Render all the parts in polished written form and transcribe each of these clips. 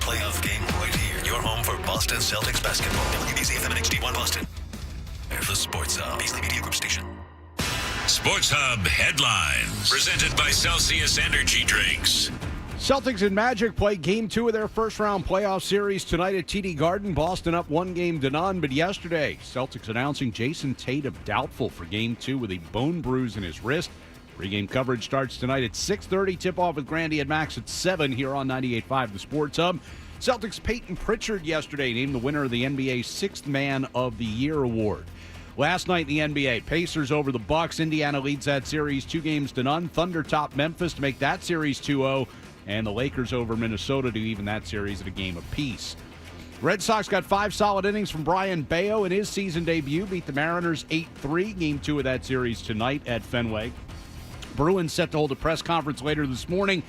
playoff game right here. Your home for Boston Celtics basketball. WBC-FM and HD1 Boston. There's the Sports Hub, Beasley Media Group station. Sports Hub headlines. Presented by Celsius Energy Drinks. Celtics and Magic play Game 2 of their first-round playoff series tonight at TD Garden. Boston up 1-0. But yesterday, Celtics announcing Jason Tatum doubtful for Game 2 with a bone bruise in his wrist. Pre-game coverage starts tonight at 6:30. Tip-off with Grandy and Max at 7 here on 98.5 The Sports Hub. Celtics' Peyton Pritchard yesterday named the winner of the NBA's Sixth Man of the Year award. Last night in the NBA, Pacers over the Bucks. Indiana leads that series 2-0. Thunder top Memphis to make that series 2-0. And the Lakers over Minnesota to even that series at a game apiece. Red Sox got 5 solid innings from Brian Bayo in his season debut. Beat the Mariners 8-3. Game 2 of that series tonight at Fenway. Bruins set to hold a press conference later this morning.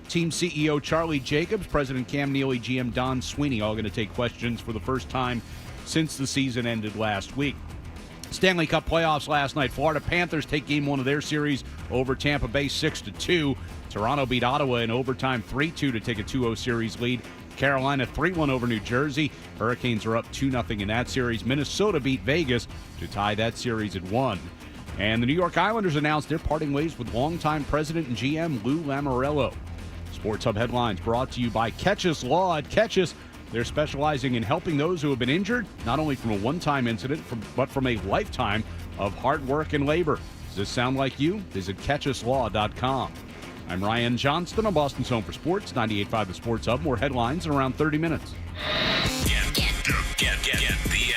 Team CEO Charlie Jacobs, President Cam Neely, GM Don Sweeney, all going to take questions for the first time since the season ended last week. Stanley Cup playoffs last night. Florida Panthers take Game 1 of their series over Tampa Bay 6-2. Toronto beat Ottawa in overtime 3-2 to take a 2-0 series lead. Carolina 3-1 over New Jersey. Hurricanes are up 2-0 in that series. Minnesota beat Vegas to tie that series at 1. And the New York Islanders announced they're parting ways with longtime president and GM Lou Lamoriello. Sports Hub headlines brought to you by Ketchus Law. At Ketchus, they're specializing in helping those who have been injured, not only from a one-time incident, but from a lifetime of hard work and labor. Does this sound like you? Visit KetchusLaw.com. I'm Ryan Johnston on Boston's Home for Sports, 98.5 The Sports Hub. More headlines in around 30 minutes. Get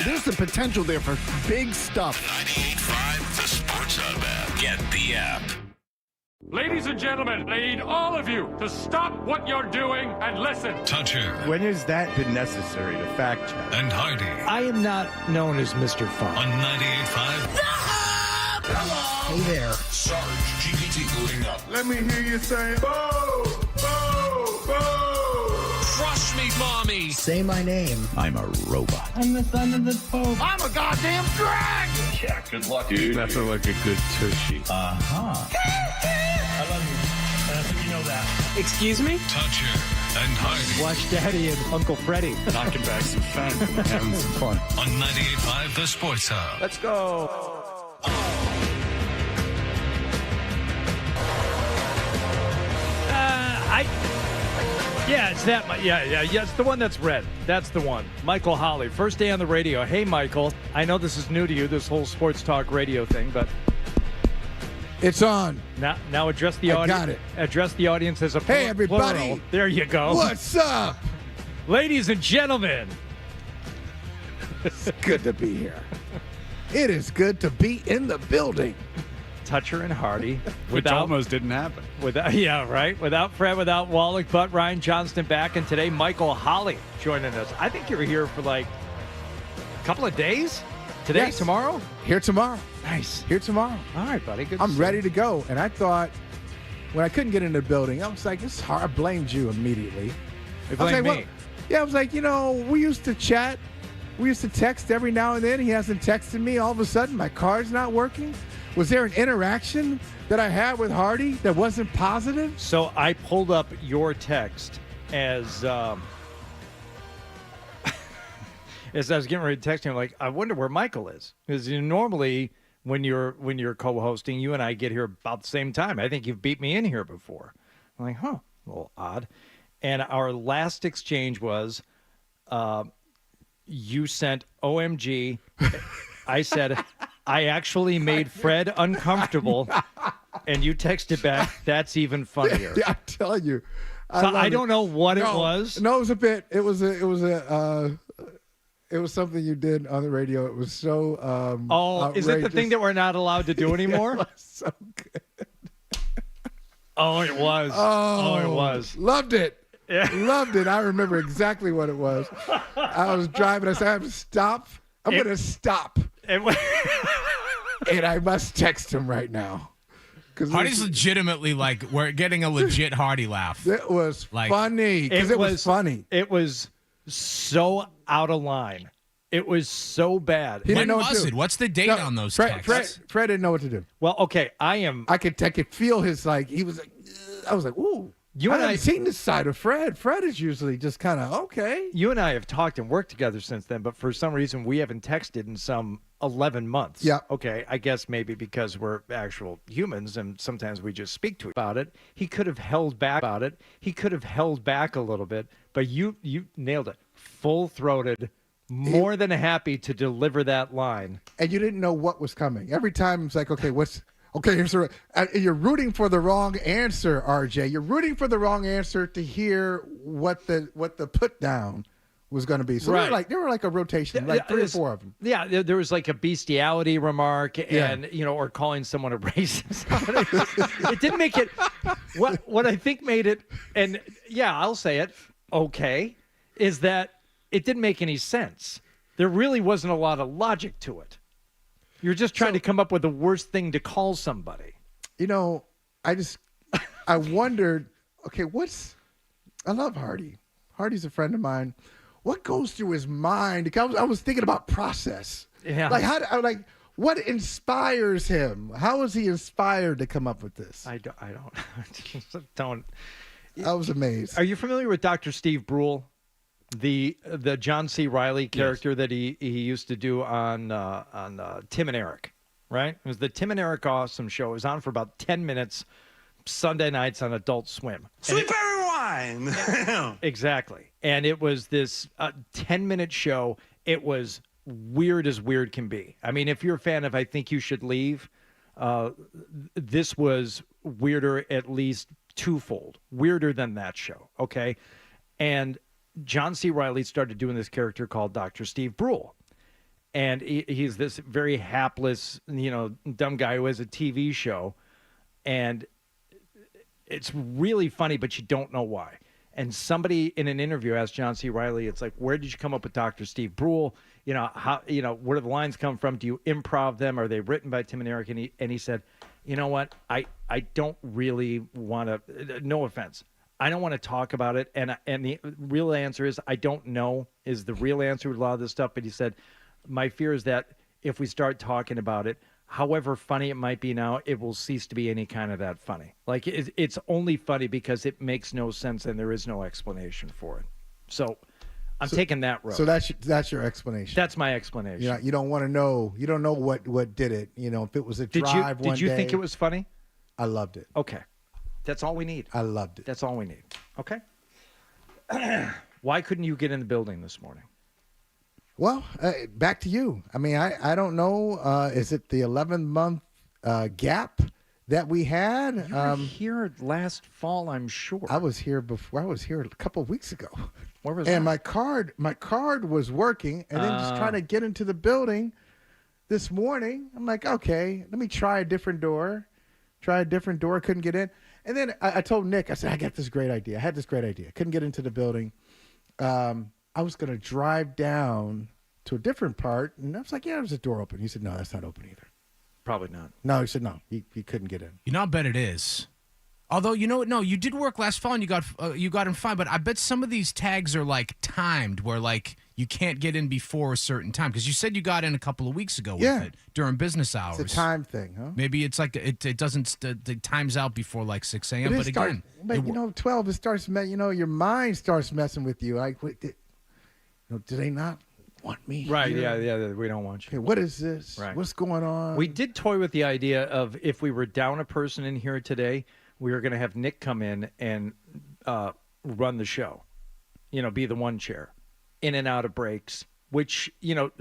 There's the potential there for big stuff. 98.5 The Sports Hub app. Get the app. Ladies and gentlemen, I need all of you to stop what you're doing and listen. Toucher When has that been necessary to fact check? and Hardy I am not known as Mr. Fun. on 98.5. Hey there. Sarge GPT loading up. Let me hear you say, "Bo, bo, bo." Crush me, mommy. Say my name. I'm a robot. I'm the son of the Pope. I'm a goddamn drag. Yeah, good luck, dude. That's like a good tushy. I love you. And I think you know that. Excuse me? Toucher and Hardy Watch Daddy and Uncle Freddie. Knocking back some fun. Having some fun. on 98.5 The Sports Hub. Let's go. It's that. Yeah, it's the one that's red. That's the one. Michael Holley, first day on the radio. Hey, Michael, I know this is new to you, this whole sports talk radio thing, but It's on. now address the I audience. got it. Address the audience as a Hey, everybody. plural. There you go. What's up? Ladies and gentlemen. It's good to be here. It is good to be in the building. Toucher and Hardy. Which almost didn't happen. Without Fred, without Wallach, but Ryan Johnston back, and today Michael Holley joining us. I think you were here for like a couple of days. Today, Yes. tomorrow. Here tomorrow. Nice. Here tomorrow. All right, buddy. Good. I'm ready to go. And I thought when I couldn't get in the building, I was like, this is hard. I blamed you immediately. You I was blame like, me. well, yeah, I was like, we used to chat. We used to text every now and then. He hasn't texted me. All of a sudden, my card's not working. Was there an interaction that I had with Hardy that wasn't positive? So I pulled up your text as as I was getting ready to text him. Like, I wonder where Michael is, because normally when you're co-hosting, you and I get here about the same time. I think you've beat me in here before. I'm like, a little odd. And our last exchange was, you sent OMG. I said, I actually made Fred uncomfortable, and you texted back, that's even funnier. Yeah, I'm telling you. I don't know what it was. No, it was a bit. It was something you did on the radio. It was so Is it the thing that we're not allowed to do anymore? It was so good. Oh, it was. Oh, it was. Loved it. Yeah. Loved it. I remember exactly what it was. I was driving. I said, I have to stop. I'm going to stop. It was. And I must text him right now. Hardy's legitimately like, we're getting a legit Hardy laugh. It was funny. Because it was funny. It was so out of line. It was so bad. He When didn't know what to was do. it? What's the date on those Fred texts? didn't know what to do. Well, okay, I could feel his, like, he was like, I was like, ooh. You I and haven't seen this side of Fred. Fred is usually just kind of okay. You and I have talked and worked together since then, but for some reason we haven't texted in some 11 months. Yeah. Okay, I guess maybe because we're actual humans and sometimes we just speak to about it. He could have held back about it. He could have held back a little bit, but you nailed it. Full-throated, more than happy to deliver that line. And you didn't know what was coming. Every time it's like, okay, here's the, you're rooting for the wrong answer, RJ. You're rooting for the wrong answer to hear what the put down was going to be. So Right. they were like a rotation, like 3 or 4 of them. Yeah, there was like a bestiality remark and, or calling someone a racist. It didn't make it, what I think made it, and yeah, I'll say it, okay, is that it didn't make any sense. There really wasn't a lot of logic to it. You're just trying to come up with the worst thing to call somebody. I wondered, okay, I love Hardy. Hardy's a friend of mine. What goes through his mind? I was thinking about process. Yeah. Like what inspires him? How is he inspired to come up with this? I don't. I was amazed. Are you familiar with Dr. Steve Brule? The John C. Reilly character that he used to do on Tim and Eric, right? It was the Tim and Eric Awesome Show. It was on for about 10 minutes, Sunday nights on Adult Swim. Sweet berry wine. Exactly. And it was this 10-minute show. It was weird as weird can be. I mean, if you're a fan of I Think You Should Leave, this was weirder at least twofold. Weirder than that show, okay? And John C. Reilly started doing this character called Dr. Steve Brule. And he's this very hapless, dumb guy who has a TV show. And it's really funny, but you don't know why. And somebody in an interview asked John C. Reilly, it's like, where did you come up with Dr. Steve Brule? How, where do the lines come from? Do you improv them? Are they written by Tim and Eric? And he said, you know what? I don't really want to, no offense, I don't want to talk about it. And the real answer is I don't know is the real answer with a lot of this stuff. But he said, my fear is that if we start talking about it, however funny it might be now, it will cease to be any kind of that funny. Like it's only funny because it makes no sense and there is no explanation for it. So I'm taking that road. So that's your explanation. That's my explanation. Yeah, you don't want to know. You don't know what did it. If it was a drive Did you think it was funny? I loved it. Okay. That's all we need. I loved it. That's all we need. Okay. Why couldn't you get in the building this morning? Well, back to you. I mean, I don't know. Is it the 11-month gap that we had? You were here last fall, I'm sure. I was here before. I was here a couple of weeks ago. Where was and that? my card was working, and then just trying to get into the building this morning. I'm like, okay, let me try a different door. Couldn't get in. And then I told Nick, I said, I got this great idea. I had this great idea. Couldn't get into the building. I was going to drive down to a different part. And I was like, yeah, there's a door open. He said, no, that's not open either. Probably not. No, he said, no, he couldn't get in. I bet it is. Although, no, you did work last fall and you got in fine. But I bet some of these tags are like timed where like you can't get in before a certain time. Because you said you got in a couple of weeks ago with it during business hours. It's a time thing, huh? Maybe it's like it doesn't, the time's out before like 6 a.m. But again. But 12, it starts, your mind starts messing with you. Like, do they not want me? Right, here? yeah, we don't want you. Okay, what is this? Right. What's going on? We did toy with the idea of if we were down a person in here today, we were going to have Nick come in and run the show, be the one chair, in and out of breaks, which,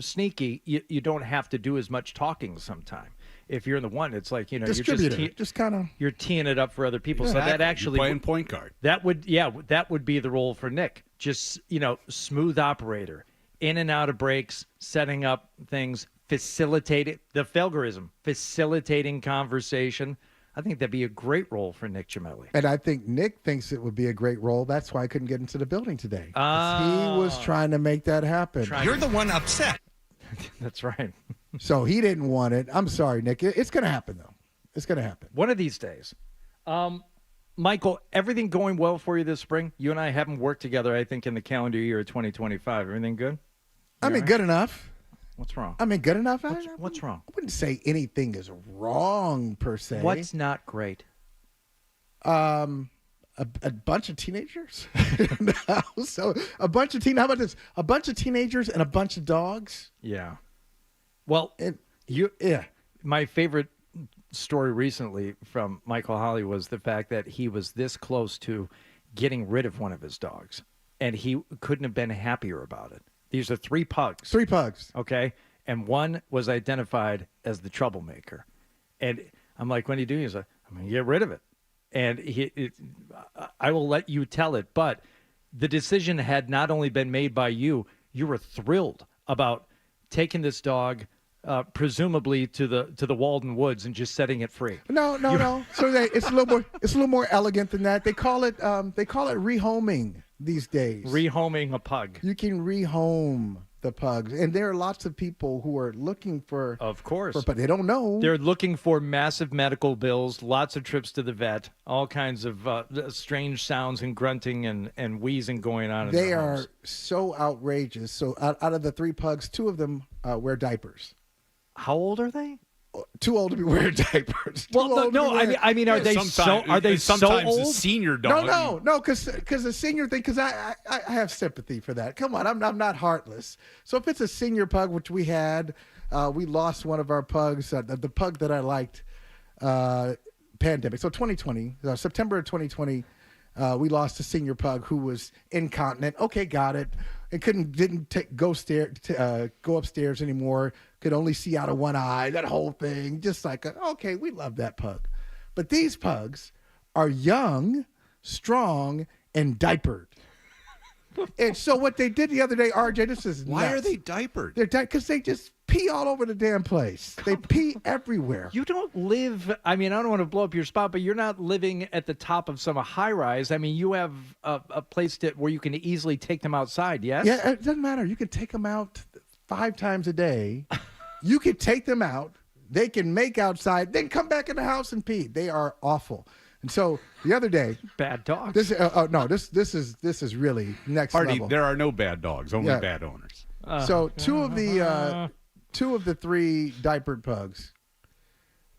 sneaky, you don't have to do as much talking sometime. If you're in the one, it's like, you're just kind of you're teeing it up for other people. So that actually playing point guard. That would be the role for Nick. Just, smooth operator, in and out of breaks, setting up things, facilitating conversation. I think that'd be a great role for Nick Gemelli. And I think Nick thinks it would be a great role. That's why I couldn't get into the building today. He was trying to make that happen. You're the one upset. That's right. So he didn't want it. I'm sorry, Nick. It's going to happen, though. It's going to happen. One of these days. Michael, everything going well for you this spring? You and I haven't worked together, I think, in the calendar year of 2025. Everything good? Good enough. What's wrong? Good enough. What's wrong? I wouldn't say anything is wrong per se. What's not great? I a bunch of teenagers in the house. So a bunch of how about this? A bunch of teenagers and a bunch of dogs. Yeah. Well, my favorite story recently from Michael Holley was the fact that he was this close to getting rid of one of his dogs, and he couldn't have been happier about it. These are 3 pugs. 3 pugs. Okay. And one was identified as the troublemaker. And I'm like, what do you do? He's like, I'm going to get rid of it. And I will let you tell it. But the decision had not only been made by you, you were thrilled about taking this dog, presumably to the Walden Woods, and just setting it free. No. So it's a little more elegant than that. They call it rehoming these days. Rehoming a pug. You can rehome the pugs, and there are lots of people who are looking for. Of course, but they don't know. They're looking for massive medical bills, lots of trips to the vet, all kinds of strange sounds and grunting and wheezing going on. They are so outrageous. So out of the 3 pugs, 2 of them wear diapers. How old are they? Too old to be wearing diapers. Well, no. I mean, are they so old? A senior dog. No, because the senior thing. Because I have sympathy for that. Come on, I'm not heartless. So if it's a senior pug, which we had, we lost one of our pugs, the pug that I liked, pandemic. So 2020, September of 2020, we lost a senior pug who was incontinent. Okay, got it. It didn't go upstairs anymore. Could only see out of one eye. That whole thing, just like okay, we love that pug. But these pugs are young, strong, and diapered. And so what they did the other day, RJ, this is Why nuts. are they diapered? They're because they just pee all over the damn place. They pee everywhere. You don't live, I mean, I don't want to blow up your spot, but you're not living at the top of some high rise. I mean, you have a place where you can easily take them outside, yes? Yeah, it doesn't matter. You can take them out 5 times a day. You can take them out. They can make outside, then come back in the house and pee. They are awful. And so the other day, bad dogs. This is really next level. There are no bad dogs, only bad owners. So two of the 3 diapered pugs,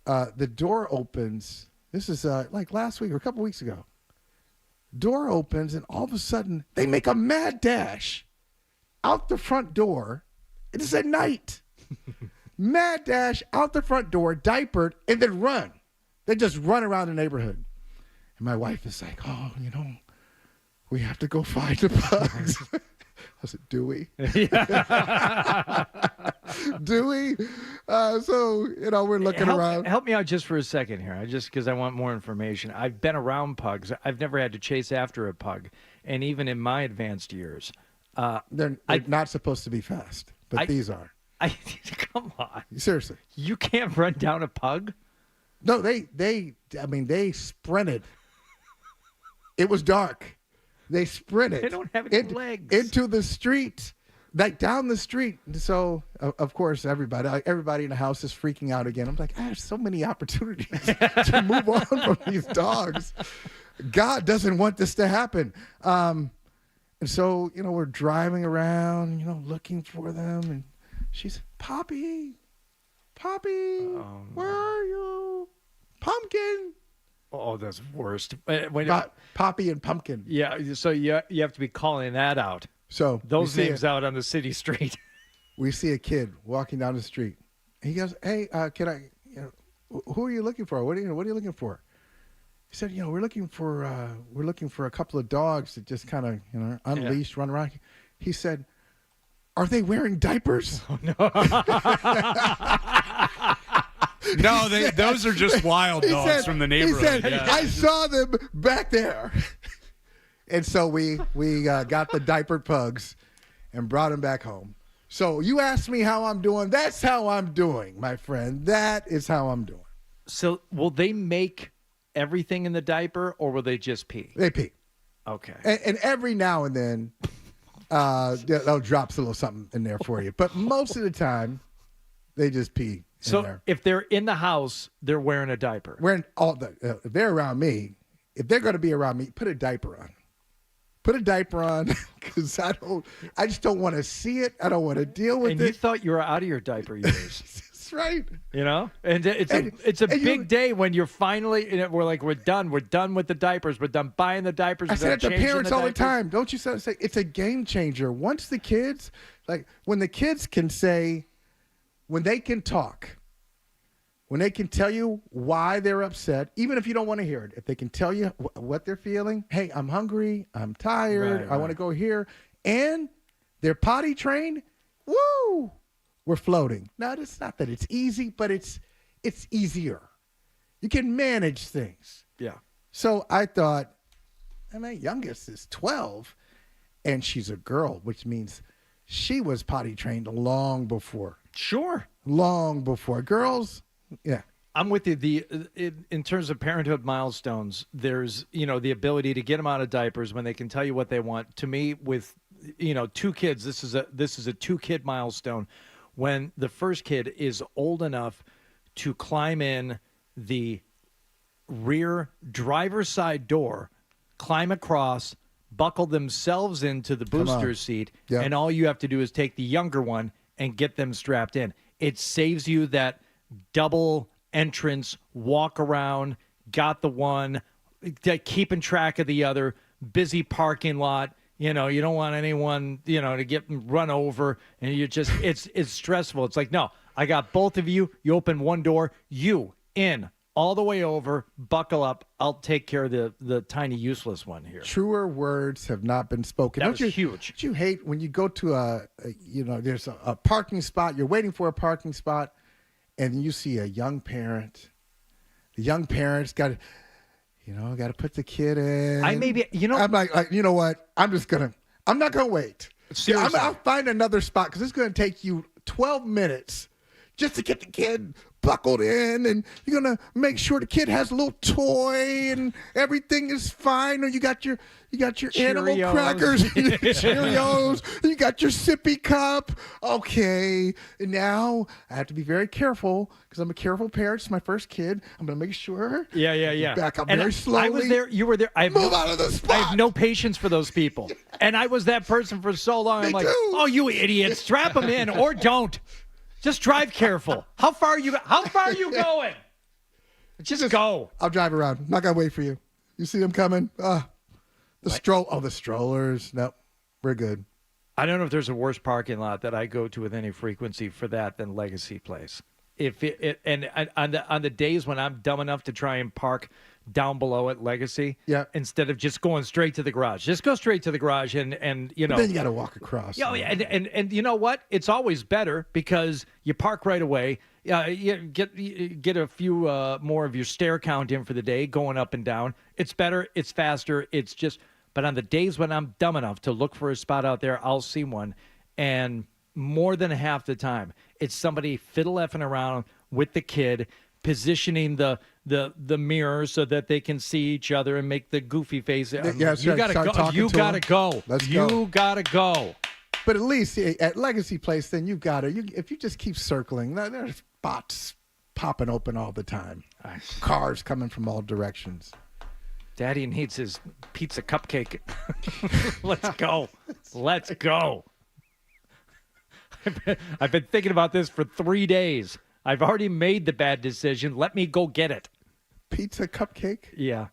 the door opens. This is like last week or a couple weeks ago. Door opens and all of a sudden they make a mad dash out the front door. It is at night. Mad dash out the front door, diapered, and then run. They just run around the neighborhood. And my wife is like, oh, we have to go find the pugs. I said, do we? Do we? So, we're looking around. Help me out just for a second here, because I want more information. I've been around pugs. I've never had to chase after a pug. And even in my advanced years. They're not supposed to be fast, but these are. Come on. Seriously. You can't run down a pug? No, they sprinted. It was dark. They sprinted. They don't have any legs. Into the street, like down the street. So, of course, everybody in the house is freaking out again. I'm like, I have so many opportunities to move on from these dogs. God doesn't want this to happen. And so, we're driving around, looking for them. And she's, Poppy, where are you? Pumpkin. Oh, that's worst. Poppy and Pumpkin. Yeah, so you have to be calling that out. So those names out on the city street. We see a kid walking down the street. He goes, "Hey, can I? Who are you looking for? What are you looking for?" He said, "We're looking for a couple of dogs that just kind of unleashed, run around." He said, "Are they wearing diapers?" Oh, no. No, those are just wild dogs from the neighborhood. He said, I saw them back there. And so we got the diapered pugs and brought them back home. So you asked me how I'm doing. That's how I'm doing, my friend. That is how I'm doing. So will they make everything in the diaper, or will they just pee? They pee. Okay. And every now and then, they'll drop a little something in there for you. But most of the time, they just pee. So if they're in the house, they're wearing a diaper. If they're around me, if they're going to be around me, put a diaper on. Put a diaper on, because I just don't want to see it. I don't want to deal with it. And you thought you were out of your diaper years. That's right. And it's a big day when you're finally. We're done. We're done with the diapers. We're done buying the diapers. I say that to parents all the diapers. time. Don't you say it's a game changer. Once the kids, when the kids can say, when they can talk, when they can tell you why they're upset, even if you don't want to hear it, if they can tell you what they're feeling, hey, I'm hungry, I'm tired, I want to go here, and they're potty trained, woo, we're floating. Now, it's not that it's easy, but it's easier. You can manage things. Yeah. So I thought, my youngest is 12, and she's a girl, which means she was potty trained long before. Sure. Long before. Girls, yeah. I'm with you. In terms of parenthood milestones, there's, the ability to get them out of diapers when they can tell you what they want. To me, with, 2 kids, this is a 2-kid milestone. When the first kid is old enough to climb in the rear driver's side door, climb across, buckle themselves into the booster seat, and all you have to do is take the younger one and get them strapped in. It saves you that double entrance, walk around, got the one, keeping track of the other, busy parking lot. You don't want anyone, to get run over, and it's stressful. It's like, no, I got both of you. You open one door, you in all the way over, buckle up. I'll take care of the tiny useless one here. Truer words have not been spoken. That was huge. Don't you hate when you go to there's a parking spot, you're waiting for a parking spot, and you see a young parent. The young parent's got to put the kid in. I'm like, you know what? I'm not going to wait. Seriously. I'll find another spot because it's going to take you 12 minutes just to get the kid buckled in, and you're going to make sure the kid has a little toy and everything is fine. Or you got your animal crackers, Cheerios, you got your sippy cup. Okay, and now I have to be very careful because I'm a careful parent. It's my first kid. I'm going to make sure. Yeah. Back up and very slowly. I was there. You were there. Move out of the spot. I have no patience for those people. And I was that person for so long. I'm like, oh, you idiot. Strap them in or don't. Just drive careful. How far are you going? Just go. I'll drive around. I'm not going to wait for you. You see them coming? The strollers. Nope. We're good. I don't know if there's a worse parking lot that I go to with any frequency for that than Legacy Place. On the days when I'm dumb enough to try and park down below at Legacy, instead of just going straight to the garage, just go straight to the garage and But then you got to walk across. Yeah, and you know what? It's always better because you park right away. You get a few more of your stair count in for the day, going up and down. It's better. It's faster. It's just. But on the days when I'm dumb enough to look for a spot out there, I'll see one, and more than half the time, it's somebody fiddle-effing around with the kid, positioning the mirror so that they can see each other and make the goofy face. You gotta go. You gotta go. You gotta go. But at least at Legacy Place, then you gotta. If you just keep circling, there's spots popping open all the time. Cars coming from all directions. Daddy needs his pizza cupcake. Let's go. Let's go. I've been thinking about this for 3 days. I've already made the bad decision. Let me go get it. Pizza cupcake? Yeah.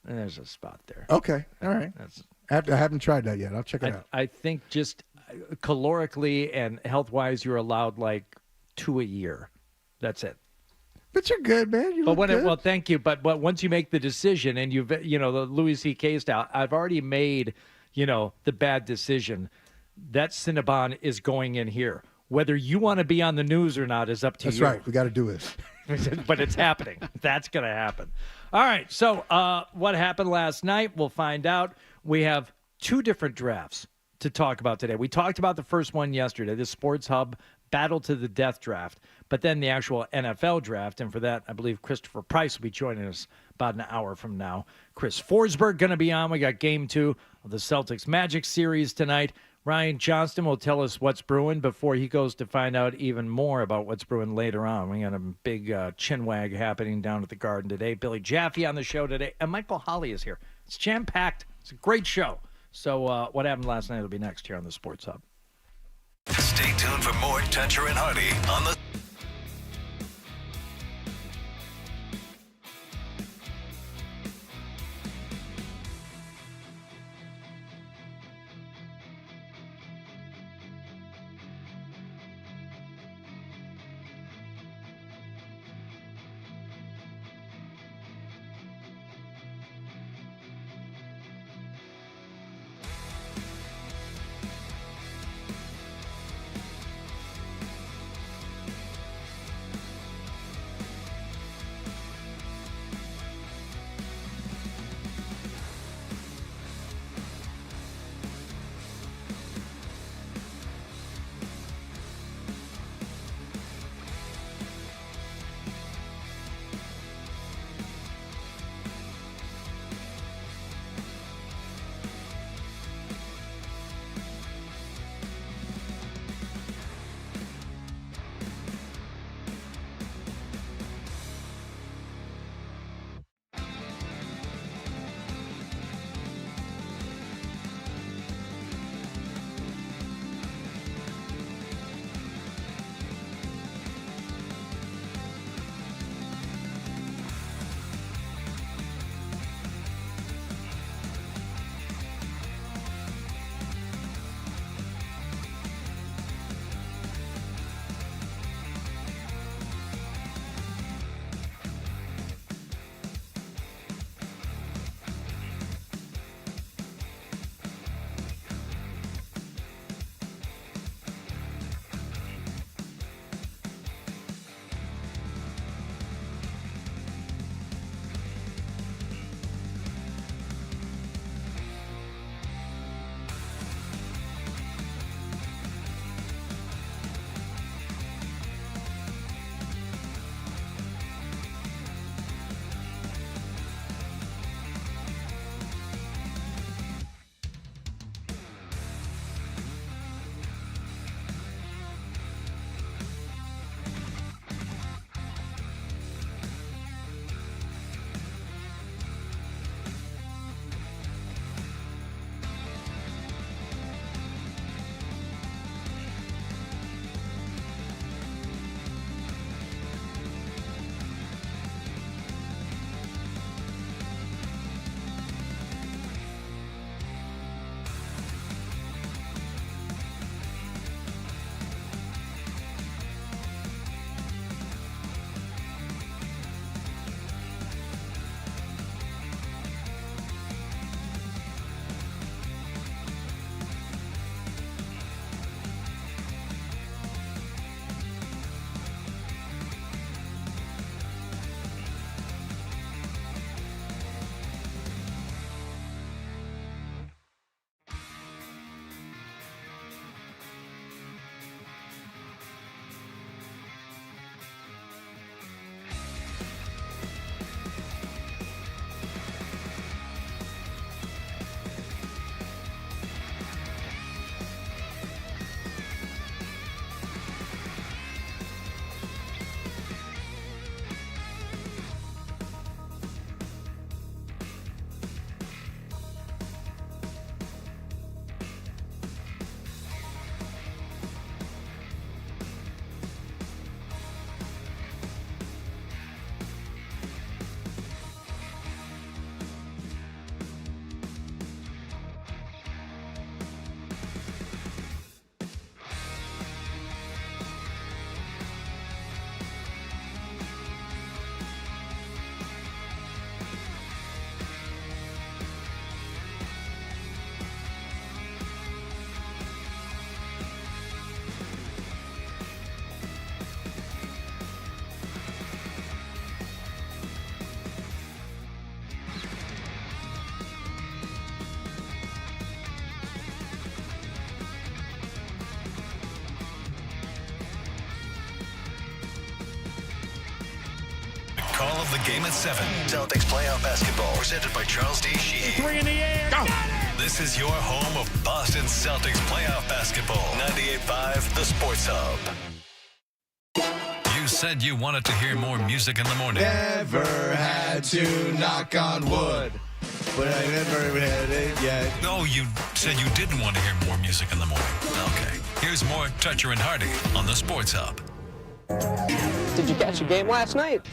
And there's a spot there. Okay. All right. I haven't tried that yet. I'll check it out. I think just calorically and health-wise, you're allowed like 2 a year. That's it. But you're good, man. You look good. Well, thank you. But once you make the decision and the Louis C.K. style, I've already made, the bad decision. That Cinnabon is going in here. Whether you want to be on the news or not is up to you. That's right. We got to do it. But it's happening. That's going to happen. All right. So what happened last night? We'll find out. We have 2 different drafts to talk about today. We talked about the first one yesterday, the Sports Hub Battle to the Death draft, but then the actual NFL draft. And for that, I believe Christopher Price will be joining us about an hour from now. Chris Forsberg going to be on. We got game 2 of the Celtics Magic series tonight. Ryan Johnston will tell us what's brewing before he goes to find out even more about what's brewing later on. We got a big chinwag happening down at the Garden today. Billy Jaffe on the show today, and Michael Holly is here. It's jam-packed. It's a great show. So what happened last night will be next here on the Sports Hub. Stay tuned for more Toucher and Hardy on the call of the game at 7. Celtics playoff basketball presented by Charles D. Sheehy. 3 in the air. Go. This is your home of Boston Celtics playoff basketball. 98.5 The Sports Hub. You said you wanted to hear more music in the morning. Never had to knock on wood, but I never had it yet. No, you said you didn't want to hear more music in the morning. Okay. Here's more Toucher and Hardy on the Sports Hub. Did you catch a game last night?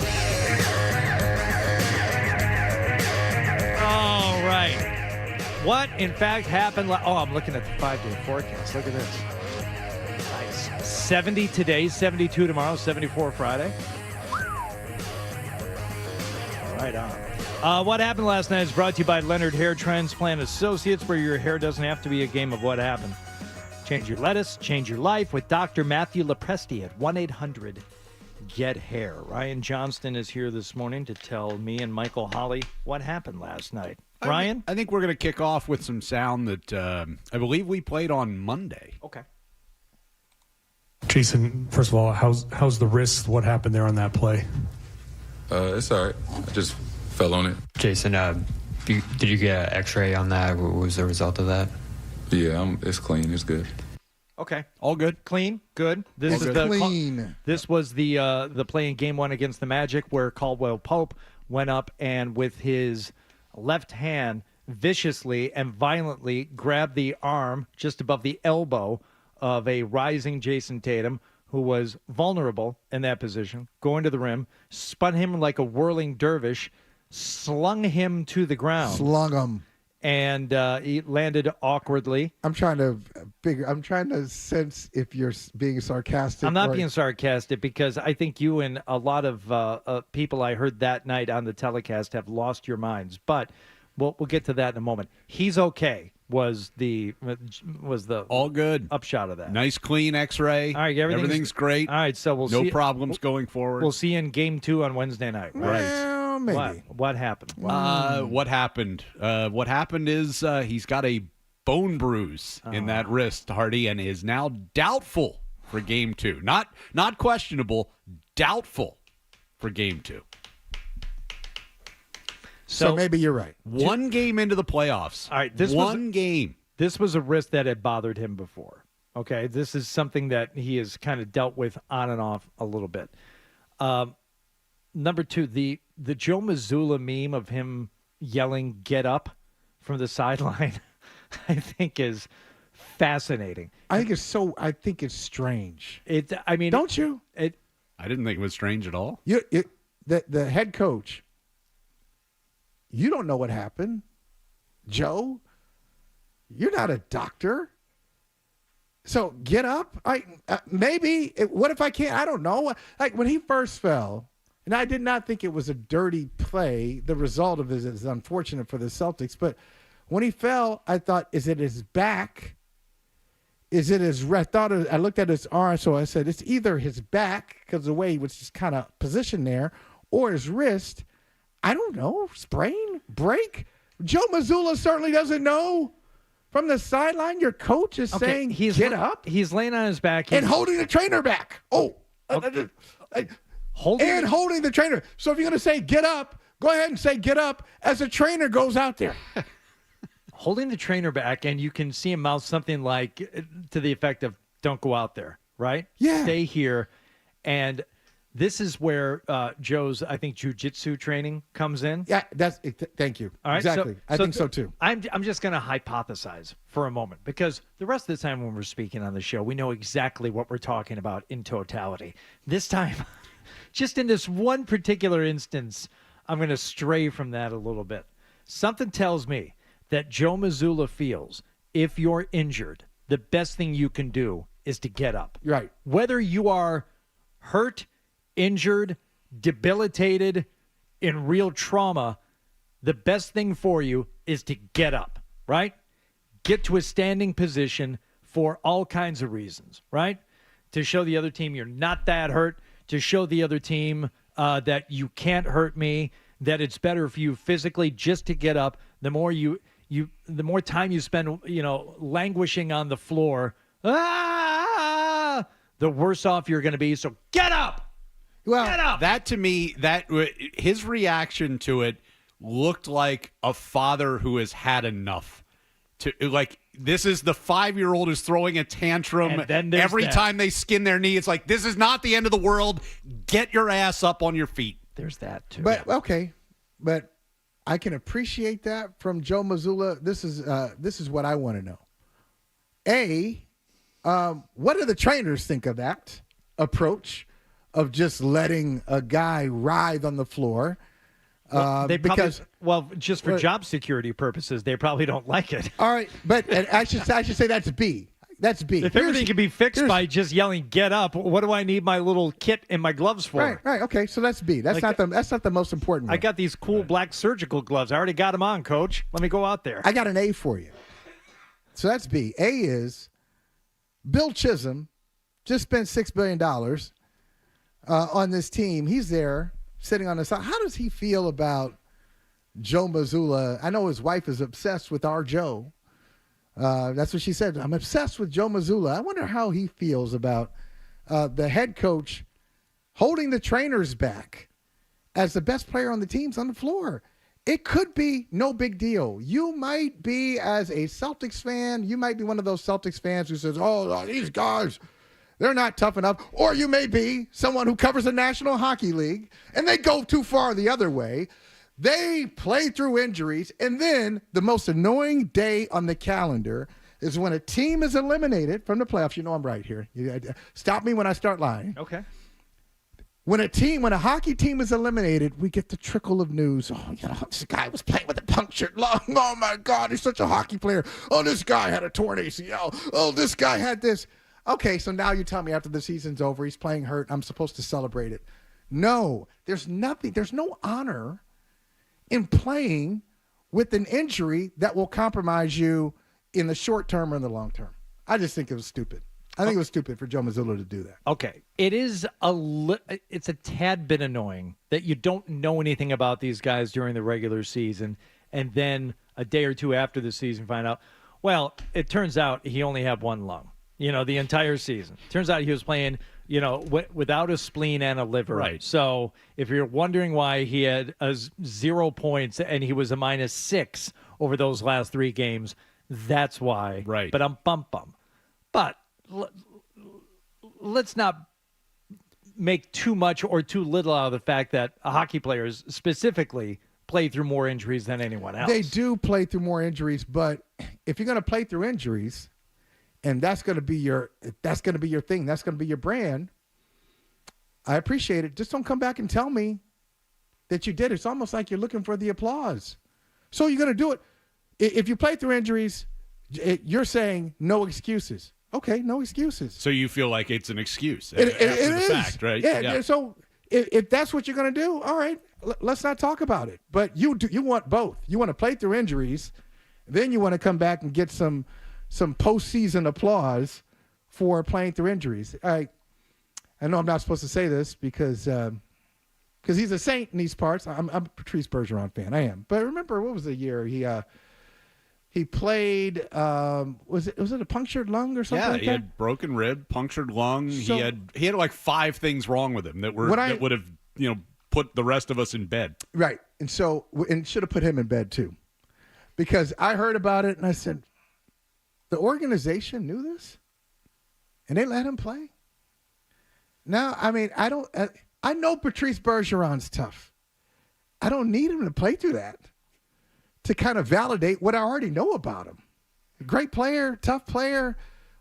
All right. What, in fact, happened? I'm looking at the 5-day forecast. Look at this. Nice. 70 today, 72 tomorrow, 74 Friday. Right on. What happened last night is brought to you by Leonard Hair Transplant Associates, where your hair doesn't have to be a game of what happened. Change your lettuce, change your life with Dr. Matthew Lepresti at 1-800-GET-HAIR. Ryan Johnston is here this morning to tell me and Michael Holly what happened last night. Ryan? I think we're going to kick off with some sound that I believe we played on Monday. Okay. Jason, first of all, how's the wrist? What happened there on that play? It's all right. I just fell on it. Jason, did you get an x-ray on that? What was the result of that? Yeah, it's clean. It's good. Okay. All good. Clean. Good. This was the play in Game 1 against the Magic where Caldwell Pope went up and with his left hand viciously and violently grabbed the arm just above the elbow of a rising Jason Tatum, who was vulnerable in that position, going to the rim, spun him like a whirling dervish, slung him to the ground. Slung him. And he landed awkwardly. I'm trying to sense if you're being sarcastic. I'm not being sarcastic because I think you and a lot of people I heard that night on the telecast have lost your minds. But we'll get to that in a moment. He's okay. Was the all good upshot of that? Nice clean X-ray. All right, everything's great. All right, so we'll no see. problems going forward. We'll see you in Game 2 on Wednesday night. Right. Well, maybe. What happened? What happened? What happened is he's got a bone bruise in that wrist, Hardy, and is now doubtful for Game 2. Not questionable, doubtful for Game 2. So maybe you're right. One game into the playoffs. All right, game. This was a wrist that had bothered him before. Okay, this is something that he has kind of dealt with on and off a little bit. Number 2, the Joe Mazzulla meme of him yelling "Get up" from the sideline, I think is fascinating. I think it's strange. Don't you? I didn't think it was strange at all. The head coach. You don't know what happened, Joe. You're not a doctor. So get up. Maybe. What if I can't? I don't know. Like when he first fell, and I did not think it was a dirty play. The result of it is unfortunate for the Celtics. But when he fell, I thought, is it his back? Is it his? I looked at his arm, so I said it's either his back because the way he was just kind of positioned there, or his wrist. I don't know. Sprain? Break? Joe Mazzulla certainly doesn't know. From the sideline, your coach is saying, get up. He's laying on his back. And holding the trainer back. Holding the trainer. So if you're going to say get up, go ahead and say get up as the trainer goes out there. Holding the trainer back, and you can see him mouth something like to the effect of, don't go out there, right? Yeah. Stay here. And this is where Joe's, I think, jiu-jitsu training comes in. Yeah, thank you. All right, exactly. I think so, too. I'm just going to hypothesize for a moment because the rest of the time when we're speaking on the show, we know exactly what we're talking about in totality. This time, just in this one particular instance, I'm going to stray from that a little bit. Something tells me that Joe Mazzulla feels if you're injured, the best thing you can do is to get up. Right. Whether you are hurt, injured, debilitated, in real trauma, the best thing for you is to get up, right? Get to a standing position for all kinds of reasons, right? To show the other team you're not that hurt, to show the other team that you can't hurt me, that it's better for you physically just to get up. The more the more time you spend, languishing on the floor, the worse off you're going to be. So get up. Well, Get up. That to me, his reaction to it looked like a father who has had enough. This is the 5-year-old who's throwing a tantrum And then there's every that. time they skin their knee. It's like, this is not the end of the world. Get your ass up on your feet. There's that, too. But okay, but I can appreciate that from Joe Mazzulla. This is what I want to know. What do the trainers think of that approach of just letting a guy writhe on the floor? Just for job security purposes, they probably don't like it. All right, but I should say that's B. That's B. If everything can be fixed by just yelling "get up," what do I need my little kit and my gloves for? Right. Okay, so that's B. That's not the most important one. I got these cool black surgical gloves. I already got them on, Coach. Let me go out there. I got an A for you. So that's B. A is Bill Chisholm just spent $6 billion on this team. He's there sitting on the side. How does he feel about Joe Mazzulla? I know his wife is obsessed with our Joe. That's what she said. I'm obsessed with Joe Mazzulla. I wonder how he feels about the head coach holding the trainers back as the best player on the teams on the floor. It could be no big deal. You might be, as a Celtics fan, you might be one of those Celtics fans who says, oh, these guys, they're not tough enough. Or you may be someone who covers the National Hockey League, and they go too far the other way. They play through injuries, and then the most annoying day on the calendar is when a team is eliminated from the playoffs. You know I'm right here. Stop me when I start lying. Okay. When a hockey team is eliminated, we get the trickle of news. Oh, this guy was playing with a punctured lung. Oh, my God, he's such a hockey player. Oh, this guy had a torn ACL. Oh, this guy had this. Okay, so now you tell me after the season's over, he's playing hurt, I'm supposed to celebrate it. No, there's nothing. There's no honor in playing with an injury that will compromise you in the short term or in the long term. I just think it was stupid. I think it was stupid for Joe Mazzulla to do that. Okay. It is it's a tad bit annoying that you don't know anything about these guys during the regular season, and then a day or two after the season find out, well, it turns out he only had one lung, the entire season. Turns out he was playing, without a spleen and a liver. Right. So if you're wondering why he had 0 points and he was a -6 over those last 3 games, that's why. Right. But I'm bum. But let's not make too much or too little out of the fact that hockey players specifically play through more injuries than anyone else. They do play through more injuries, but if you're going to play through injuries, and that's going to be your thing, that's going to be your brand, I appreciate it. Just don't come back and tell me that you did. It's almost like you're looking for the applause. So you're going to do it. If you play through injuries, you're saying no excuses. Okay, no excuses. So you feel like it's an excuse. It is. Fact, right? Yeah. So if that's what you're going to do, all right, let's not talk about it. But you want both. You want to play through injuries, then you want to come back and get some postseason applause for playing through injuries. I know I'm not supposed to say this because he's a saint in these parts. I'm a Patrice Bergeron fan. I am. But remember, what was the year he played? Was it a punctured lung or something? Yeah, like he that? had broken rib, punctured lung. So, he had like 5 things wrong with him that would have put the rest of us in bed. Right, and should have put him in bed too, because I heard about it and I said, the organization knew this, and they let him play. Now, I mean, I know Patrice Bergeron's tough. I don't need him to play through that to kind of validate what I already know about him. Great player, tough player,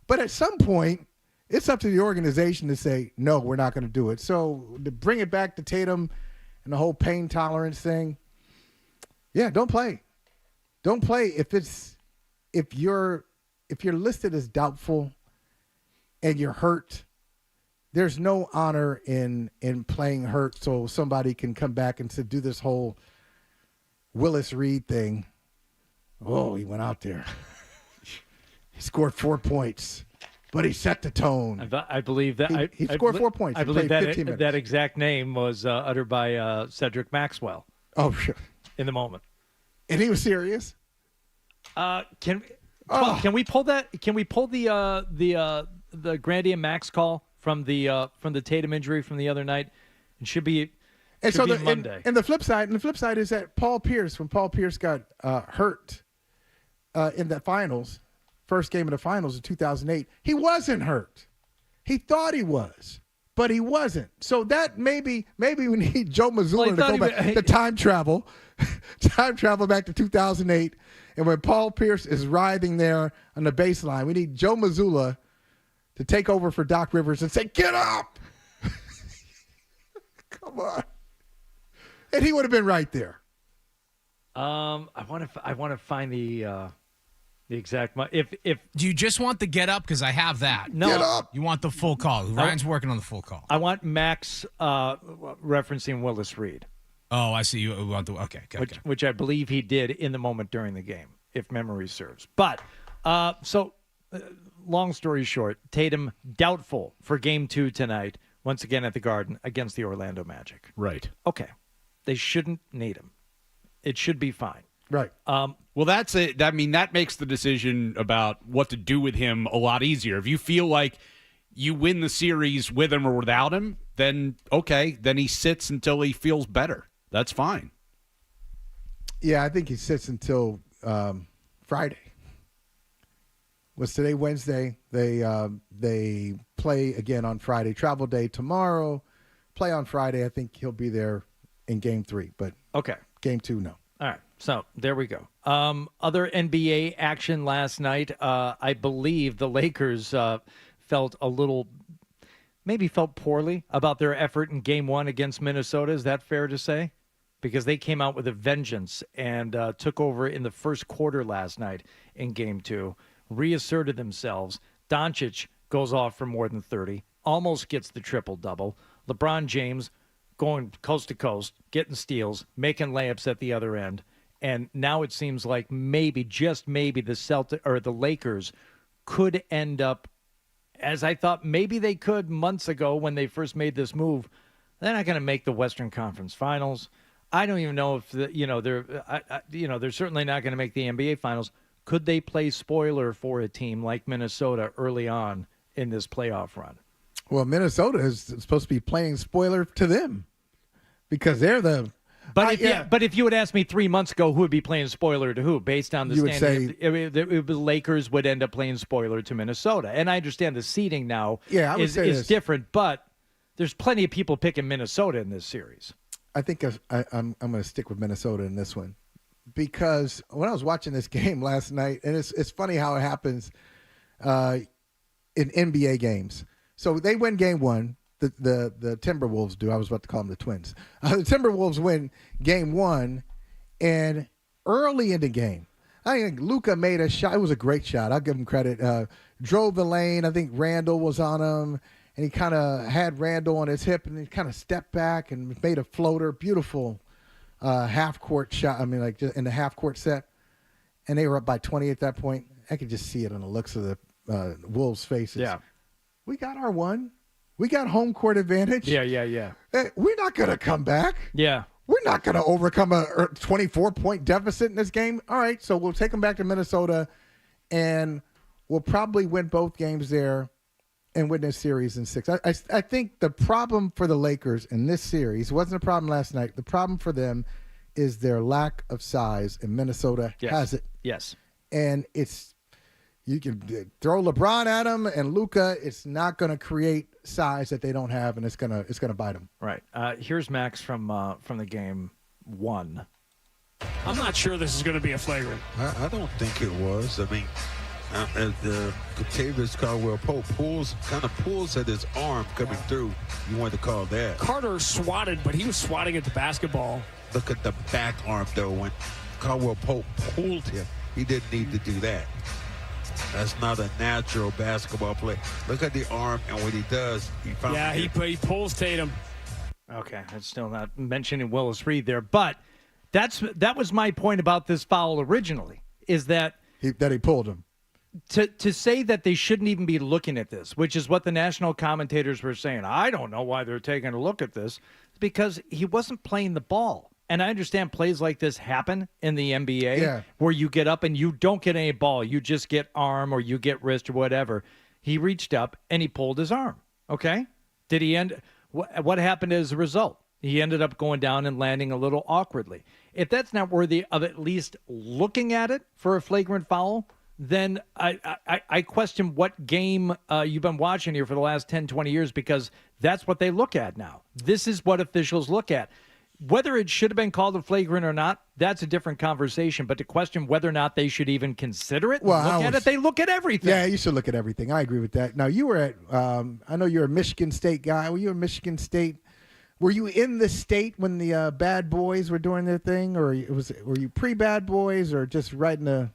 but at some point, it's up to the organization to say, no, we're not going to do it. So to bring it back to Tatum and the whole pain tolerance thing, yeah, don't play. Don't play if you're listed as doubtful and you're hurt. There's no honor in playing hurt, so somebody can come back and do this whole Willis Reed thing. Oh, he went out there. He scored 4 points, but he set the tone. I believe that he scored 4 points. I believe that that exact name was uttered by Cedric Maxwell. Oh, sure. In the moment, and he was serious. Can we pull that? Can we pull the Grandy and Max call from the Tatum injury from the other night? It should be. And should so be Monday. And the flip side is that Paul Pierce, when Paul Pierce got hurt in the finals, first game of the finals in 2008, he wasn't hurt. He thought he was, but he wasn't. So that maybe we need Joe Mazzulla to go back to time travel back to 2008, and when Paul Pierce is writhing there on the baseline, we need Joe Mazzulla to take over for Doc Rivers and say, "Get up!" Come on. And he would have been right there. I want to find the exact. If do you just want the get up? Because I have that. No, get up. You want the full call. Ryan's working on the full call. I want Max referencing Willis Reed. Oh, I see. You want the okay. Which I believe he did in the moment during the game, if memory serves. But long story short, Tatum doubtful for Game 2 tonight. Once again at the Garden against the Orlando Magic. Right. Okay. They shouldn't need him. It should be fine. Right. Well, that's it. I mean, that makes the decision about what to do with him a lot easier. If you feel like you win the series with him or without him, then okay, then he sits until he feels better. That's fine. Yeah, I think he sits until Friday. Was today Wednesday? They play again on Friday. Travel day tomorrow. Play on Friday. I think he'll be there in Game 3. But okay, Game 2, no. All right. So there we go. Other NBA action last night. I believe the Lakers felt poorly about their effort in Game 1 against Minnesota. Is that fair to say? Because they came out with a vengeance and took over in the first quarter last night in Game 2. Reasserted themselves. Doncic goes off for more than 30, almost gets the triple-double. LeBron James going coast to coast, getting steals, making layups at the other end. And now it seems like maybe, just maybe, the Lakers could end up, as I thought maybe they could months ago when they first made this move. They're not going to make the Western Conference Finals. I don't even know if they're certainly not going to make the NBA Finals. Could they play spoiler for a team like Minnesota early on in this playoff run? Well, Minnesota is supposed to be playing spoiler to them because they're the. But if you had asked me 3 months ago who would be playing spoiler to who, based on the standing, the Lakers would end up playing spoiler to Minnesota. And I understand the seeding now is different, but there's plenty of people picking Minnesota in this series. I think I'm going to stick with Minnesota in this one. Because when I was watching this game last night, and it's funny how it happens in NBA games. So they win Game 1. The Timberwolves do. I was about to call them the Twins. The Timberwolves win Game 1, and early in the game, I think Luka made a shot. It was a great shot. I'll give him credit. Drove the lane. I think Randall was on him, and he kind of had Randall on his hip, and he kind of stepped back and made a floater. Beautiful. Half-court shot, just in the half-court set, and they were up by 20 at that point. I could just see it on the looks of the Wolves' faces. Yeah. We got our one. We got home court advantage. Yeah. Hey, we're not going to come back. Yeah. We're not going to overcome a 24-point deficit in this game. All right, so we'll take them back to Minnesota, and we'll probably win both games there and win this series in 6. I think the problem for the Lakers in this series wasn't a problem last night. The problem for them is their lack of size, and Minnesota has it. Yes. And you can throw LeBron at them and Luka. It's not going to create size that they don't have, and it's gonna bite them. Right. Here's Max from the Game 1. I'm not sure this is going to be a flagrant. I don't think it was. I mean, as the Kentavious Caldwell-Pope pulls at his arm coming through, you want to call that. Carter swatted, but he was swatting at the basketball. Look at the back arm, though. When Caldwell-Pope pulled him, he didn't need to do that. That's not a natural basketball play. Look at the arm, and what he does, he pulls Tatum. Okay, I'm still not mentioning Willis Reed there, but that was my point about this foul originally, is that he pulled him. To say that they shouldn't even be looking at this, which is what the national commentators were saying. I don't know why they're taking a look at this, because he wasn't playing the ball. And I understand plays like this happen in the NBA where you get up and you don't get any ball. You just get arm or you get wrist or whatever. He reached up and he pulled his arm. Okay? What happened as a result? He ended up going down and landing a little awkwardly. If that's not worthy of at least looking at it for a flagrant foul, then I question what game you've been watching here for the last 10, 20 years, because that's what they look at now. This is what officials look at. Whether it should have been called a flagrant or not, that's a different conversation. But to question whether or not they should even consider it, they look at everything. Yeah, you should look at everything. I agree with that. Now, you were at, I know you're a Michigan State guy. Were you a Michigan State? Were you in the state when the Bad Boys were doing their thing, or were you pre-Bad Boys, or just right in the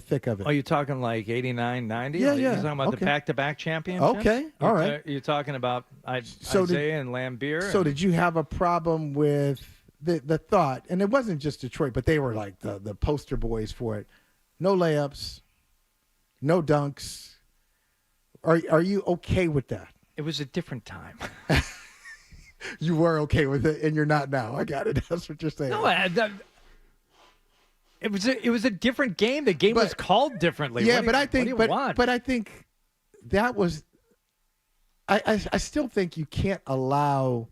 thick of it? Oh, you're talking like 89, 90? Yeah, You're talking about the back-to-back championship? Okay, all right. You're talking about Isaiah and Lambeer? So did you have a problem with the thought, and it wasn't just Detroit, but they were like the poster boys for it, no layups, no dunks. Are you okay with that? It was a different time. You were okay with it, and you're not now. I got it. That's what you're saying. No, it was a different game. The game was called differently. Yeah, but I think that was. I still think you can't allow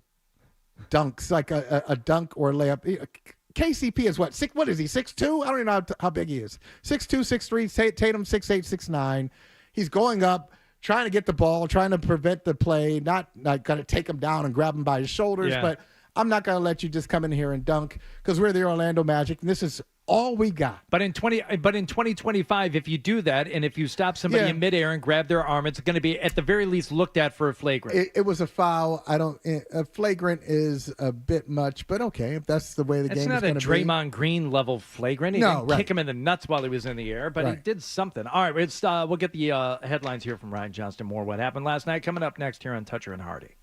dunks like a dunk or layup. KCP is what? What is he? 6'2"? I don't even know how big he is. 6'2", 6'3". Tatum 6'8", 6'9". He's going up, trying to get the ball, trying to prevent the play, not going to take him down and grab him by his shoulders. But I'm not going to let you just come in here and dunk, because we're the Orlando Magic, and this is all we got. But in 2025, if you do that, and if you stop somebody in midair and grab their arm, it's going to be at the very least looked at for a flagrant. It was a foul. A flagrant is a bit much, but okay, if that's the way the game is going to be. It's not a Draymond Green level flagrant. He didn't kick him in the nuts while he was in the air, but he did something. All right, we'll get the headlines here from Ryan Johnston. More what happened last night coming up next here on Toucher and Hardy.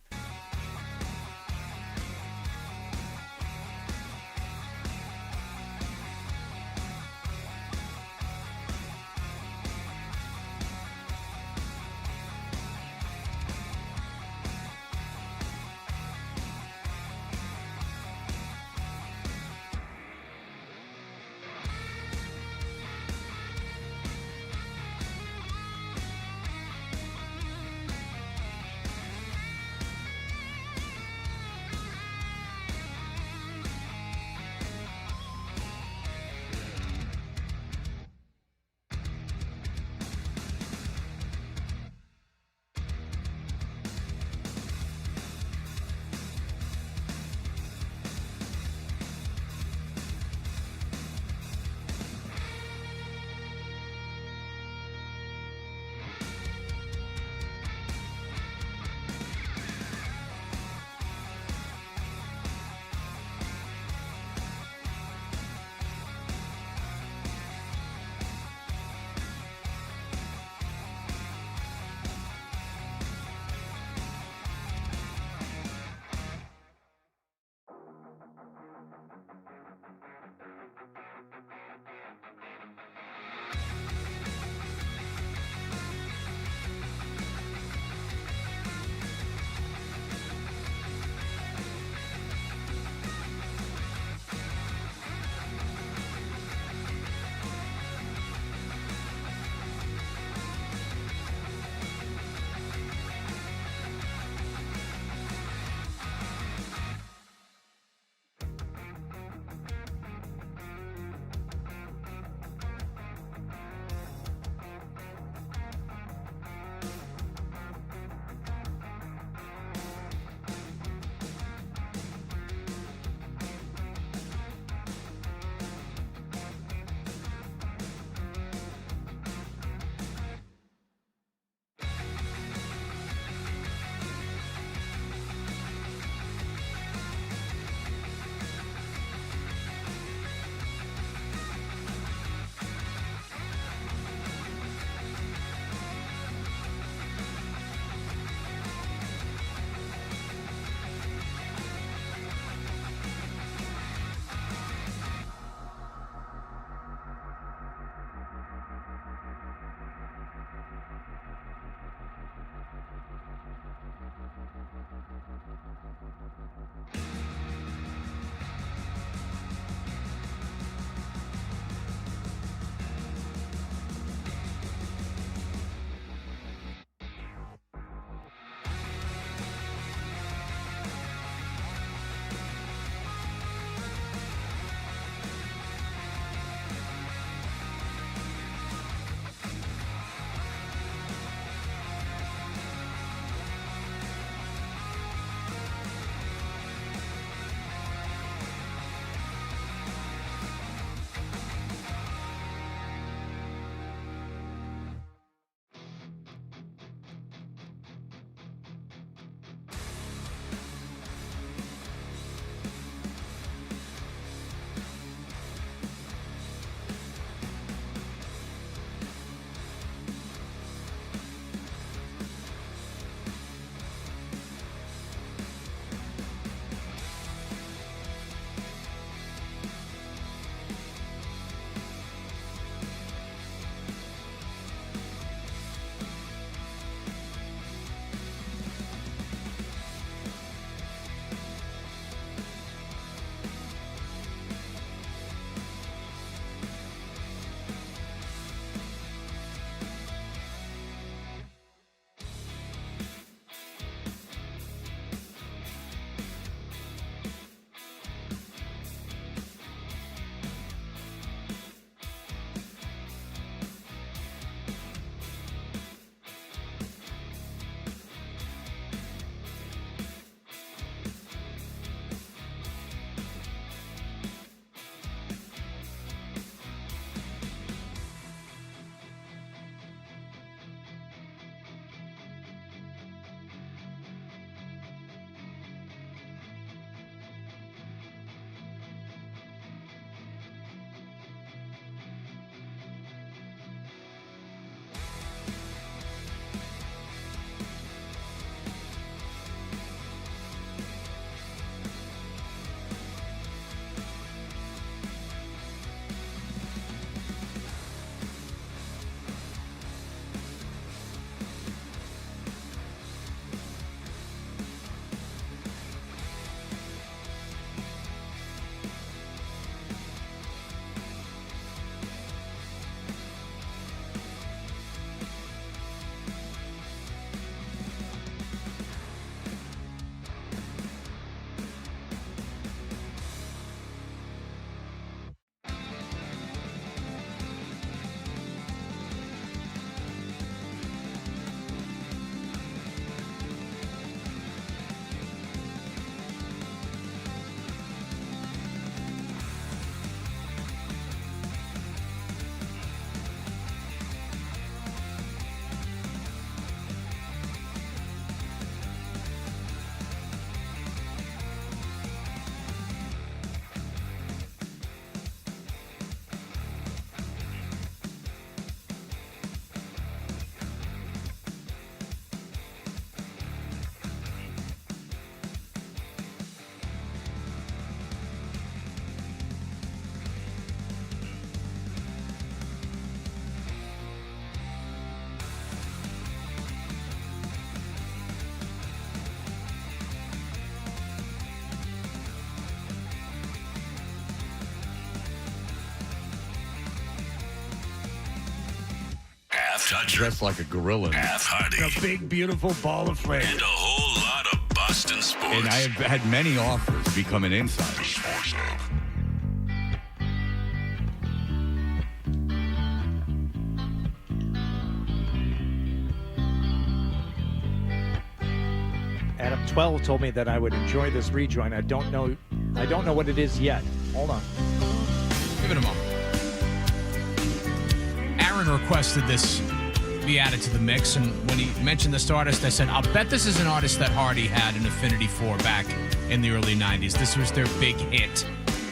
toucher. Dressed like a gorilla. Half Hardy. A big, beautiful ball of flame. And a whole lot of Boston sports. And I have had many offers to become an insider. Sports Hub. Adam 12 told me that I would enjoy this rejoin. I don't know what it is yet. Hold on. Give it a moment. Aaron requested this be added to the mix, and when he mentioned this artist, I said, I'll bet this is an artist that Hardy had an affinity for back in the early 90s. This was their big hit.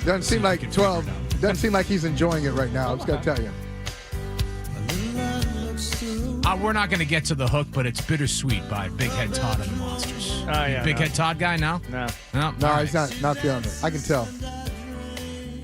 Doesn't seem like 12. Doesn't seem like he's enjoying it right now. I'm just going to tell you. We're not going to get to the hook, but it's Bittersweet by Big Head Todd and the Monsters. Oh, yeah. Big Head Todd guy now? No. No, He's not feeling it. I can tell.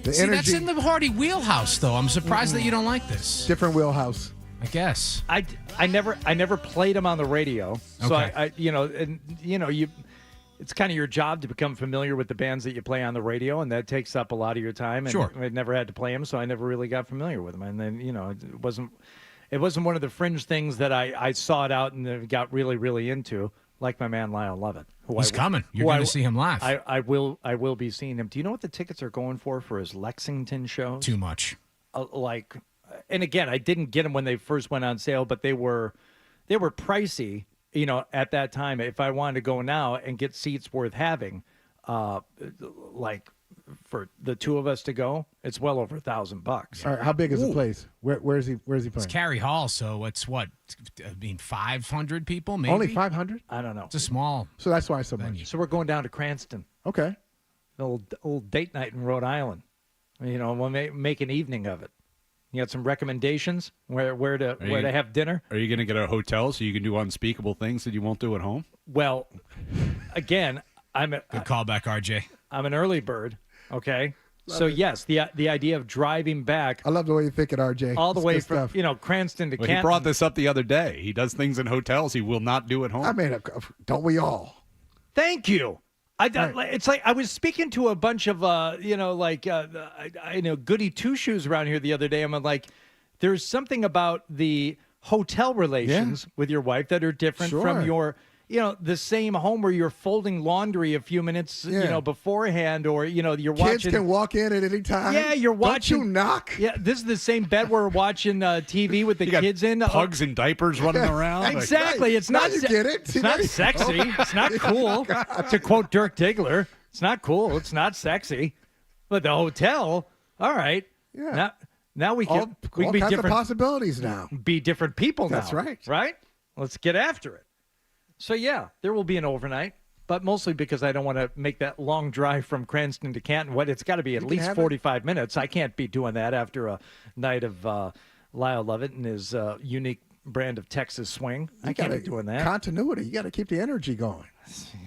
The See, energy, that's in the Hardy wheelhouse, though. I'm surprised that you don't like this. different wheelhouse. I guess. I never played him on the radio. So Okay. it's kind of your job to become familiar with the bands that you play on the radio, and that takes up a lot of your time. And Sure. I never had to play them, so I never really got familiar with them. And then, it wasn't one of the fringe things that I sought out and then got really, really into, like my man Lyle Lovett. He's coming. You're going to see him live. I will be seeing him. Do you know what the tickets are going for his Lexington shows? Too much. And again, I didn't get them when they first went on sale, but they were pricey, at that time. If I wanted to go now and get seats worth having, for the two of us to go, it's well over $1,000. All right, how big is the place? Where is he playing? It's Cary Hall, so it's 500 people, maybe? Only 500? I don't know. It's a small. So that's why so much. So we're going down to Cranston. Okay. An old date night in Rhode Island. We'll make an evening of it. You got some recommendations where to have dinner? Are you going to get a hotel so you can do unspeakable things that you won't do at home? Well, again, Good callback, RJ. I'm an early bird. Okay. So yes, the idea of driving back. I love the way you think it, RJ. All the way from stuff. Cranston to Well, Canton. he brought this up the other day. He does things in hotels he will not do at home. I mean, don't we all? Thank you. It's like I was speaking to a bunch of goody two shoes around here the other day. I'm like, there's something about the hotel relations with your wife that are different from your. The same home where you're folding laundry a few minutes, beforehand, or you're watching. Kids can walk in at any time. Yeah, you're watching. Don't you knock? Yeah, this is the same bed we're watching TV with the kids in. Pugs and diapers running around. Exactly. It's not. You get it. It's not sexy. It's not cool. To quote Dirk Diggler, it's not cool. It's not sexy. But the hotel, all right. Yeah. Now we can. All We can be kinds different. of possibilities now. Be different people now. That's right. Right. Let's get after it. So, yeah, there will be an overnight, but mostly because I don't want to make that long drive from Cranston to Canton. It's got to be at least 45 minutes. I can't be doing that after a night of Lyle Lovett and his unique brand of Texas swing. I can't be doing that. Continuity. You got to keep the energy going.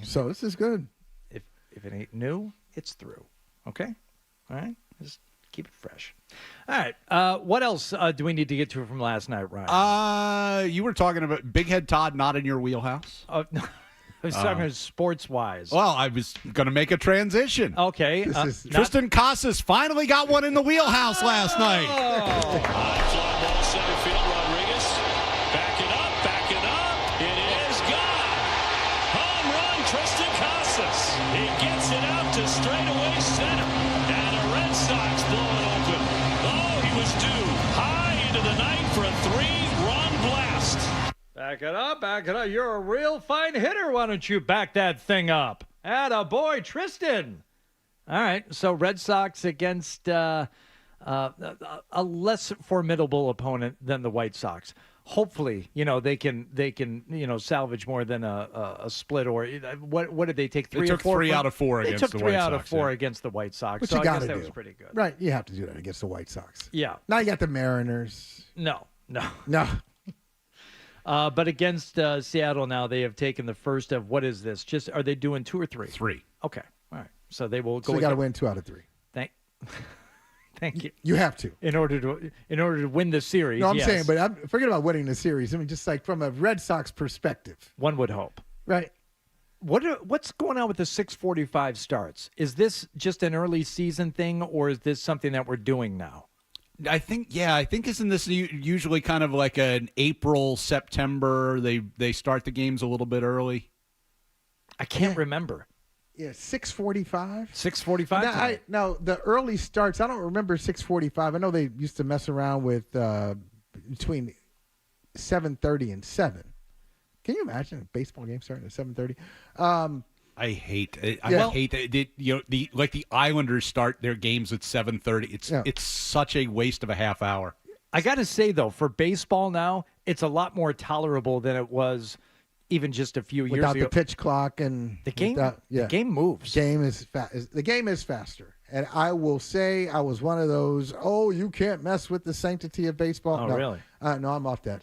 So this is good. If it ain't new, it's through. Okay? All right? Just keep it fresh. All right. What else do we need to get to from last night, Ryan? You were talking about Big Head Todd not in your wheelhouse? No, I was talking sports-wise. Well, I was going to make a transition. Okay. Tristan Casas finally got one in the wheelhouse last night. High fly ball center field. Rodriguez. Back it up. It is gone. Home run, Tristan Casas. He gets it out to straightaway center. And the Red Sox blow it open. Oh, he was due high into the night for a 3-run blast. Back it up. You're a real fine hitter. Why don't you back that thing up? Atta boy, Tristan. All right. So Red Sox against a less formidable opponent than the White Sox. Hopefully, they can salvage more than a split, or what did they take? They took 3 out of 4 against the White Sox. They took 3 out of 4 against the White Sox. But so you got I to guess do. that was pretty good. Right. You have to do that against the White Sox. Yeah. Now you got the Mariners. No. No. But against Seattle now, they have taken the first of, what is this? Are they doing 2 or 3? 3. Okay. All right. So they will go. So you got to win 2 out of 3. Thank you. You have to. In order to win the series. No, I'm yes. saying, but forget about winning the series. I mean, just like from a Red Sox perspective. One would hope. Right. What's going on with the 6:45 starts? Is this just an early season thing, or is this something that we're doing now? I think isn't this usually kind of like an April, September? They start the games a little bit early. I can't remember. Yeah, 6:45. 6:45. No, the early starts. I don't remember 6:45. I know they used to mess around with between 7:30 and 7. Can you imagine a baseball game starting at 7:30? I hate it. I hate it. The Islanders start their games at 7:30. It's such a waste of a half hour. I got to say though, for baseball now, it's a lot more tolerable than it was even just a few years ago. Without the pitch clock and the game. The game moves. The game is faster. And I will say I was one of those, you can't mess with the sanctity of baseball. Oh, no. really? No, I'm off that.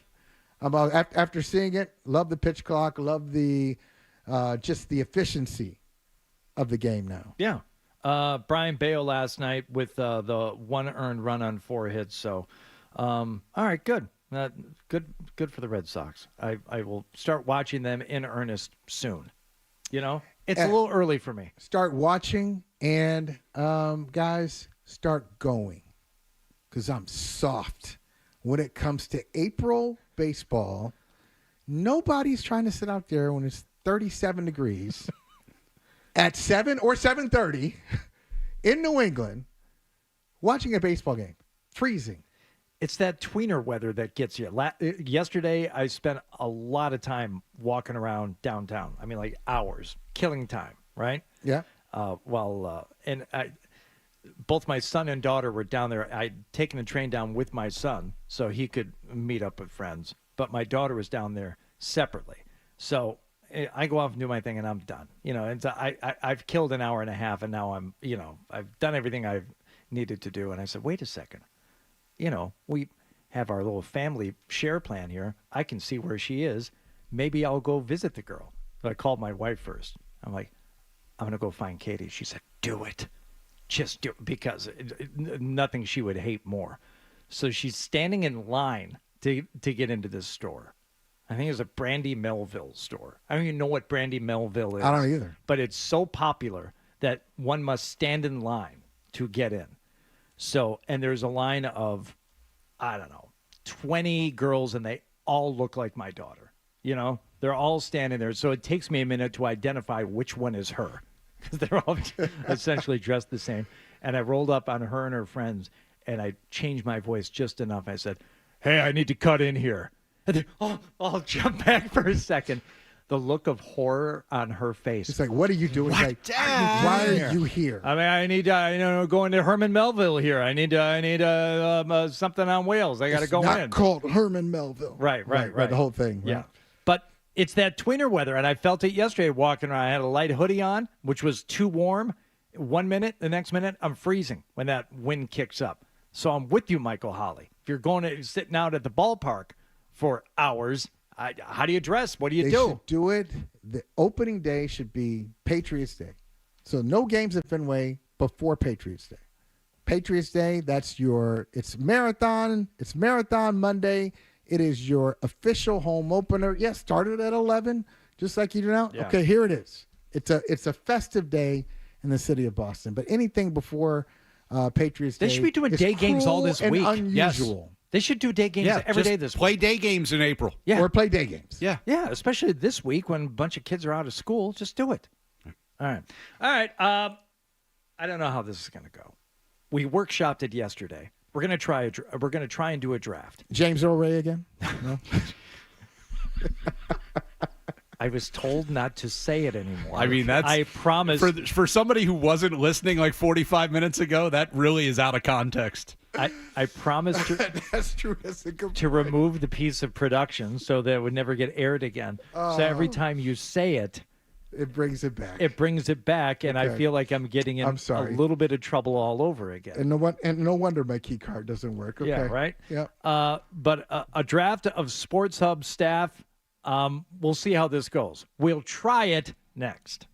After seeing it, love the pitch clock, love the just the efficiency of the game now. Yeah. Brian Bayo last night with the one earned run on 4 hits. So, all right, good. Good for the Red Sox. I will start watching them in earnest soon. It's a little early for me. Start watching and, guys, start going because I'm soft. When it comes to April baseball, nobody's trying to sit out there when it's 37 degrees at 7 or 7:30 in New England watching a baseball game. Freezing. It's that tweener weather that gets you. Yesterday, I spent a lot of time walking around downtown. I mean, like hours, killing time, right? Yeah. Both my son and daughter were down there. I'd taken the train down with my son so he could meet up with friends. But my daughter was down there separately. So I go off and do my thing, and I'm done. And so I've killed an hour and a half, and now I've done everything I've needed to do. And I said, wait a second. We have our little family share plan here. I can see where she is. Maybe I'll go visit the girl. So I called my wife first. I'm like, I'm going to go find Katie. She said, do it. Just do it, because nothing she would hate more. So she's standing in line to get into this store. I think it's a Brandy Melville store. I don't even know what Brandy Melville is. I don't either. But it's so popular that one must stand in line to get in. So, and there's a line of, 20 girls, and they all look like my daughter. They're all standing there. So it takes me a minute to identify which one is her, because they're all essentially dressed the same. And I rolled up on her and her friends, and I changed my voice just enough. I said, hey, I need to cut in here. And they all jump back for a second. The look of horror on her face. It's like, what are you doing? Why are you here? I mean, I need go into Herman Melville here. I need something on Wales. I got to go in. It's not called Herman Melville. Right. The whole thing. Right? Yeah. But it's that tweener weather, and I felt it yesterday walking around. I had a light hoodie on, which was too warm. 1 minute, the next minute, I'm freezing when that wind kicks up. So I'm with you, Michael Holley. If you're sitting out at the ballpark for hours, how do you dress? What do you do? They should do it. The opening day should be Patriots Day. So no games at Fenway before Patriots Day. Patriots Day, it's marathon. It's Marathon Monday. It is your official home opener. Yes, started at 11, just like you do now. Yeah. Okay, here it is. It's a festive day in the city of Boston. But anything before Patriots Day, they should be doing day games all this week. Unusual. Yes. They should do day games every day this week. Play day games in April. Yeah. Or play day games. Yeah. Yeah, especially this week when a bunch of kids are out of school. Just do it. All right. I don't know how this is going to go. We workshopped it yesterday. We're going to try and do a draft. James Earl Ray again? No. I was told not to say it anymore. I mean, I promise. For somebody who wasn't listening like 45 minutes ago, that really is out of context. I promised That's true. to remove the piece of production so that it would never get aired again. So every time you say it, it brings it back. It brings it back, and I feel like I'm getting in a little bit of trouble all over again. And no wonder my key card doesn't work. Okay. Yeah, right? Yeah. But a draft of Sports Hub staff, we'll see how this goes. We'll try it next.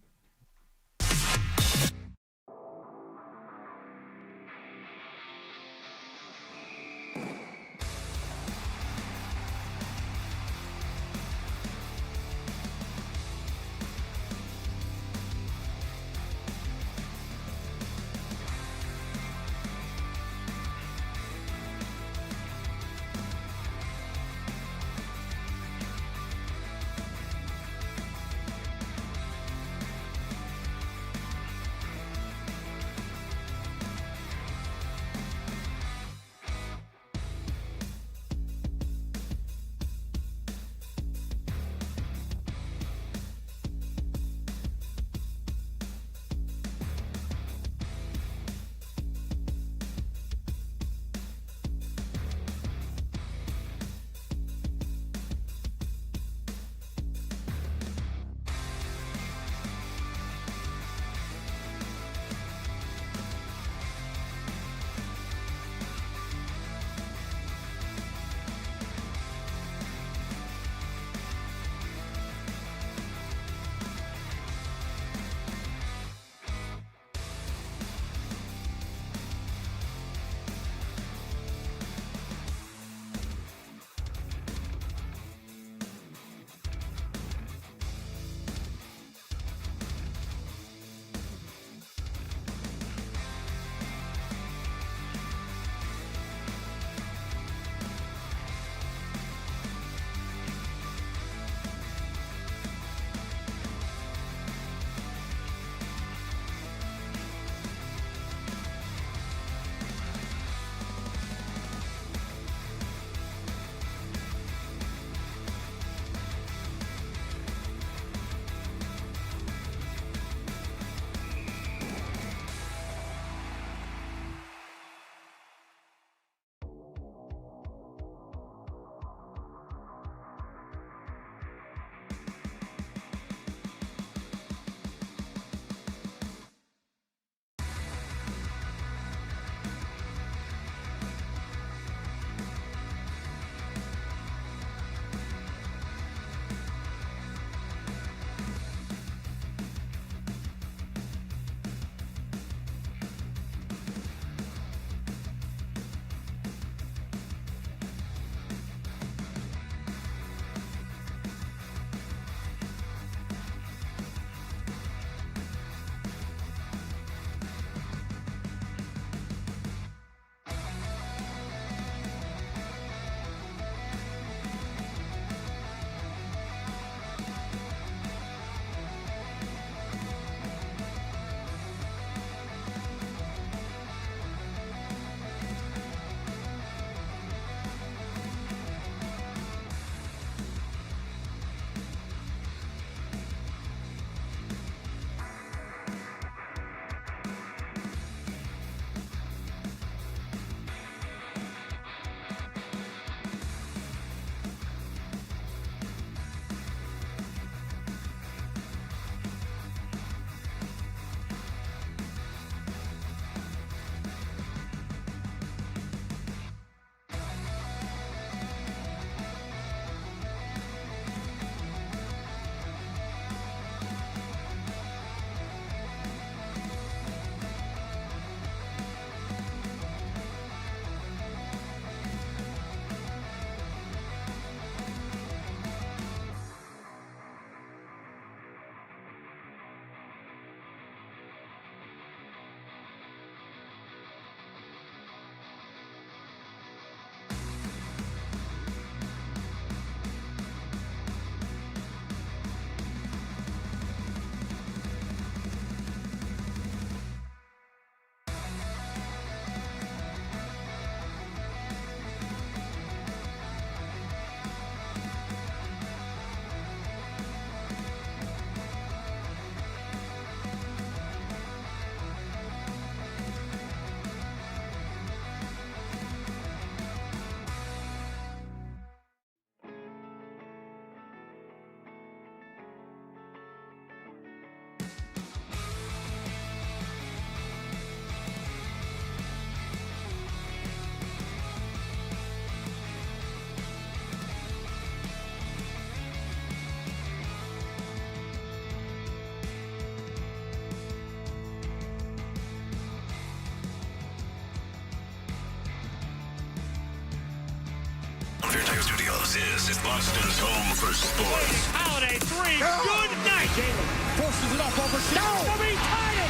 This is Boston's home for sports. Holiday 3. Good night. Jalen forces it up over Somebody tied it.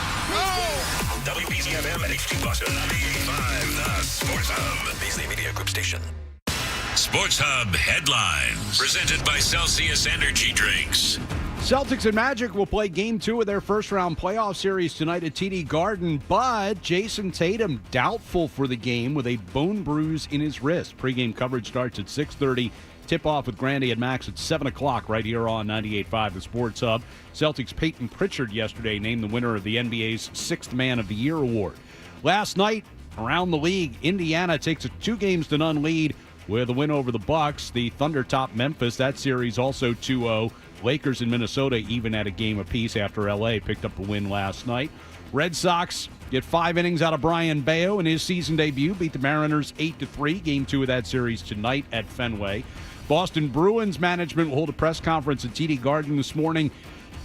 WBZFM and HD Boston 98.5, the Sports Hub. Beasley Media Group Station. Sports Hub headlines. Presented by Celsius Energy Drinks. Celtics and Magic will play Game 2 of their first-round playoff series tonight at TD Garden, but Jason Tatum doubtful for the game with a bone bruise in his wrist. Pre-game coverage starts at 6:30. Tip-off with Grandy and Max at 7 o'clock right here on 98.5 The Sports Hub. Celtics' Peyton Pritchard yesterday named the winner of the NBA's Sixth Man of the Year award. Last night, around the league, Indiana takes a 2-0 lead with a win over the Bucks. The Thunder top Memphis. That series also 2-0. Lakers and Minnesota even at a game apiece after L.A. picked up a win last night. Red Sox get 5 innings out of Brian Bayo in his season debut. Beat the Mariners 8-3. Game 2 of that series tonight at Fenway. Boston Bruins management will hold a press conference at TD Garden this morning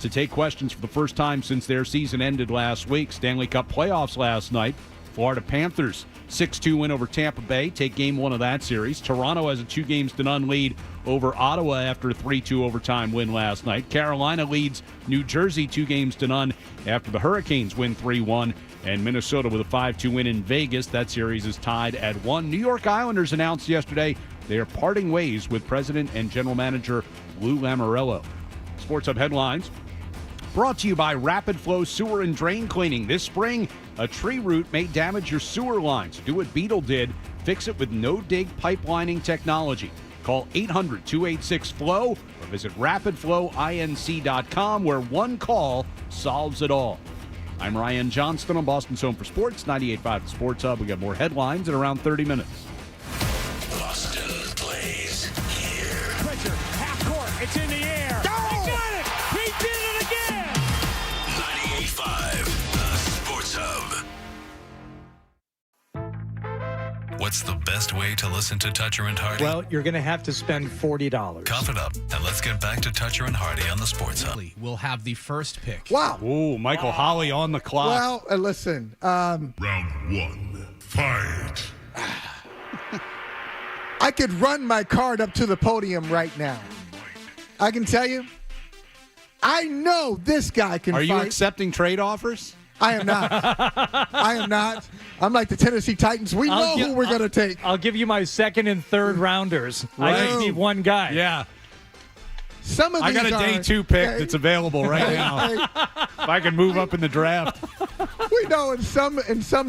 to take questions for the first time since their season ended last week. Stanley Cup playoffs last night. Florida Panthers 6-2 win over Tampa Bay. Take game 1 of that series. Toronto has a 2-0 lead over Ottawa after a 3-2 overtime win last night. Carolina leads New Jersey 2-0 after the Hurricanes win 3-1. And Minnesota with a 5-2 win in Vegas. That series is tied at 1. New York Islanders announced yesterday they are parting ways with president and general manager Lou Lamoriello. Sports Hub headlines brought to you by Rapid Flow Sewer and Drain Cleaning. This spring, a tree root may damage your sewer lines. Do what Beetle did. Fix it with no-dig pipelining technology. Call 800-286-FLOW or visit rapidflowinc.com where one call solves it all. I'm Ryan Johnston on Boston's Home for Sports, 98.5 The Sports Hub. We got more headlines in around 30 minutes. Boston plays here. Pritchard, half court. It's in the air. He got it. He did it again. 98.5 The Sports Hub. What's the best way to listen to Toucher and Hardy? Well, you're going to have to spend $40. Cough it up, and let's get back to Toucher and Hardy on the Sports Hub. We'll have the first pick. Wow. Ooh, Michael Holley on the clock. Well, listen. Round 1, fight. I could run my card up to the podium right now. I can tell you, I know this guy can Are fight. you accepting trade offers? I am not. I am not. I'm like the Tennessee Titans. We know who we're going to take. I'll give you my second and third rounders. Right. I just need one guy. Yeah. Some of these I got a day 2 pick that's available right now. If I can move up in the draft. We know in some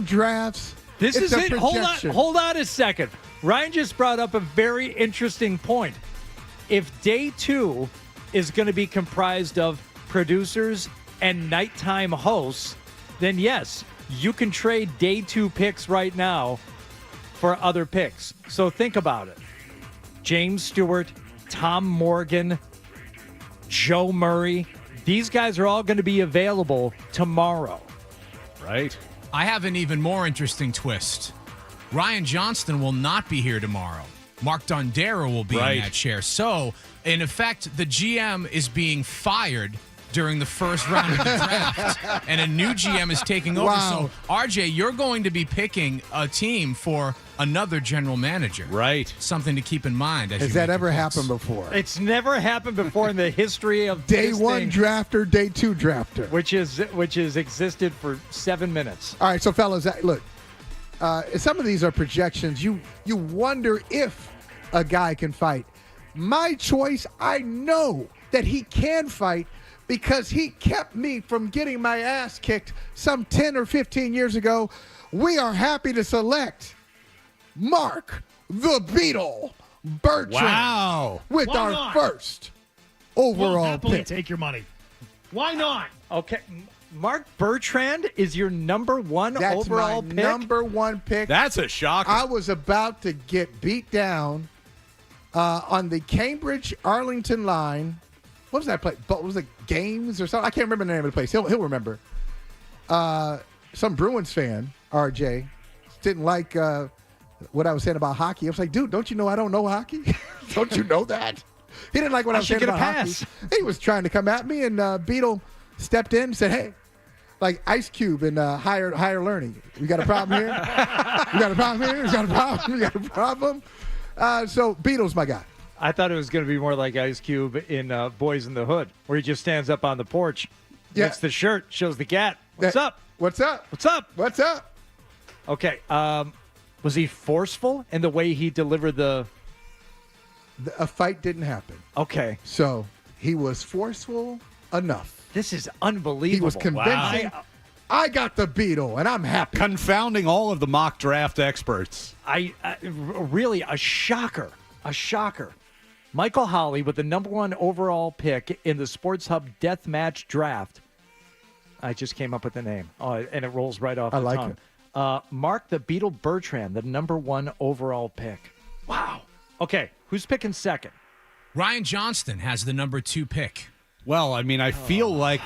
drafts. This it's is a it. projection. Hold on a second. Ryan just brought up a very interesting point. If day 2 is going to be comprised of producers and nighttime hosts, then yes, you can trade day 2 picks right now for other picks. So think about it. James Stewart, Tom Morgan, Joe Murray, these guys are all going to be available tomorrow. Right. I have an even more interesting twist. Ryan Johnston will not be here tomorrow. Mark Dondera will be in that chair. So, in effect, the GM is being fired during the first round of the draft, and a new GM is taking over. Wow. So, RJ, you're going to be picking a team for another general manager. Right. Something to keep in mind. As Has you that make ever your picks. happened before? It's never happened before in the history of Day this 1 thing, drafter, day 2 drafter. which is existed for 7 minutes. All right, so fellas, look, some of these are projections. You wonder if a guy can fight. My choice, I know that he can fight because he kept me from getting my ass kicked some 10 or 15 years ago. We are happy to select Mark the Beetle Bertrand with Why our not? first We'll overall happily pick. take your money. Why not? Okay, Mark Bertrand is your number 1 That's overall my pick? number 1 pick. That's a shocker. I was about to get beat down on the Cambridge-Arlington line. What was that place? What was it, Games or something? I can't remember the name of the place. He'll remember. Some Bruins fan, RJ, didn't like what I was saying about hockey. I was like, dude, don't you know I don't know hockey? Don't you know that? He didn't like what I was saying should get about a pass. hockey. He was trying to come at me, and Beetle stepped in and said, hey, like Ice Cube in higher learning. We got a problem here? We got a problem here? We got a problem? We got a problem? So Beetle's my guy. I thought it was going to be more like Ice Cube in Boys in the Hood, where he just stands up on the porch, lifts the shirt, shows the gat. What's up? What's up? What's up? What's up? Okay. Was he forceful in the way he delivered a fight didn't happen. Okay. So he was forceful enough. This is unbelievable. He was convincing. Wow. I got the Beetle, and I'm happy. Confounding all of the mock draft experts. I really a shocker. A shocker. Michael Holley with the number 1 overall pick in the Sports Hub Deathmatch Draft. I just came up with the name. Oh, and it rolls right off the tongue. It. Mark the Beetle Bertrand, the number 1 overall pick. Wow. Okay, who's picking second? Ryan Johnston has the number 2 pick. Well, I mean, I feel like,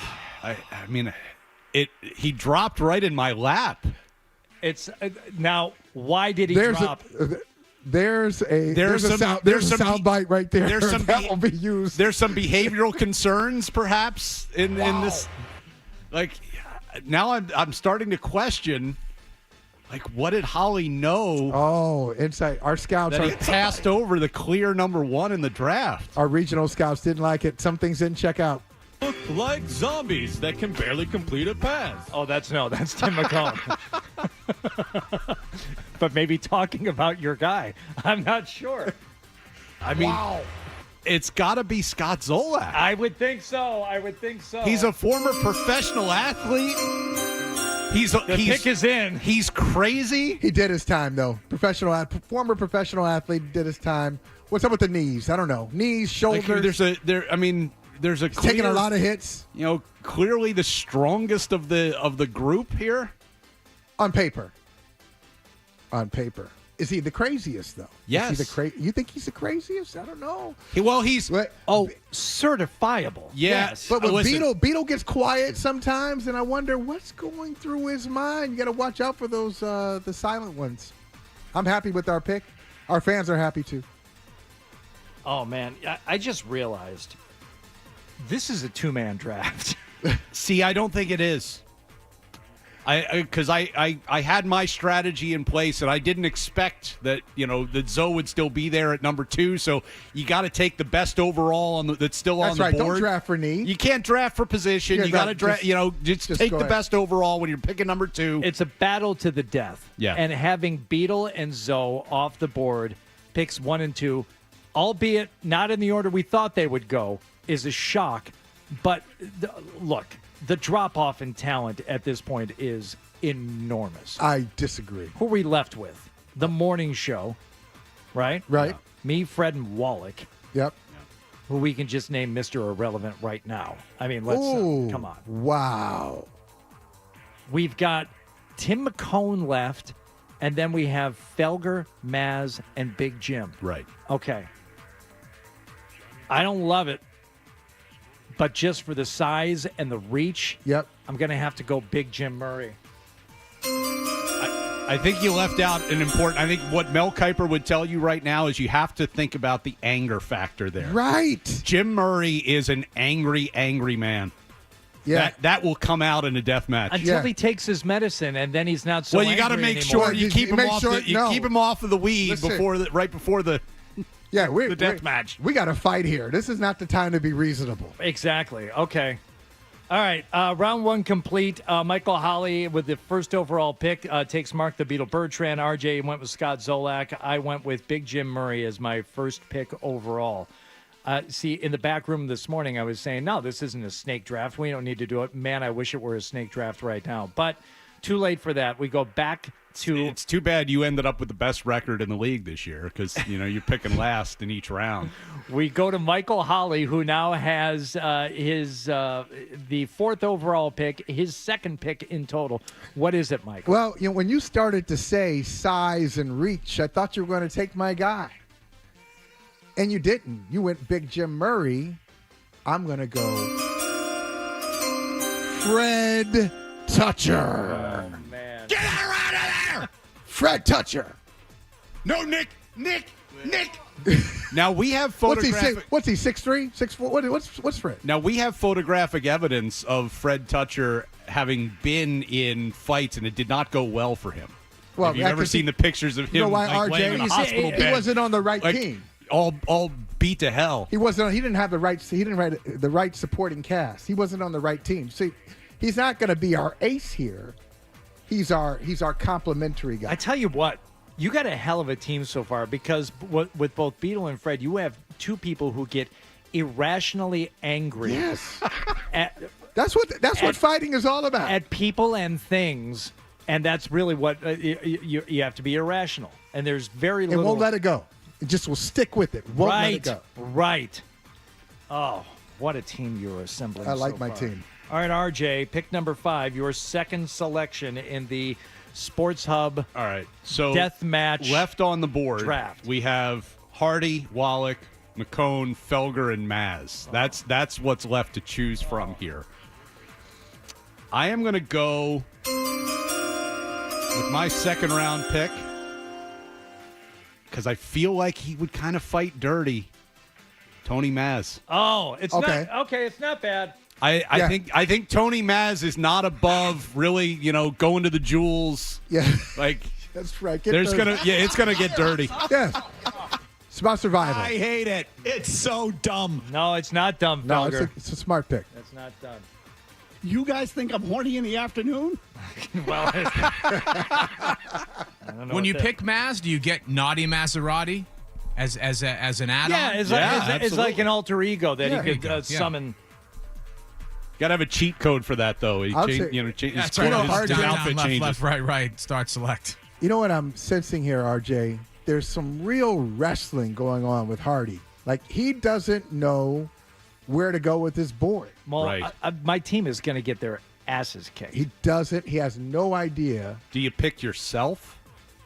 he dropped right in my lap. It's now. Why did he drop? There's a sound bite right there. There's some that will be used. There's some behavioral concerns, perhaps, in this. Like, now I'm starting to question. Like, what did Holly know? Oh, inside our scouts that he passed over the clear number 1 in the draft. Our regional scouts didn't like it. Some things didn't check out. Look like zombies that can barely complete a pass. Oh, that's Tim McCone. But maybe talking about your guy. I'm not sure. I mean, it's got to be Scott Zolak. I would think so. He's a former professional athlete. The pick is in. He's crazy. He did his time, though. Former professional athlete did his time. What's up with the knees? I don't know. Knees, shoulders. There's a He's taking a lot of hits. Clearly the strongest of the group here. On paper. Is he the craziest, though? Yes. You think he's the craziest? I don't know. He's certifiable. Yes. But with Beetle gets quiet sometimes, and I wonder what's going through his mind. You got to watch out for those the silent ones. I'm happy with our pick. Our fans are happy too. Oh man, I just realized this is a 2-man draft. See, I don't think it is. Because I had my strategy in place, and I didn't expect that that Zoe would still be there at number 2. So you got to take the best overall that's still on the board. Don't draft for need. You can't draft for position. You got to draft. Just take the best overall when you're picking number 2. It's a battle to the death. Yeah. And having Beetle and Zoe off the board, picks 1 and 2, albeit not in the order we thought they would go, is a shock. But look. The drop-off in talent at this point is enormous. I disagree. Who are we left with? The morning show, right? Right. Me, Fred, and Wallach. Yep. Who we can just name Mr. Irrelevant right now. I mean, let's come on. Wow. We've got Tim McCone left, and then we have Felger, Maz, and Big Jim. Right. Okay. I don't love it. But just for the size and the reach, I'm going to have to go Big Jim Murray. I think you left out an important. I think what Mel Kiper would tell you right now is you have to think about the anger factor there. Right. Jim Murray is an angry man. Yeah. That will come out in a death match. Until he takes his medicine, and then he's not so Well, you got to make anymore. sure you keep him off keep him off of the weed right before the the death match. We got to fight here. This is not the time to be reasonable. Exactly. Okay. All right. Round 1 complete. Michael Holley with the first overall pick takes Mark the Beetle Bertrand. RJ went with Scott Zolak. I went with Big Jim Murray as my first pick overall. See, in the back room this morning, I was saying, no, this isn't a snake draft. We don't need to do it. Man, I wish it were a snake draft right now. But too late for that. We go back to... It's too bad you ended up with the best record in the league this year because, you're picking last in each round. We go to Michael Holley, who now has the 4th overall pick, his 2nd pick in total. What is it, Michael? Well, when you started to say size and reach, I thought you were going to take my guy. And you didn't. You went Big Jim Murray. I'm going to go Fred Toucher. Oh, man. Get her out of there! Fred Toucher. No, Nick. Now we have photographic. What's he? 6'3", 6'4"? What's Fred? Now we have photographic evidence of Fred Toucher having been in fights, and it did not go well for him. Well, have you ever seen the pictures of him RJ, laying in a hospital bed? He wasn't on the right team. All beat to hell. He wasn't. He didn't have the right. He didn't write the right supporting cast. He wasn't on the right team. See, he's not going to be our ace here. He's our complimentary guy. I tell you what, you got a hell of a team so far because with both Beetle and Fred, you have two people who get irrationally angry. Yes. That's what fighting is all about. At people and things, and that's really what you have to be irrational. And there's very little. And won't let it go. It just will stick with it. Won't let it go. Right. Oh, what a team you're assembling. I like so my far. team. All right, RJ, pick number 5, your second selection in the Sports Hub. All right, so death match left on the board. Draft. We have Hardy, Wallach, McCone, Felger, and Maz. That's what's left to choose from here. I am going to go with my second round pick because I feel like he would kind of fight dirty. Tony Maz. Oh, it's Okay. not okay. It's not bad. I think Tony Maz is not above really, going to the jewels. Yeah, like that's right. it's gonna get dirty. Yes. It's about survival. I hate it. It's so dumb. No, it's not dumb, No, Felger. it's a smart pick. That's not dumb. You guys think I'm horny in the afternoon? Well, I don't know When what you that- pick Maz, do you get Naughty Maserati as an add-on? Yeah, it's like an alter ego that Yeah, he could there you go. summon. Got to have a cheat code for that though. I'll say- That's his right. his Down, outfit left, changes. left, right, start, select. You know what I'm sensing here, RJ? There's some real wrestling going on with Hardy. Like, he doesn't know where to go with his board. Well, Right. my team is going to get their asses kicked. He doesn't. He has no idea. Do you pick yourself?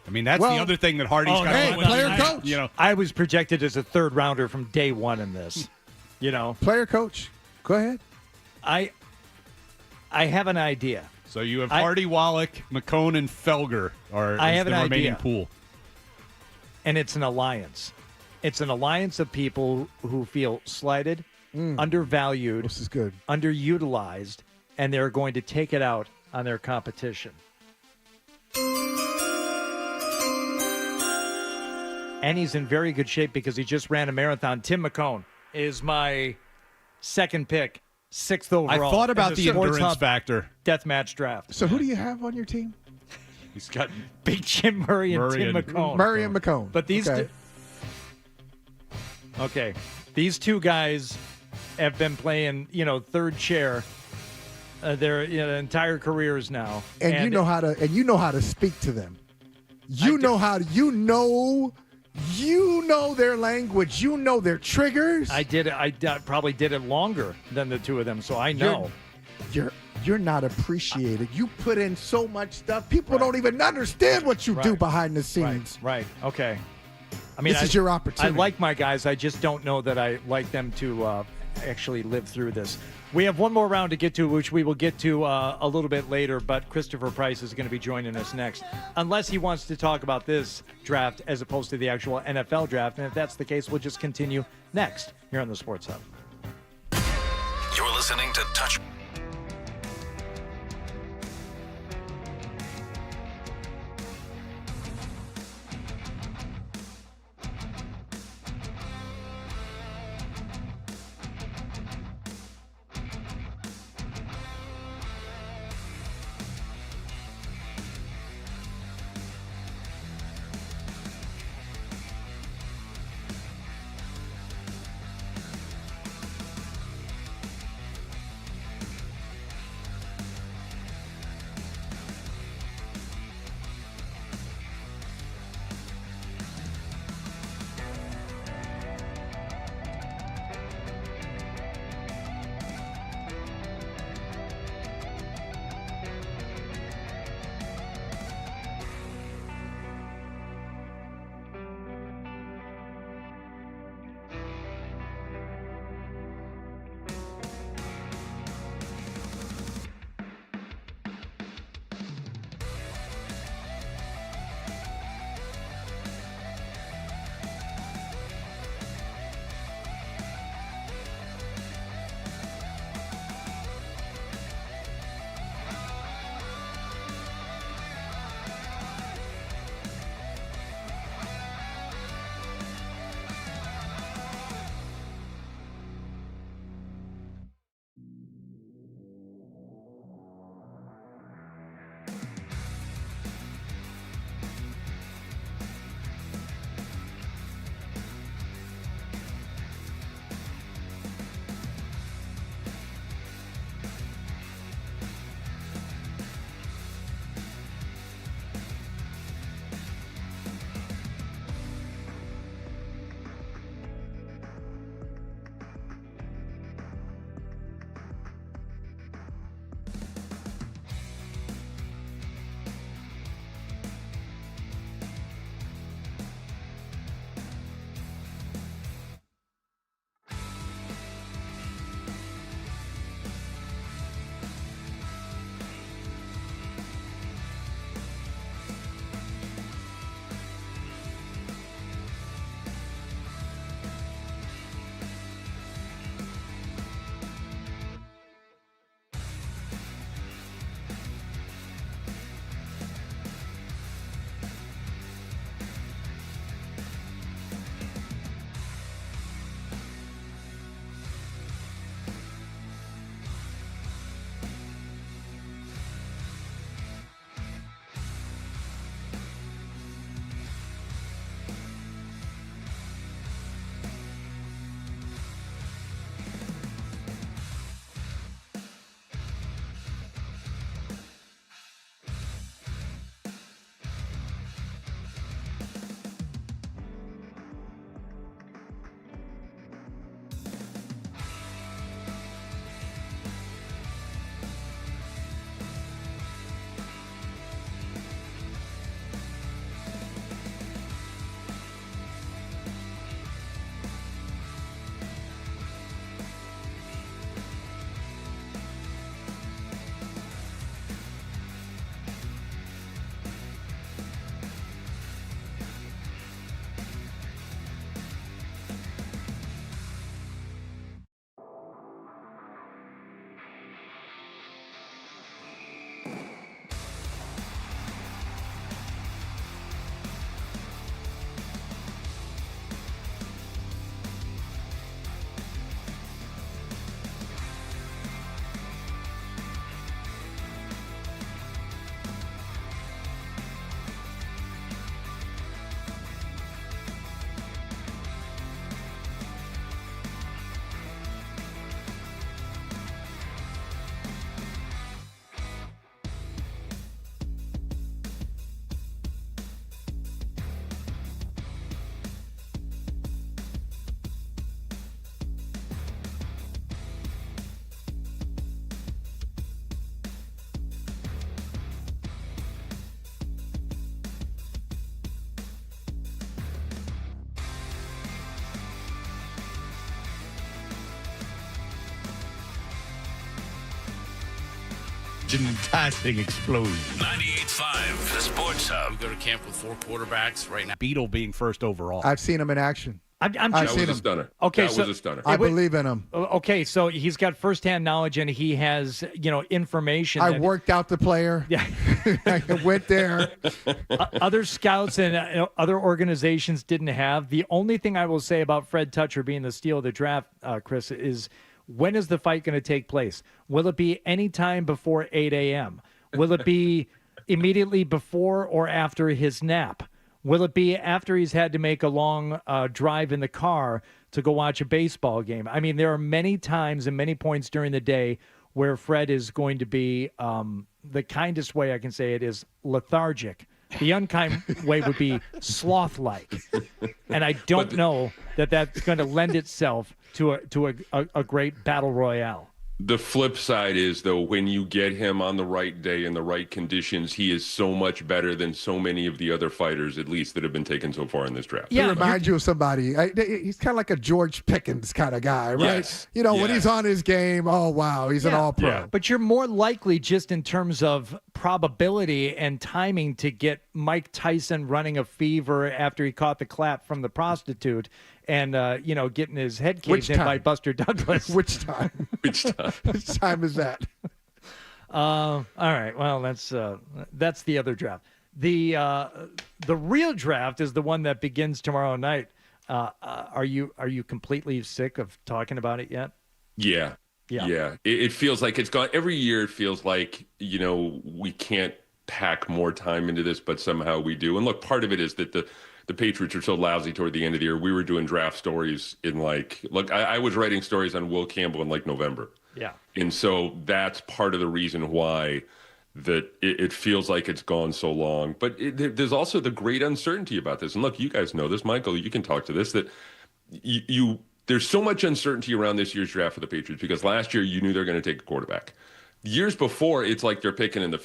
I mean, that's Well- the other thing that Hardy's got hey, going on. player coach. I was projected as a third rounder from day one in this. Player coach. Go ahead. I have an idea. So you have Hardy, Wallach, McCone, and Felger are I have the an remaining idea. pool. And it's an alliance. It's an alliance of people who feel slighted, undervalued, This is good. underutilized, and they're going to take it out on their competition. And he's in very good shape because he just ran a marathon. Tim McCone is my second pick, 6th overall. I thought about in the Sports endurance Hub factor. Deathmatch draft. So who do you have on your team? He's got Big Jim Murray and Tim McCone. Murray and McCone. But these Okay. Okay. These two guys have been playing, third chair their entire careers now. And you know how to speak to them. You know their language. You know their triggers. I probably did it longer than the two of them, so I know. You're not appreciated. You put in so much stuff. People don't even understand what you do behind the scenes. Right. Okay. I mean, This is your opportunity. I like my guys. I just don't know that I like them to actually live through this. We have one more round to get to, which we will get to a little bit later, but Christopher Price is going to be joining us next. Unless he wants to talk about this draft as opposed to the actual NFL draft. And if that's the case, we'll just continue next here on the Sports Hub. You're listening to Touch. An enticing explosion. 98.5, the Sports Hub. We go to camp with 4 quarterbacks right now. Beetle being first overall. I've seen him in action. I've That seen was a him. stunner. Okay, that was a stunner. I believe in him. Okay, so he's got firsthand knowledge and he has, information. I worked out the player. Yeah. I went there. Other scouts and other organizations didn't have. The only thing I will say about Fred Toucher being the steal of the draft, Chris, is when is the fight going to take place? Will it be any time before 8 a.m.? Will it be immediately before or after his nap? Will it be after he's had to make a long drive in the car to go watch a baseball game? I mean, there are many times and many points during the day where Fred is going to be, the kindest way I can say it is lethargic. The unkind way would be sloth-like. And I don't know that that's going to lend itself to a great battle royale. The flip side is, though, when you get him on the right day in the right conditions, he is so much better than so many of the other fighters, at least, that have been taken so far in this draft. He reminds you of somebody. He's kind of like a George Pickens kind of guy, right? Yes. When he's on his game, oh, wow, he's an all-pro. Yeah. But you're more likely, just in terms of probability and timing, to get Mike Tyson running a fever after he caught the clap from the prostitute and, getting his head caved in by Buster Douglas. Which time? Which time? Which time is that? All right. Well, that's the other draft. The real draft is the one that begins tomorrow night. Are you completely sick of talking about it yet? Yeah. It feels like it's gone. Every year it feels like, we can't pack more time into this, but somehow we do. And look, part of it is that the Patriots are so lousy toward the end of the year. We were doing draft stories in I was writing stories on Will Campbell in November. Yeah. And so that's part of the reason why that it feels like it's gone so long. But there's also the great uncertainty about this. And look, you guys know this, Michael, you can talk to this, that there's so much uncertainty around this year's draft for the Patriots because last year you knew they're going to take a quarterback. Years before, it's like they're picking in the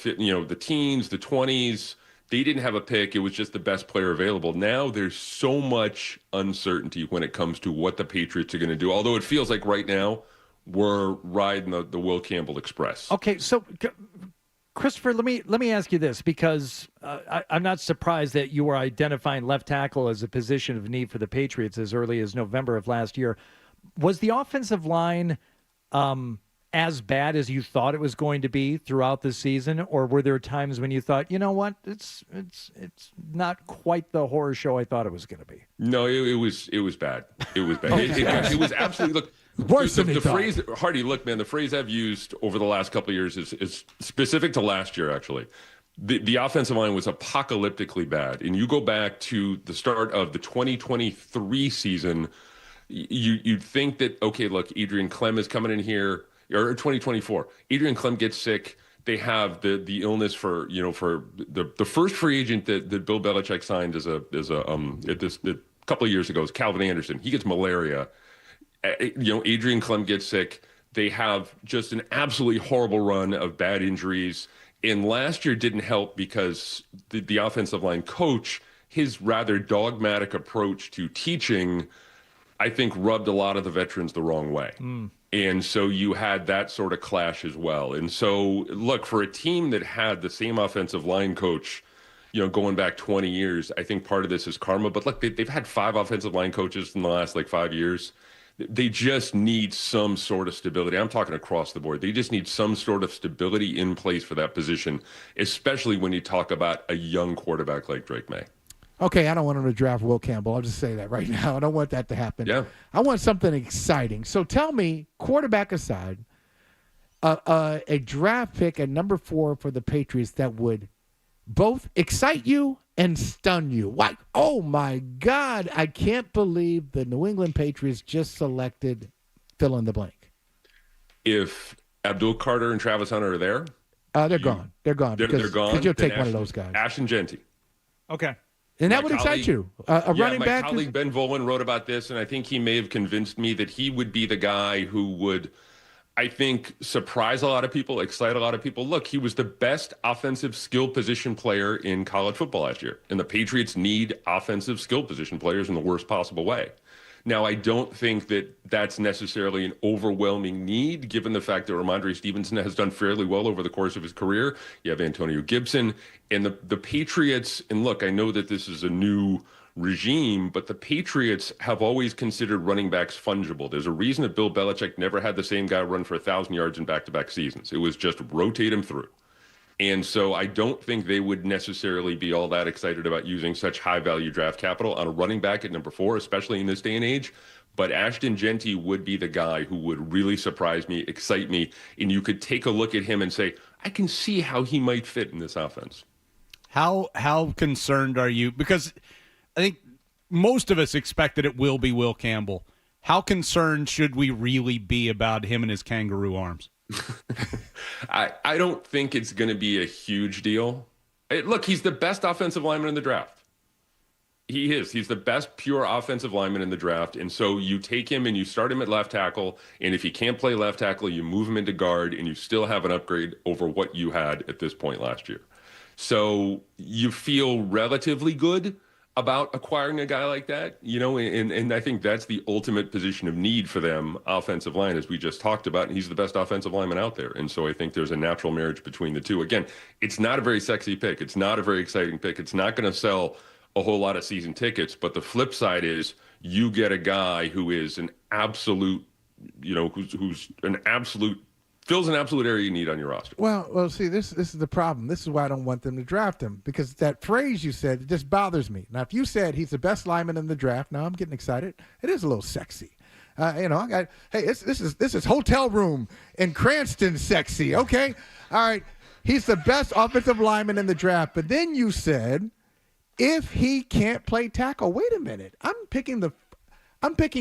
teens, the 20s. They didn't have a pick. It was just the best player available. Now there's so much uncertainty when it comes to what the Patriots are going to do. Although it feels like right now we're riding the Will Campbell Express. Okay, so Christopher, let me ask you this, because I'm not surprised that you were identifying left tackle as a position of need for the Patriots as early as November of last year. Was the offensive line as bad as you thought it was going to be throughout the season, or were there times when you thought, you know what, it's not quite the horror show I thought it was going to be? No, it was bad. It was bad. It was absolutely worse than the phrase, Hardy. Look, man, the phrase I've used over the last couple of years is specific to last year. Actually, the offensive line was apocalyptically bad, and you go back to the start of the 2023 season. You'd think that, okay, look, Adrian Clem is coming in here. Or 2024, Adrian Clem gets sick. They have the illness for the first free agent that Bill Belichick signed as a couple of years ago is Calvin Anderson. He gets malaria. Adrian Clem gets sick. They have just an absolutely horrible run of bad injuries. And last year didn't help because the offensive line coach, his rather dogmatic approach to teaching, I think rubbed a lot of the veterans the wrong way. And so you had that sort of clash as well. And so, look, for a team that had the same offensive line coach, going back 20 years, I think part of this is karma. But look, they've had 5 offensive line coaches in the last 5 years. They just need some sort of stability. I'm talking across the board. They just need some sort of stability in place for that position, especially when you talk about a young quarterback like Drake May. Okay, I don't want him to draft Will Campbell. I'll just say that right now. I don't want that to happen. Yeah. I want something exciting. So tell me, quarterback aside, a draft pick at number 4 for the Patriots that would both excite you and stun you. What? Oh, my God. I can't believe the New England Patriots just selected fill in the blank. If Abdul Carter and Travis Hunter are there? They're gone. They're gone. They're gone. Because you'll take one of those guys. Ashton Genty. Okay. And that would excite you. Running back. My colleague Ben Volen wrote about this, and I think he may have convinced me that he would be the guy who would, I think, surprise a lot of people, excite a lot of people. Look, he was the best offensive skill position player in college football last year, and the Patriots need offensive skill position players in the worst possible way. Now, I don't think that that's necessarily an overwhelming need, given the fact that Ramondre Stevenson has done fairly well over the course of his career. You have Antonio Gibson and the Patriots. And look, I know that this is a new regime, but the Patriots have always considered running backs fungible. There's a reason that Bill Belichick never had the same guy run for 1,000 yards in back-to-back seasons. It was just rotate him through. And so I don't think they would necessarily be all that excited about using such high-value draft capital on a running back at number 4, especially in this day and age. But Ashton Genty would be the guy who would really surprise me, excite me, and you could take a look at him and say, I can see how he might fit in this offense. How concerned are you? Because I think most of us expect that it will be Will Campbell. How concerned should we really be about him and his kangaroo arms? I don't think it's going to be a huge deal. Look, he's the best offensive lineman in the draft. He is. He's the best pure offensive lineman in the draft. And so you take him and you start him at left tackle. And if he can't play left tackle, you move him into guard and you still have an upgrade over what you had at this point last year. So you feel relatively good about acquiring a guy like that, and I think that's the ultimate position of need for them, offensive line, as we just talked about, and he's the best offensive lineman out there. And so I think there's a natural marriage between the two. Again, it's not a very sexy pick. It's not a very exciting pick. It's not going to sell a whole lot of season tickets, but the flip side is you get a guy who is an absolute, who's an absolute, fills an absolute area you need on your roster. Well, see, this is the problem. This is why I don't want them to draft him, because that phrase you said, it just bothers me. Now, if you said he's the best lineman in the draft, now I'm getting excited. It is a little sexy. This is hotel room in Cranston sexy. Okay, all right. He's the best offensive lineman in the draft, but then you said if he can't play tackle. Wait a minute. I'm picking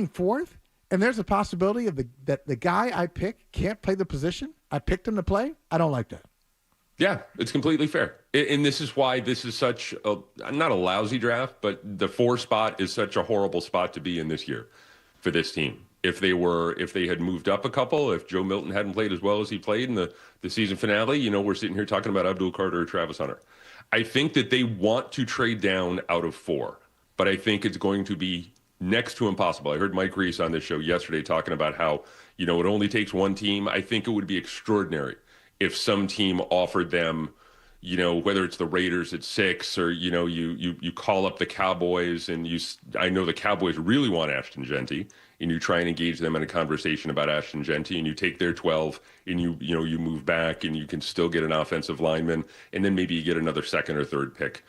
fourth. And there's a possibility that the guy I pick can't play the position I picked him to play. I don't like that. Yeah, it's completely fair. And this is why this is such not a lousy draft, but the 4 spot is such a horrible spot to be in this year for this team. If they had moved up a couple, if Joe Milton hadn't played as well as he played in the season finale, we're sitting here talking about Abdul Carter or Travis Hunter. I think that they want to trade down out of 4, but I think it's going to be next to impossible. I heard Mike Reese on this show yesterday talking about how, it only takes one team. I think it would be extraordinary if some team offered them, whether it's the Raiders at 6 or, you call up the Cowboys and I know the Cowboys really want Ashton Genty and you try and engage them in a conversation about Ashton Genty and you take their 12 and you move back and you can still get an offensive lineman and then maybe you get another second or third pick.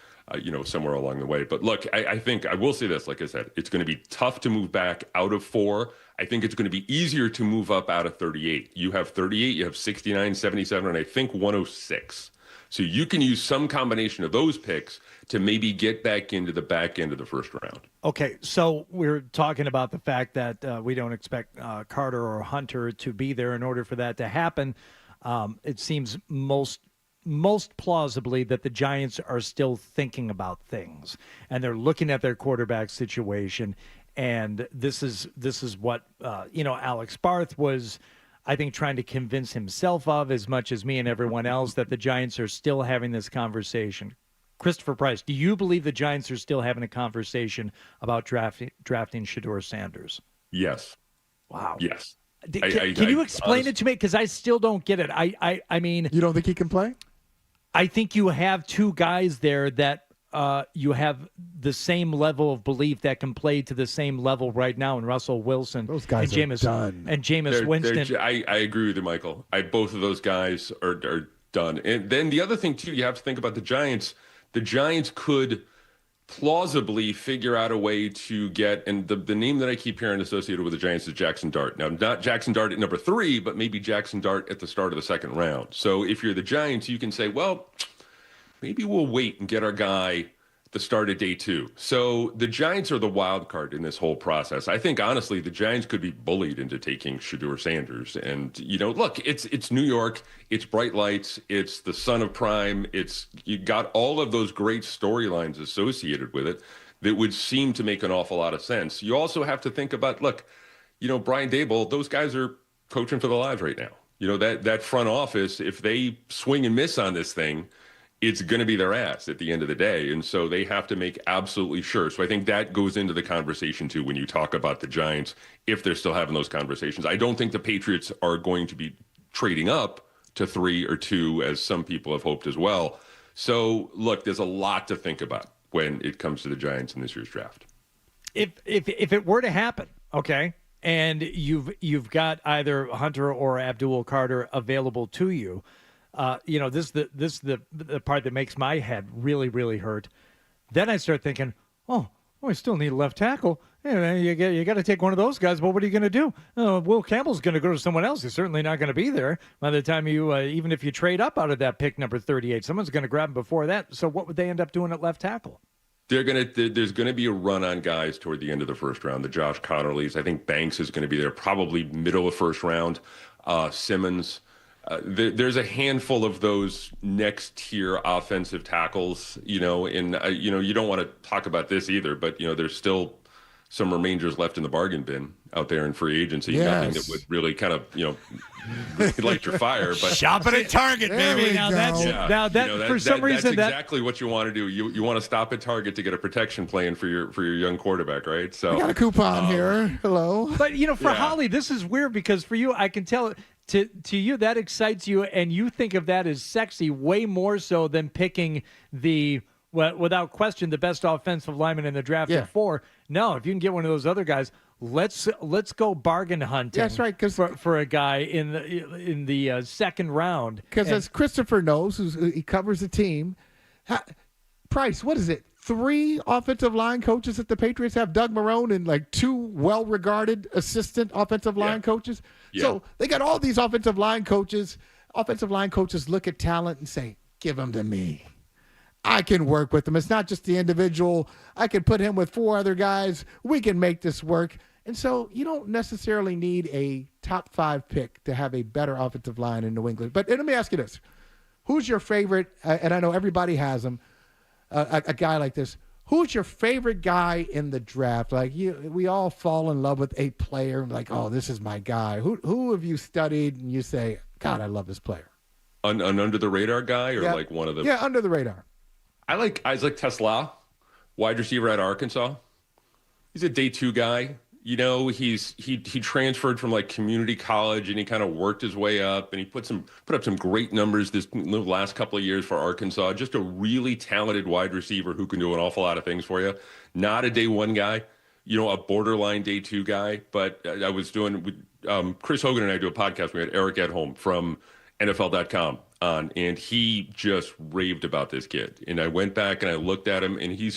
Somewhere along the way. But look, I think I will say this, like I said, it's going to be tough to move back out of 4. I think it's going to be easier to move up out of 38. You have 38, you have 69, 77, and I think 106. So you can use some combination of those picks to maybe get back into the back end of the first round. Okay, so we're talking about the fact that we don't expect Carter or Hunter to be there in order for that to happen. It seems most plausibly that the Giants are still thinking about things and they're looking at their quarterback situation. And this is what, Alex Barth was, I think, trying to convince himself of as much as me and everyone else, that the Giants are still having this conversation. Christopher Price, do you believe the Giants are still having a conversation about drafting Shedeur Sanders? Yes. Wow. Yes. Can you explain it to me? Because I still don't get it. I mean, you don't think he can play? I think you have 2 guys there that you have the same level of belief that can play to the same level right now in Russell Wilson. Those guys and are done. And Jameis Winston. I agree with you, Michael. Both of those guys are done. And then the other thing, too, you have to think about the Giants. The Giants could plausibly figure out a way to get, and the name that I keep hearing associated with the Giants is Jackson Dart. Now, not Jackson Dart at number 3, but maybe Jackson Dart at the start of the second round. So if you're the Giants, you can say, well, maybe we'll wait and get our guy at the start of day 2. So the Giants are the wild card in this whole process. I think, honestly, the Giants could be bullied into taking Shedeur Sanders. And, look, it's New York. It's bright lights. It's the son of prime. You got all of those great storylines associated with it that would seem to make an awful lot of sense. You also have to think about, look, Brian Daboll, those guys are coaching for their lives right now. That front office, if they swing and miss on this thing, it's going to be their ass at the end of the day. And so they have to make absolutely sure. So I think that goes into the conversation too when you talk about the Giants, if they're still having those conversations. I don't think the Patriots are going to be trading up to 3 or 2, as some people have hoped as well. So look, there's a lot to think about when it comes to the Giants in this year's draft. If it were to happen, okay, and you've got either Hunter or Abdul Carter available to you, this is the part that makes my head really, really hurt. Then I start thinking, we still need a left tackle. Yeah, you got to take one of those guys. But what are you going to do? Will Campbell's going to go to someone else. He's certainly not going to be there by the time you, even if you trade up out of that pick number 38, someone's going to grab him before that. So what would they end up doing at left tackle? There's going to be a run on guys toward the end of the first round. The Josh Connerleys. I think Banks is going to be there probably middle of first round. Simmons. There's a handful of those next tier offensive tackles, you don't want to talk about this either, but there's still some remainders left in the bargain bin out there in free agency. Yes. Nothing that would really kind of, light your fire. But shopping at Target, baby. For some reason, that's exactly what you want to do. You want to stop at Target to get a protection plan for your young quarterback, right? So I got a coupon here. Hello. But for Holly, this is weird because for you, I can tell. To you, that excites you, and you think of that as sexy way more so than picking without question, the best offensive lineman in the draft at 4. No, if you can get one of those other guys, let's go bargain hunting. That's right, because for a guy in the second round. Because as Christopher knows, he covers the team. Price, what is it? 3 offensive line coaches that the Patriots have, Doug Marrone and like 2 well-regarded assistant offensive line coaches. Yeah. So they got all these offensive line coaches. Offensive line coaches look at talent and say, give them to me. I can work with them. It's not just the individual. I can put him with 4 other guys. We can make this work. And so you don't necessarily need a top 5 pick to have a better offensive line in New England. But let me ask you this. Who's your favorite, and I know everybody has them, a guy like this. Who's your favorite guy in the draft? Like we all fall in love with a player. Like, oh, this is my guy. Who have you studied and you say, God, I love this player? An under the radar guy, or like one of the? Yeah, under the radar. I like Isaac Tesla, wide receiver at Arkansas. He's a day 2 guy. He transferred from like community college, and he kind of worked his way up, and he put up some great numbers the last couple of years for Arkansas. Just a really talented wide receiver who can do an awful lot of things for you. Not a day 1 guy, a borderline day 2 guy. But I was doing Chris Hogan and I do a podcast. We had Eric at home from NFL.com on, and he just raved about this kid. And I went back and I looked at him, and he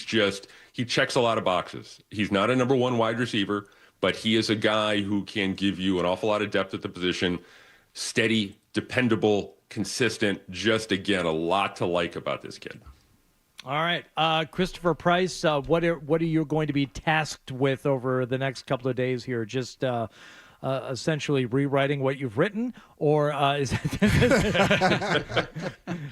checks a lot of boxes. He's not a number 1 wide receiver, but he is a guy who can give you an awful lot of depth at the position, steady, dependable, consistent. Just, again, a lot to like about this kid. All right. Christopher Price, what are you going to be tasked with over the next couple of days here? Just essentially rewriting what you've written, or is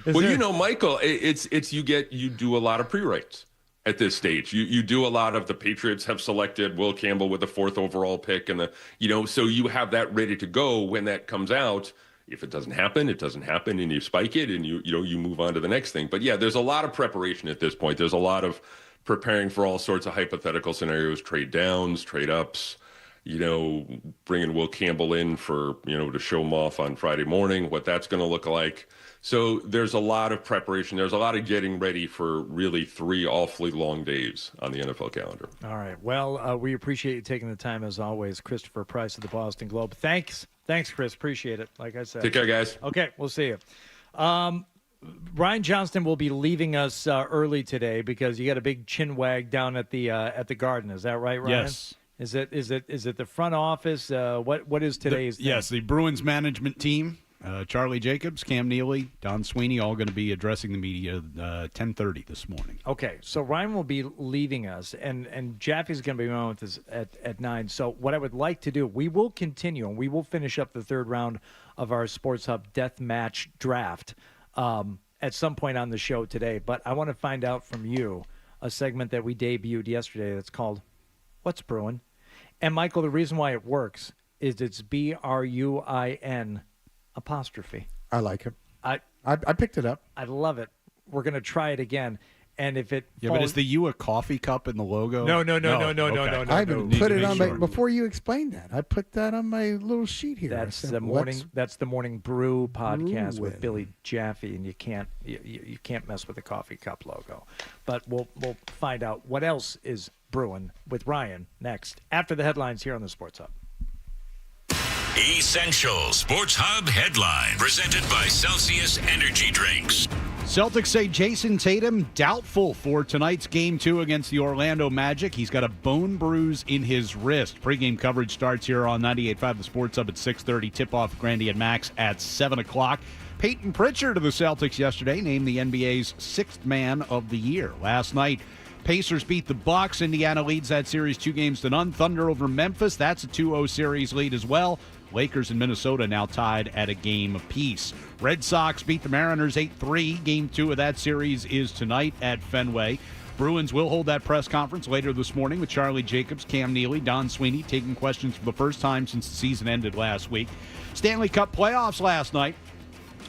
Michael, you do a lot of pre-writes at this stage. You do a lot of, the Patriots have selected Will Campbell with the 4th overall pick, and so you have that ready to go when that comes out. If it doesn't happen, it doesn't happen, and you spike it, and you move on to the next thing. But yeah, there's a lot of preparation at this point. There's a lot of preparing for all sorts of hypothetical scenarios, trade downs, trade ups. Bringing Will Campbell in for, to show him off on Friday morning, what that's going to look like. So there's a lot of preparation. There's a lot of getting ready for really 3 awfully long days on the NFL calendar. All right. Well, we appreciate you taking the time, as always. Christopher Price of the Boston Globe. Thanks, Chris. Appreciate it. Like I said. Take care, guys. Okay, we'll see you. Ryan Johnston will be leaving us early today because you got a big chin wag down at the Garden. Is that right, Ryan? Yes. Is it the front office? What is today's thing? Yes, the Bruins management team. Charlie Jacobs, Cam Neely, Don Sweeney, all going to be addressing the media 10:30 this morning. Okay, so Ryan will be leaving us, and Jaffe's going to be on with us at 9. So what I would like to do, we will continue, and we will finish up the 3rd round of our Sports Hub Death Match Draft at some point on the show today. But I want to find out from you a segment that we debuted yesterday that's called What's Brewin'? And, Michael, the reason why it works is it's BRUIN apostrophe. I like it. I picked it up. I love it. we're gonna try it again. And if it but is the U a coffee cup in the logo? No. Okay. I even put it on before you explained that. I put that on my little sheet here. That's the morning brew podcast with Billy Jaffe, and you can't mess with the coffee cup logo. But we'll find out what else is brewing with Ryan next after the headlines here on the Sports Hub. Essential Sports Hub headline presented by Celsius Energy Drinks. Celtics say Jason Tatum doubtful for tonight's Game 2 against the Orlando Magic. He's got a bone bruise in his wrist. Pre-game coverage starts here on 98.5 The Sports Hub at 6:30. Tip-off Grandy and Max at 7 o'clock. Peyton Pritchard of the Celtics yesterday named the NBA's 6th man of the year. Last night, Pacers beat the Bucks. Indiana leads that series 2-0. Thunder over Memphis. That's a 2-0 series lead as well. Lakers and Minnesota now tied at a game apiece. Red Sox beat the Mariners 8-3. Game 2 of that series is tonight at Fenway. Bruins will hold that press conference later this morning with Charlie Jacobs, Cam Neely, Don Sweeney taking questions for the first time since the season ended last week. Stanley Cup playoffs last night.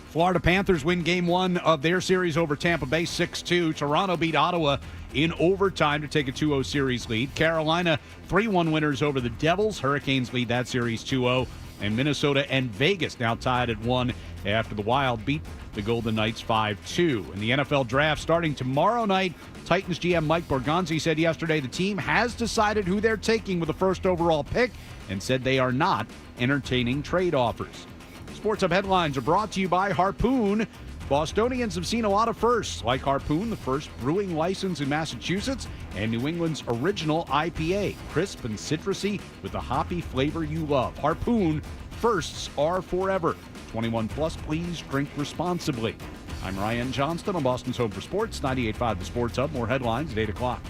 Florida Panthers win Game 1 of their series over Tampa Bay 6-2. Toronto beat Ottawa in overtime to take a 2-0 series lead. Carolina 3-1 winners over the Devils. Hurricanes lead that series 2-0. And Minnesota and Vegas now tied at 1 after the Wild beat the Golden Knights 5-2. In the NFL draft starting tomorrow night, Titans GM Mike Borgonzi said yesterday the team has decided who they're taking with the first overall pick and said they are not entertaining trade offers. Sports Hub headlines are brought to you by Harpoon. Bostonians have seen a lot of firsts, like Harpoon, the first brewing license in Massachusetts, and New England's original IPA, crisp and citrusy with the hoppy flavor you love. Harpoon, firsts are forever. 21 plus, please drink responsibly. I'm Ryan Johnston on Boston's Home for Sports, 98.5 The Sports Hub. More headlines at 8 o'clock.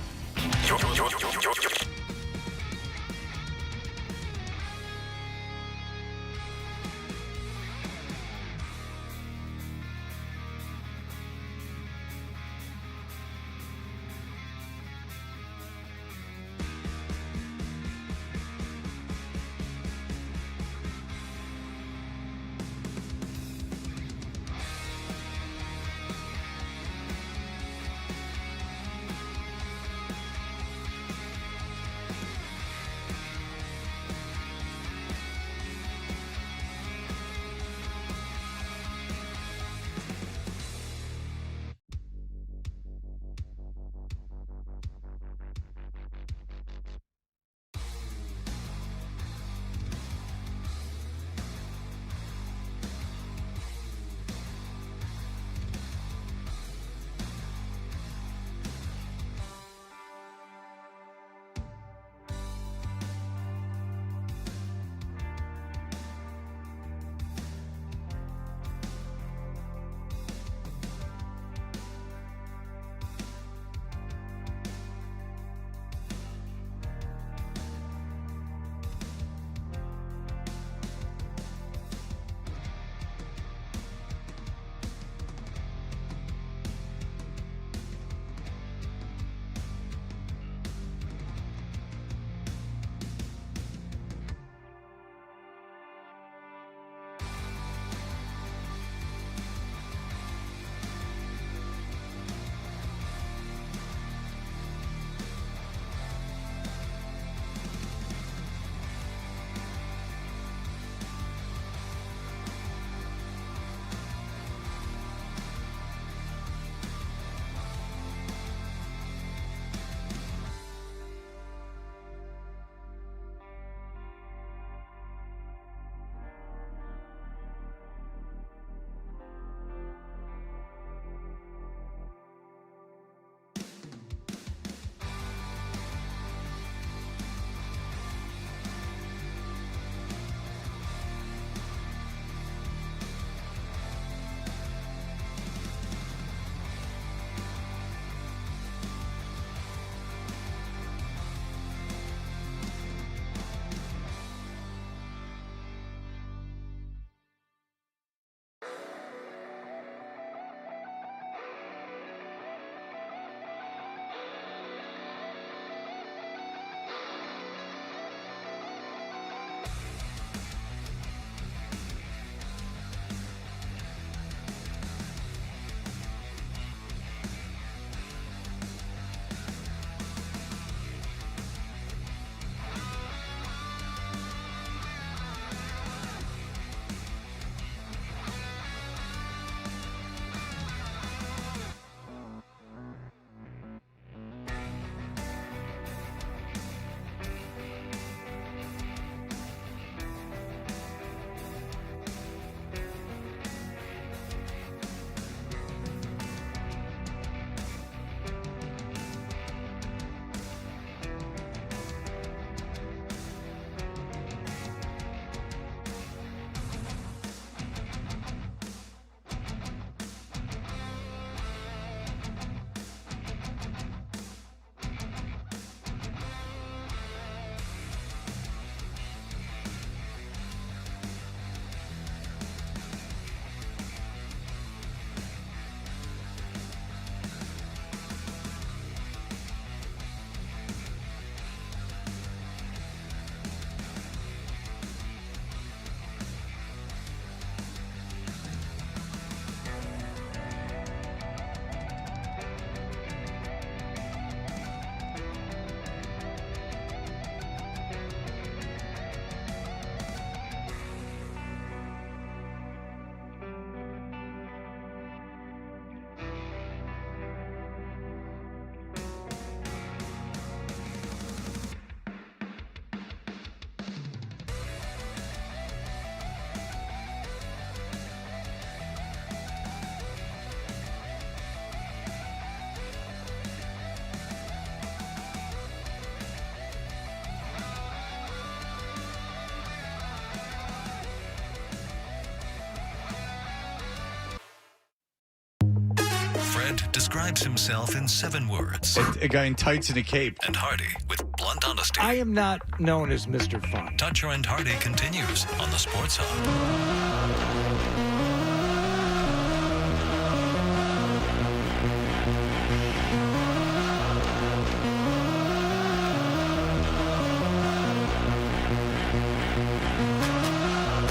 Fred describes himself in 7 words. A guy in tights and a cape. And Hardy with blunt honesty. I am not known as Mr. Fun. Toucher and Hardy continues on the Sports Hub.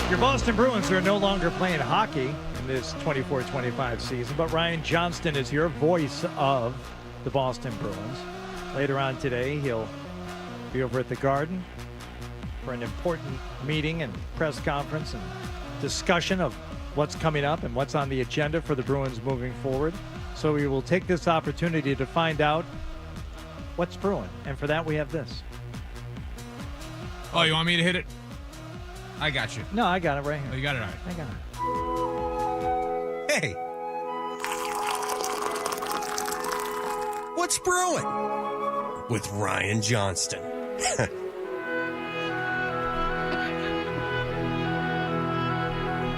Your Boston Bruins are no longer playing hockey in this 24-25 season, but Ryan Johnston is here, voice of the Boston Bruins. Later on today, he'll be over at the Garden for an important meeting and press conference and discussion of what's coming up and what's on the agenda for the Bruins moving forward. So we will take this opportunity to find out what's brewing. And for that, we have this. Oh, you want me to hit it? I got you. No, I got it right here. Oh, you got it all right. I got it. Hey. What's brewing? With Ryan Johnston. It's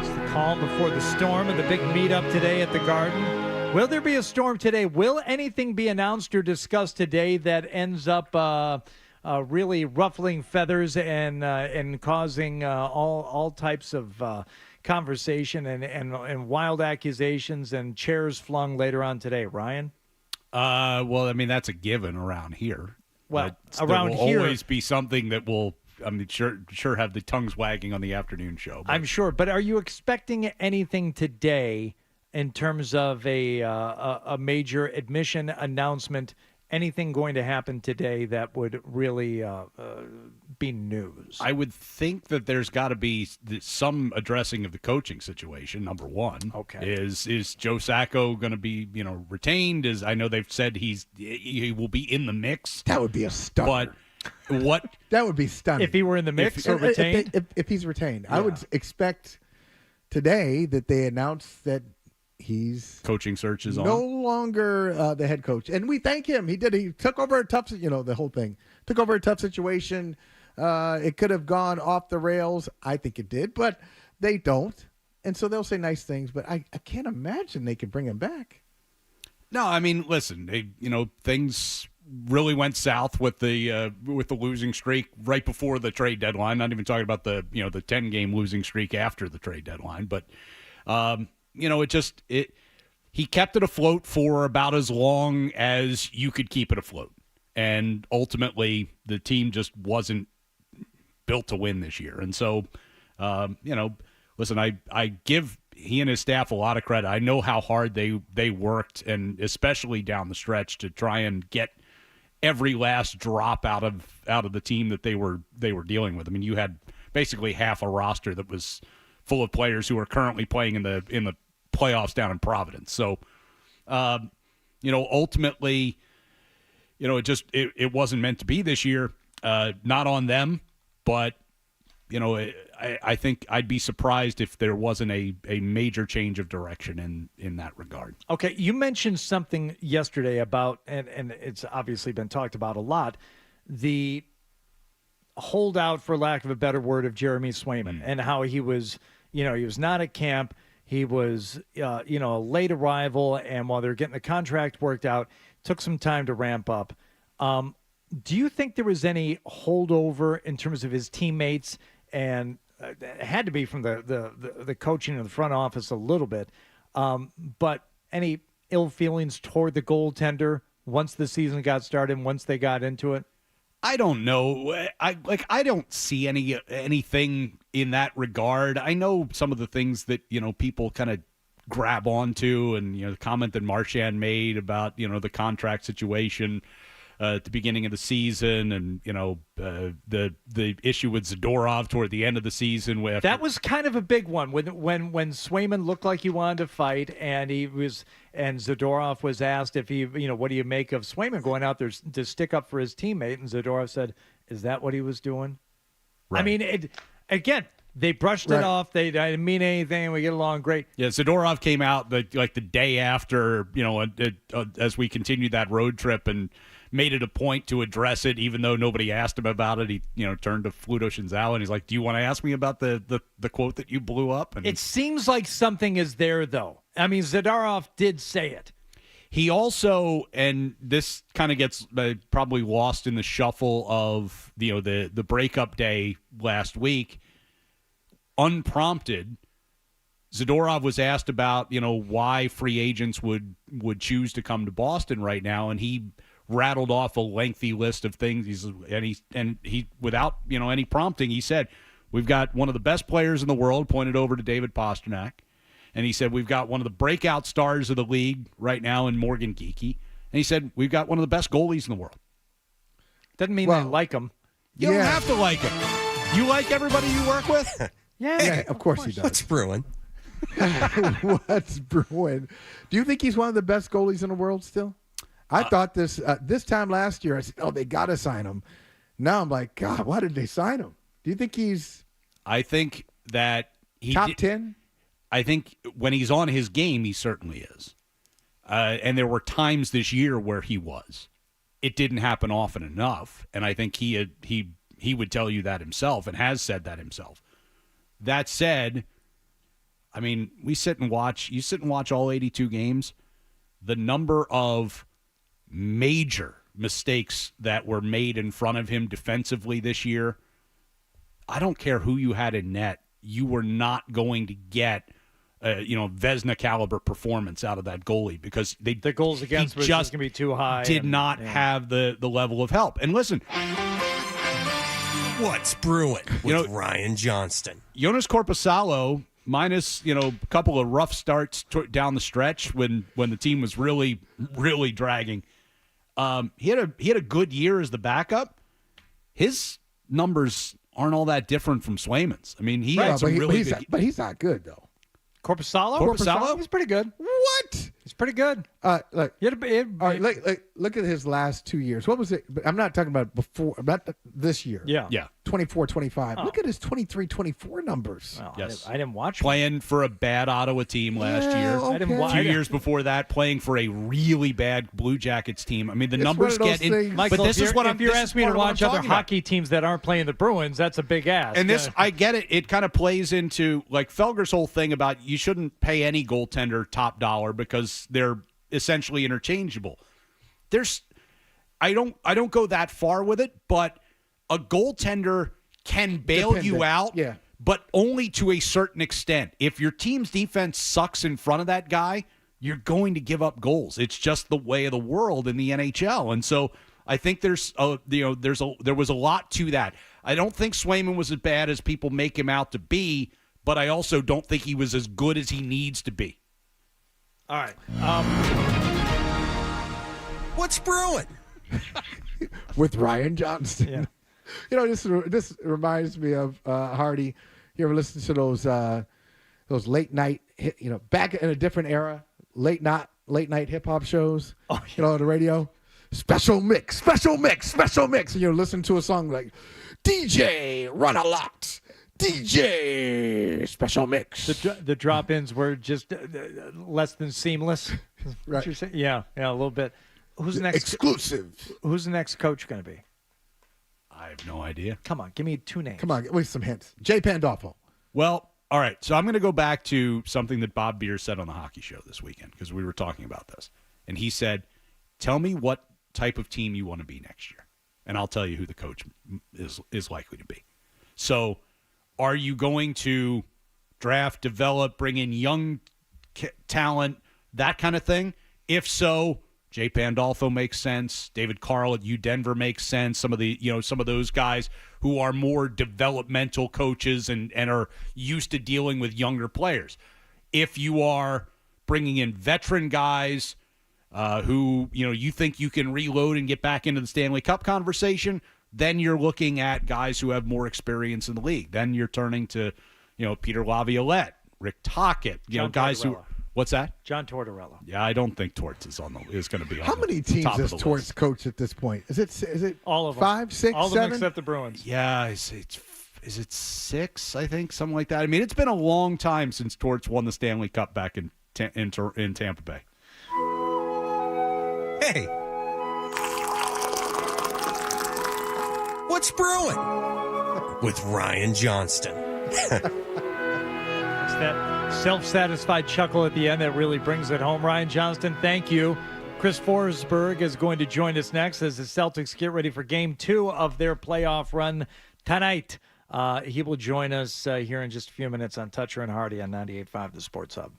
the calm before the storm and the big meetup today at the Garden. Will there be a storm today? Will anything be announced or discussed today that ends up really ruffling feathers and causing all types of conversation and wild accusations and chairs flung later on today, Ryan? Well, I mean, that's a given around here. Well, There around will here, always be something that will, I mean, sure have the tongues wagging on the afternoon show. But. I'm sure. But are you expecting anything today in terms of a major admission announcement? Anything going to happen today that would really be news? I would think that there's got to be some addressing of the coaching situation. Number one, okay, is Joe Sacco going to be retained? I know they've said he will be in the mix. That would be a stunner. But what that would be stunning if he were in the mix or retained. If he's retained, yeah. I would expect today that they announce that he's coaching search is no on. longer the head coach, and we thank him. He took over a tough, the whole thing took over a tough situation. It could have gone off the rails. I think it did, but they don't, and so they'll say nice things. But I can't imagine they could bring him back. No, I mean, listen, things really went south with the losing streak right before the trade deadline. Not even talking about the 10-game losing streak after the trade deadline, but. He kept it afloat for about as long as you could keep it afloat. And ultimately, the team just wasn't built to win this year. And so, listen, I give he and his staff a lot of credit. I know how hard they worked, and especially down the stretch, to try and get every last drop out of the team that they were dealing with. I mean, you had basically half a roster that was full of players who are currently playing in the playoffs down in Providence. So, ultimately, it wasn't meant to be this year. Not on them, but I think I'd be surprised if there wasn't a major change of direction in that regard. Okay, you mentioned something yesterday about, and it's obviously been talked about a lot, the holdout, for lack of a better word, of Jeremy Swayman and how he was, he was not at camp. He was, a late arrival, and while they're getting the contract worked out, took some time to ramp up. Do you think there was any holdover in terms of his teammates? And it had to be from the coaching in the front office a little bit. But any ill feelings toward the goaltender once the season got started, once they got into it? I don't know. I don't see anything in that regard. I know some of the things that people kind of grab onto, and the comment that Marchand made about the contract situation at the beginning of the season, and the issue with Zadorov toward the end of the season. That was kind of a big one when Swayman looked like he wanted to fight, and Zadorov was asked if he, what do you make of Swayman going out there to stick up for his teammate, and Zadorov said, "Is that what he was doing?" Right. I mean, again, they brushed it off. They didn't mean anything. We get along great. Yeah, Zadorov came out the day after, as we continued that road trip, and made it a point to address it, even though nobody asked him about it. He, turned to Fluto Shinzawa, and he's like, "Do you want to ask me about the quote that you blew up?" And it seems like something is there, though. I mean, Zadorov did say it. He also, and this kind of gets probably lost in the shuffle of the breakup day last week, unprompted, Zadorov was asked about, why free agents would choose to come to Boston right now, and he rattled off a lengthy list of things. He without, any prompting, he said, we've got one of the best players in the world, pointed over to David Pastrnak, and he said, we've got one of the breakout stars of the league right now in Morgan Geekie, and he said, we've got one of the best goalies in the world. Doesn't mean I like him. You don't have to like him. You like everybody you work with? Yeah, of course he does. What's brewing? What's brewing? Do you think he's one of the best goalies in the world still? I thought this time last year, I said, they got to sign him. Now I'm like, God, why did they sign him? Do you think he's I think that he top 10? I think when he's on his game, he certainly is. And there were times this year where he was. It didn't happen often enough, and I think he would tell you that himself and has said that himself. That said, I mean, you sit and watch all 82 games. The number of major mistakes that were made in front of him defensively this year, I don't care who you had in net, you were not going to get Vezina caliber performance out of that goalie because the goals against was just going to be too high. Did not have the level of help. And listen, what's brewing with Ryan Johnston? Jonas Korpisalo, minus a couple of rough starts down the stretch when the team was really, really dragging. He had a good year as the backup. His numbers aren't all that different from Swayman's. I mean, he had some really good. But he's not good though. Korpisalo? He's pretty good. What? He's pretty good. Look. All right, look at his last 2 years. What was it? I'm not talking about before, about this year. Yeah. 24, 25. Look at his 23, 24 numbers. Well, yes. I didn't watch playing for a bad Ottawa team last year. Okay. I didn't watch. 2 years before that, playing for a really bad Blue Jackets team. I mean, the It's numbers one of get those in. things- But Michael, this is what if you're asking me to watch other hockey teams that aren't playing the Bruins, that's a big ask. And this, I get it. It kind of plays into like Felger's whole thing about you shouldn't pay any goaltender top dollar because they're essentially interchangeable. I don't go that far with it, but a goaltender can bail you out, but only to a certain extent. If your team's defense sucks in front of that guy, you're going to give up goals. It's just the way of the world in the NHL. And so I think there was a lot to that. I don't think Swayman was as bad as people make him out to be, but I also don't think he was as good as he needs to be. All right. What's brewing? With Ryan Johnston. Yeah. This reminds me of Hardy. You ever listen to those late night, back in a different era, late night hip hop shows? Oh, yeah. On the radio, special mix, and you're listening to a song like DJ Run a Lot, DJ Special Mix. The drop-ins were just less than seamless. Right. What you're saying? Yeah, a little bit. Who's next? Exclusive. Who's the next coach going to be? I have no idea. Come on, give me 2 names. Come on, give me some hints. Jay Pandolfo. Well, all right. So I'm going to go back to something that Bob Beer said on the hockey show this weekend because we were talking about this. And he said, tell me what type of team you want to be next year, and I'll tell you who the coach is likely to be. So are you going to draft, develop, bring in young talent, that kind of thing? If so, Jay Pandolfo makes sense. David Carl at Denver makes sense. Some of those guys who are more developmental coaches and are used to dealing with younger players. If you are bringing in veteran guys who you think you can reload and get back into the Stanley Cup conversation, then you're looking at guys who have more experience in the league. Then you're turning to Peter Laviolette, Rick Tocchet, guys Tortorella. who. What's that? John Tortorella. Yeah, I don't think Torts is going to be on. How many teams top has of the Torts list. coached at this point? Is it all of them? 5, 6, all 7? of them except the Bruins. Yeah, is it 6? I think something like that. I mean, it's been a long time since Torts won the Stanley Cup back in Tampa Bay. Hey, what's brewing with Ryan Johnston? It's that self-satisfied chuckle at the end that really brings it home. Ryan Johnston, thank you. Chris Forsberg is going to join us next as the Celtics get ready for Game 2 of their playoff run tonight. He will join us here in just a few minutes on Toucher and Hardy on 98.5 The Sports Hub.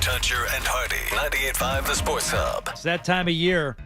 Toucher and Hardy, 98.5 The Sports Hub. It's that time of year.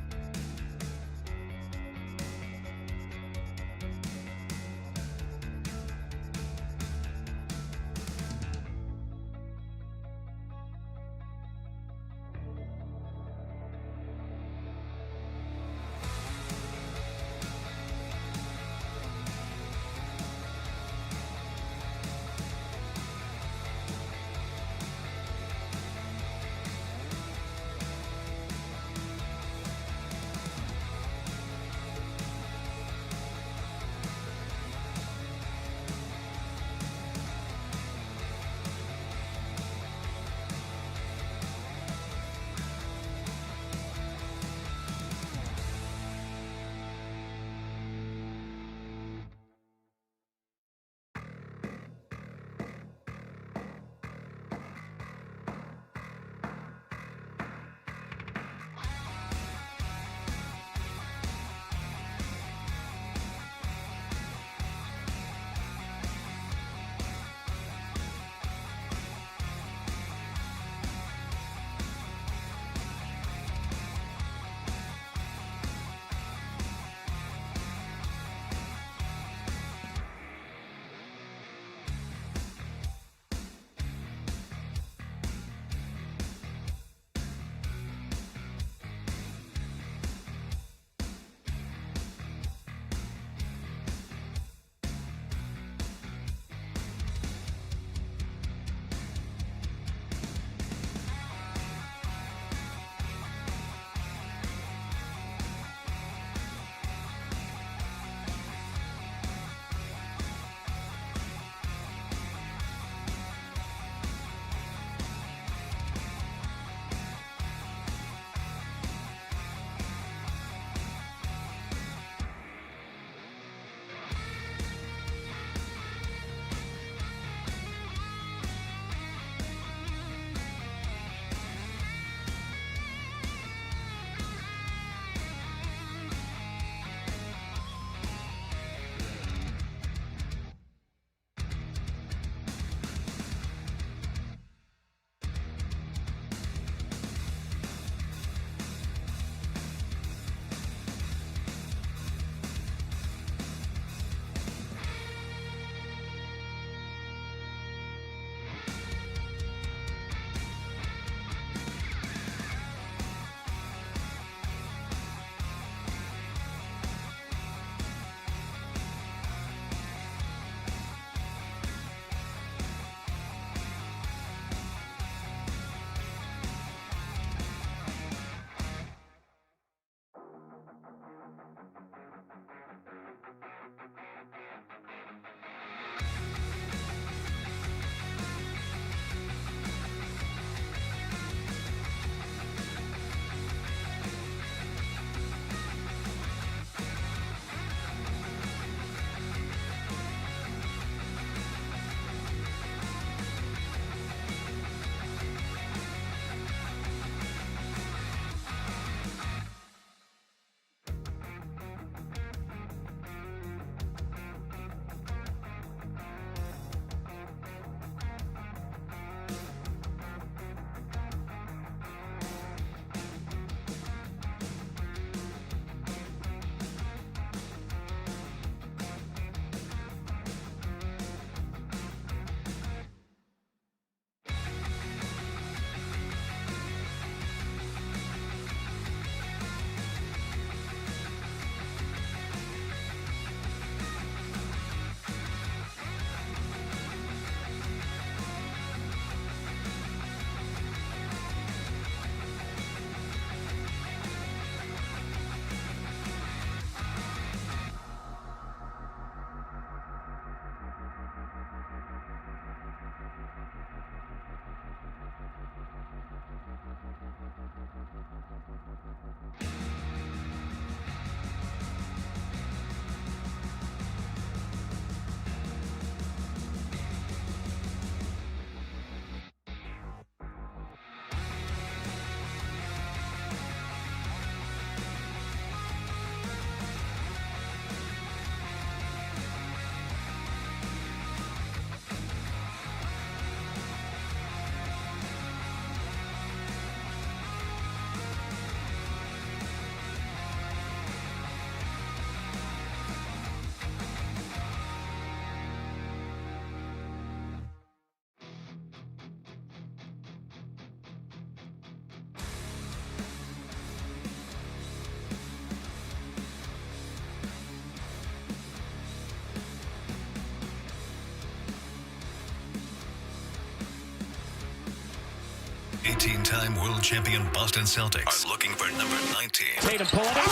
19-time world champion Boston Celtics are looking for number 19. Tatum pull it up.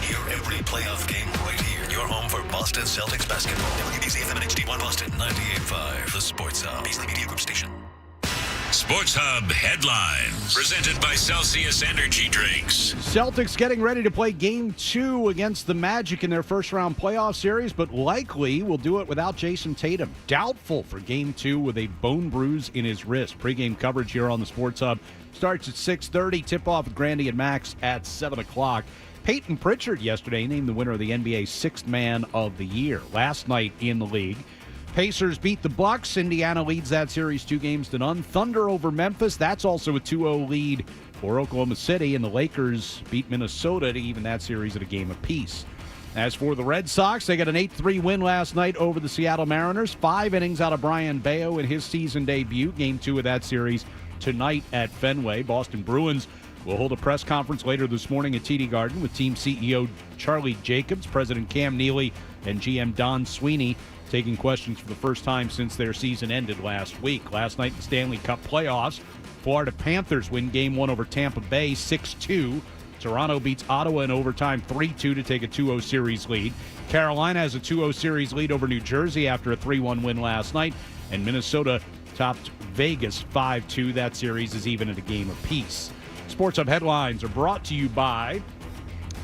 Hear every playoff game right here. Your home for Boston Celtics basketball. WBC FM and HD1 Boston 98.5. The Sports Hub. Beasley Media Group station. Sports Hub headlines. Presented by Celsius Energy Drinks. Celtics getting ready to play Game 2 against the Magic in their first-round playoff series, but likely will do it without Jason Tatum. Doubtful for Game 2 with a bone bruise in his wrist. Pre-game coverage here on the Sports Hub starts at 6:30. Tip-off with Grandy and Max at 7 o'clock. Peyton Pritchard yesterday named the winner of the NBA's Sixth Man of the Year. Last night in the league, Pacers beat the Bucks. Indiana leads that series 2-0. Thunder over Memphis. That's also a 2-0 lead for Oklahoma City. And the Lakers beat Minnesota to even that series at a game apiece. As for the Red Sox, they got an 8-3 win last night over the Seattle Mariners. 5 innings out of Brian Bayo in his season debut. Game 2 of that series tonight at Fenway. Boston Bruins will hold a press conference later this morning at TD Garden with team CEO Charlie Jacobs, President Cam Neely, and GM Don Sweeney taking questions for the first time since their season ended last week. Last night in the Stanley Cup playoffs, Florida Panthers win Game 1 over Tampa Bay 6-2. Toronto beats Ottawa in overtime 3-2 to take a 2-0 series lead. Carolina has a 2-0 series lead over New Jersey after a 3-1 win last night. And Minnesota topped Vegas 5-2. That series is even at a game apiece. Sports Hub headlines are brought to you by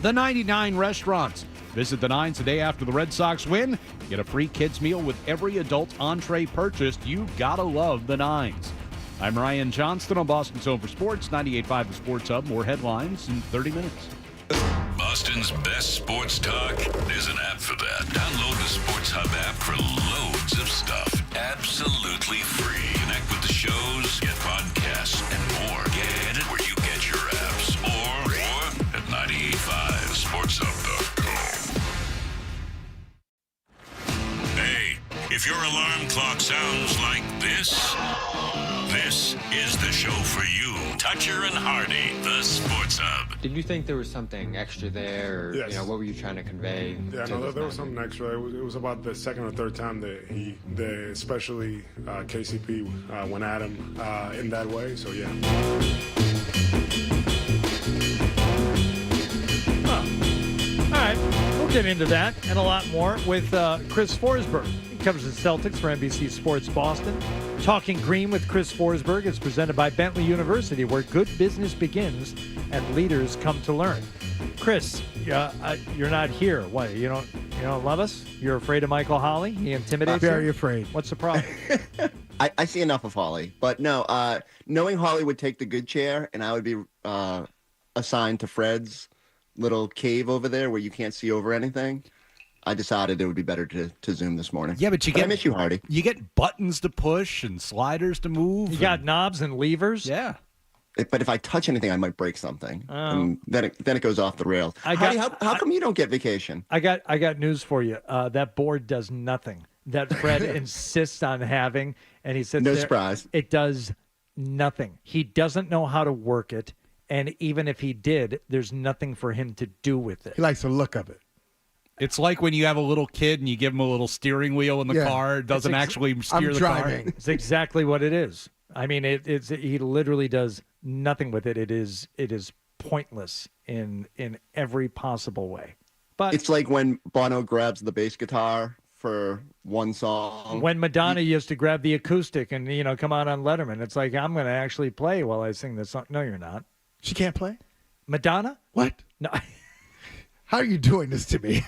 the 99 Restaurants. Visit the Nines the day after the Red Sox win. Get a free kids meal with every adult entree purchased. You gotta love the Nines. I'm Ryan Johnston on Boston's Home for Sports, 98.5 The Sports Hub. More headlines in 30 minutes. Boston's best sports talk. There's an app for that. Download the Sports Hub app for loads of stuff. Absolutely free. Connect with the shows, get podcasts, and more. Get it where you get your apps. Or at 98.5sportshub.com. Hey, if your alarm clock sounds like this, this is the show for you. Toucher and Hardy, the Sports Hub. Did you think there was something extra there? Or, Yes. What were you trying to convey? Yeah, to no, this there was man? something extra. It was about the second or third time that especially KCP went at him in that way. So, yeah. All right, we'll get into that and a lot more with Chris Forsberg. He covers the Celtics for NBC Sports Boston. Talking Green with Chris Forsberg is presented by Bentley University, where good business begins and leaders come to learn. Chris, you're not here. What? You don't love us? You're afraid of Michael Holley? He intimidates you? Very afraid. What's the problem? I see enough of Holly, but no, knowing Holly would take the good chair and I would be assigned to Fred's little cave over there where you can't see over anything, I decided it would be better to Zoom this morning. Yeah, but I miss you, Hardy. You get buttons to push and sliders to move. You got knobs and levers? Yeah. But if I touch anything, I might break something. Oh. And then it goes off the rails. Hardy, how come you don't get vacation? I got news for you. That board does nothing that Fred insists on having, and he says No surprise. It does nothing. He doesn't know how to work it, and even if he did, there's nothing for him to do with it. He likes the look of it. It's like when you have a little kid and you give him a little steering wheel in the car. It doesn't actually steer the car. It's exactly what it is. I mean, he literally does nothing with it. It is pointless in every possible way. But It's like when Bono grabs the bass guitar for one song. when Madonna used to grab the acoustic and come out on Letterman, it's like, I'm going to actually play while I sing this song. No, you're not. She can't play? Madonna? What? No. How are you doing this to me?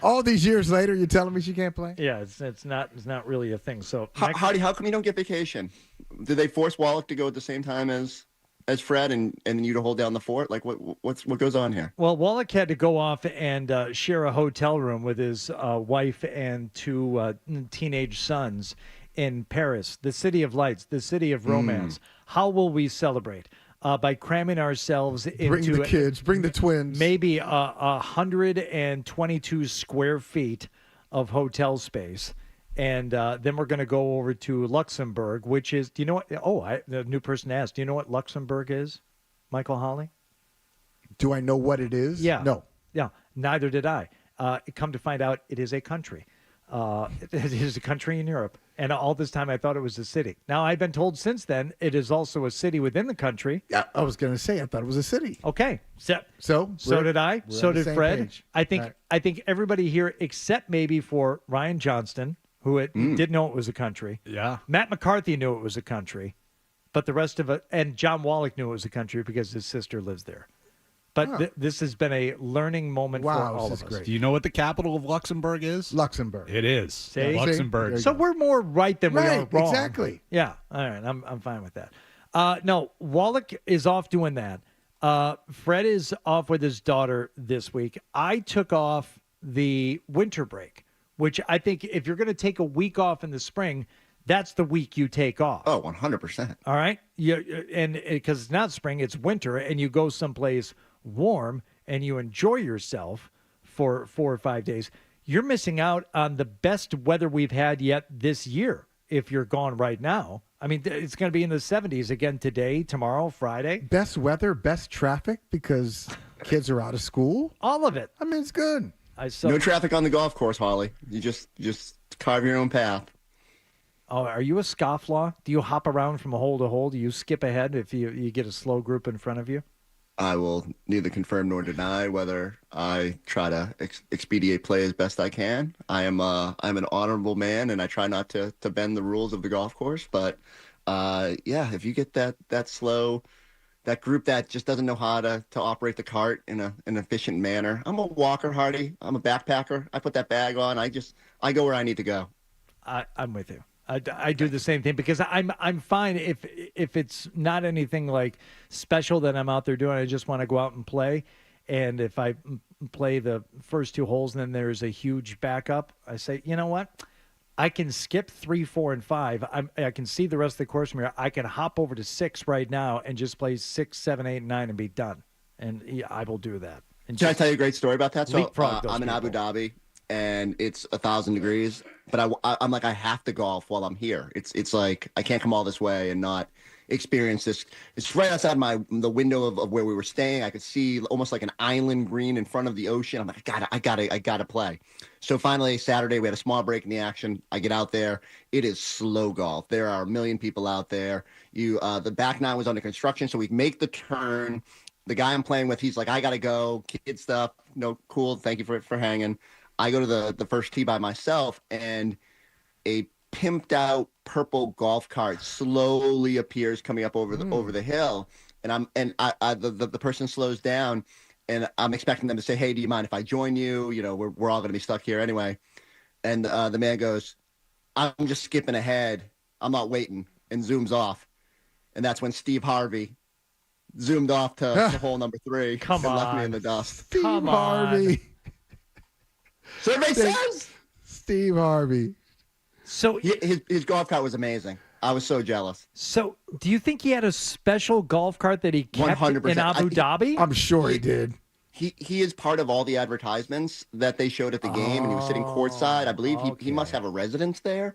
All these years later, you're telling me she can't play? Yeah, it's not really a thing. So Hardy, how come you don't get vacation? Did they force Wallach to go at the same time as Fred and you to hold down the fort? Like what goes on here? Well, Wallach had to go off and share a hotel room with his wife and 2 teenage sons in Paris, the city of lights, the city of romance. How will we celebrate? By cramming ourselves into Bring the kids, bring the twins. Maybe 122 square feet of hotel space. And then we're going to go over to Luxembourg, which is, do you know what? The new person asked, do you know what Luxembourg is, Michael Holley? Do I know what it is? Yeah. No. Yeah, neither did I. Come to find out, it is a country. It is a country in Europe. And all this time I thought it was a city. Now, I've been told since then it is also a city within the country. Yeah, I was going to say I thought it was a city. Okay. So we're- did I. we're So on the did same Fred. page. I think everybody here, except maybe for Ryan Johnston, who didn't know it was a country. Yeah. Matt McCarthy knew it was a country. But the rest of it, and John Wallach knew it was a country because his sister lives there. But this has been a learning moment for all of us. Do you know what the capital of Luxembourg is? Luxembourg. It is. See? Luxembourg. So we're more right than we are wrong. Exactly. Yeah. All right. I'm fine with that. No, Wallach is off doing that. Fred is off with his daughter this week. I took off the winter break, which I think if you're going to take a week off in the spring, that's the week you take off. Oh, 100%. All right. And because it's not spring, it's winter, and you go someplace warm and you enjoy yourself for 4 or 5 days. You're missing out on the best weather we've had yet this year if you're gone right now. I mean, it's going to be in the 70s again today, tomorrow, Friday. Best weather, best traffic because kids are out of school. All of it. I mean, it's good. No traffic on the golf course, Holly. You just carve your own path. Oh, are you a scofflaw? Do you hop around from hole to hole? Do you skip ahead if you get a slow group in front of you? I will neither confirm nor deny whether I try to expedite play as best I can. I'm an honorable man, and I try not to bend the rules of the golf course. But yeah, if you get that slow, that group that just doesn't know how to operate the cart in an efficient manner. I'm a walker, Hardy. I'm a backpacker. I put that bag on. I go where I need to go. I'm with you. I do the same thing because I'm fine if it's not anything like special that I'm out there doing. I just want to go out and play, and if I play the first 2 holes and then there's a huge backup, I say, you know what, I can skip 3, 4, and 5. I can see the rest of the course from here. I can hop over to 6 right now and just play 6, 7, 8, and 9 and be done. And yeah, I will do that. And Can I tell you a great story about that? So leapfrog those I'm in Abu people. Dhabi, and it's 1,000 degrees. But I'm like, I have to golf while I'm here. It's like I can't come all this way and not experience this. It's right outside the window of where we were staying. I could see almost like an island green in front of the ocean. I'm like, I gotta play. So finally, Saturday we had a small break in the action. I get out there. It is slow golf. There are 1 million people out there. The back nine was under construction, so we make the turn. The guy I'm playing with, he's like, I gotta go. Kid stuff. No, cool. Thank you for hanging. I go to the first tee by myself, and a pimped out purple golf cart slowly appears coming up over the hill, and the person slows down, and I'm expecting them to say, "Hey, do you mind if I join you? You know, we're all going to be stuck here anyway." And the man goes, "I'm just skipping ahead. I'm not waiting," and zooms off. And that's when Steve Harvey zoomed off to hole number 3 and left me in the dust. Steve Harvey. So it makes sense. Steve Harvey. So his golf cart was amazing. I was so jealous. So do you think he had a special golf cart that he kept 100%. in Abu Dhabi? I'm sure he did. He is part of all the advertisements that they showed at the game, and he was sitting courtside. I believe he must have a residence there.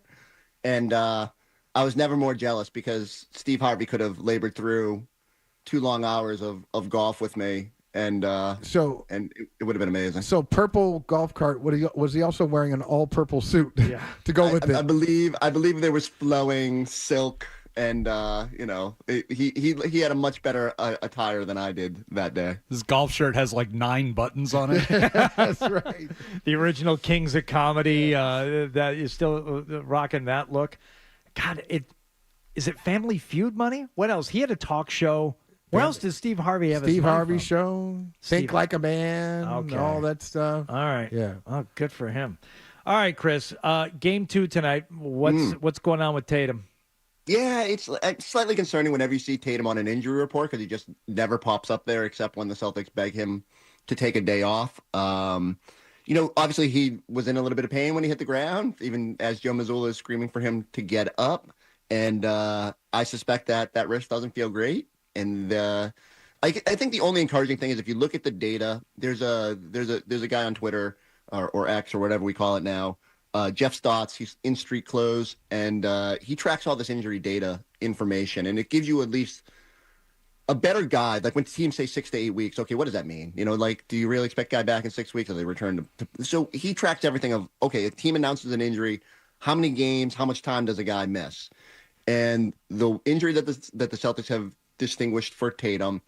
And I was never more jealous because Steve Harvey could have labored through 2 long hours of golf with me. And it would have been amazing. So purple golf cart. Was he also wearing an all purple suit to go with it? I believe there was flowing silk, and he had a much better attire than I did that day. His golf shirt has like 9 buttons on it. That's right. The original Kings of Comedy. That is still rocking that look. God, is it Family Feud money? What else? He had a talk show. Where else does Steve Harvey have his Steve money Harvey from? show, Think Like a Man, all that stuff. All right. Yeah. Oh, good for him. All right, Chris. Game 2 tonight. What's going on with Tatum? Yeah, it's slightly concerning whenever you see Tatum on an injury report because he just never pops up there except when the Celtics beg him to take a day off. Obviously he was in a little bit of pain when he hit the ground, even as Joe Mazzulla is screaming for him to get up. And I suspect that wrist doesn't feel great. And I think the only encouraging thing is if you look at the data, there's a guy on Twitter or X or whatever we call it now, Jeff Stotts. He's in Street Clothes, and he tracks all this injury data information, and it gives you at least a better guy, like when teams say 6 to 8 weeks, okay, what does that mean? Like, do you really expect guy back in 6 weeks or they return to so he tracks everything of, okay, a team announces an injury, how many games, how much time does a guy miss? And the injury that the Celtics have distinguished for Tatum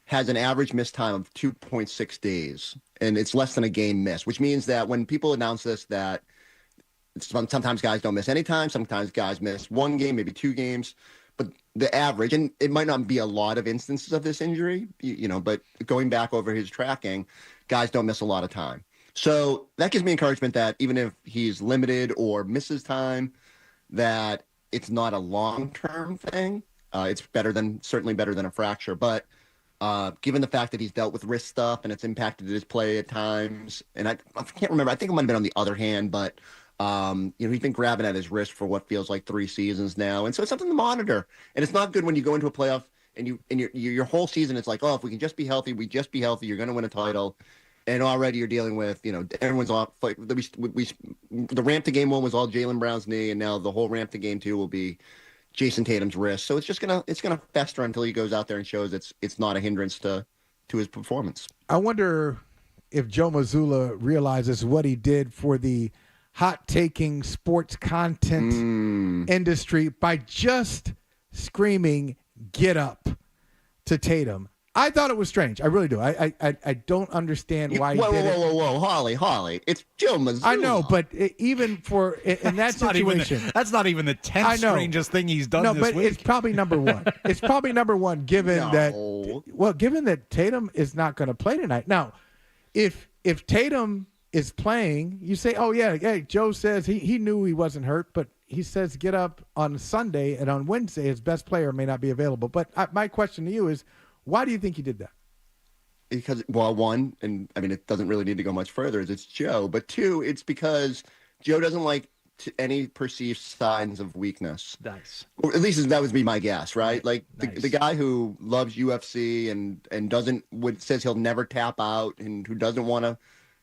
has an average missed time of 2.6 days, and it's less than a game miss, which means that when people announce this, that sometimes guys don't miss any time, sometimes guys miss 1 game, maybe 2 games, but the average, and it might not be a lot of instances of this injury, but going back over his tracking, guys don't miss a lot of time. So that gives me encouragement that even if he's limited or misses time, that it's not a long-term thing. It's certainly better than a fracture. But given the fact that he's dealt with wrist stuff and it's impacted his play at times, and I can't remember, I think it might have been on the other hand, but he's been grabbing at his wrist for what feels like 3 seasons now. And so it's something to monitor. And it's not good when you go into a playoff and your whole season, it's like, oh, if we can just be healthy, you're going to win a title. And already you're dealing with, everyone's off. Like, the ramp to game 1 was all Jaylen Brown's knee, and now the whole ramp to game 2 will be Jason Tatum's wrist. So it's gonna fester until he goes out there and shows it's not a hindrance to his performance. I wonder if Joe Mazzulla realizes what he did for the hot-taking sports content industry by just screaming "Get up" to Tatum. I thought it was strange. I really do. I don't understand why he did it. Whoa, Holly. It's Joe Mazzulla. I know, but even in that situation. That's not even the 10th strangest thing he's done this week. No, but it's probably number one. It's probably number one given that Tatum is not going to play tonight. Now, if Tatum is playing, you say, oh, yeah, hey, Joe says he knew he wasn't hurt, but he says get up on Sunday, and on Wednesday his best player may not be available. But my question to you is, why do you think he did that? Because, well, one, and I mean, it doesn't really need to go much further, is it's Joe. But 2, it's because Joe doesn't like any perceived signs of weakness. Nice. Or at least that would be my guess, right? Like the guy who loves UFC and says he'll never tap out, and who doesn't want to,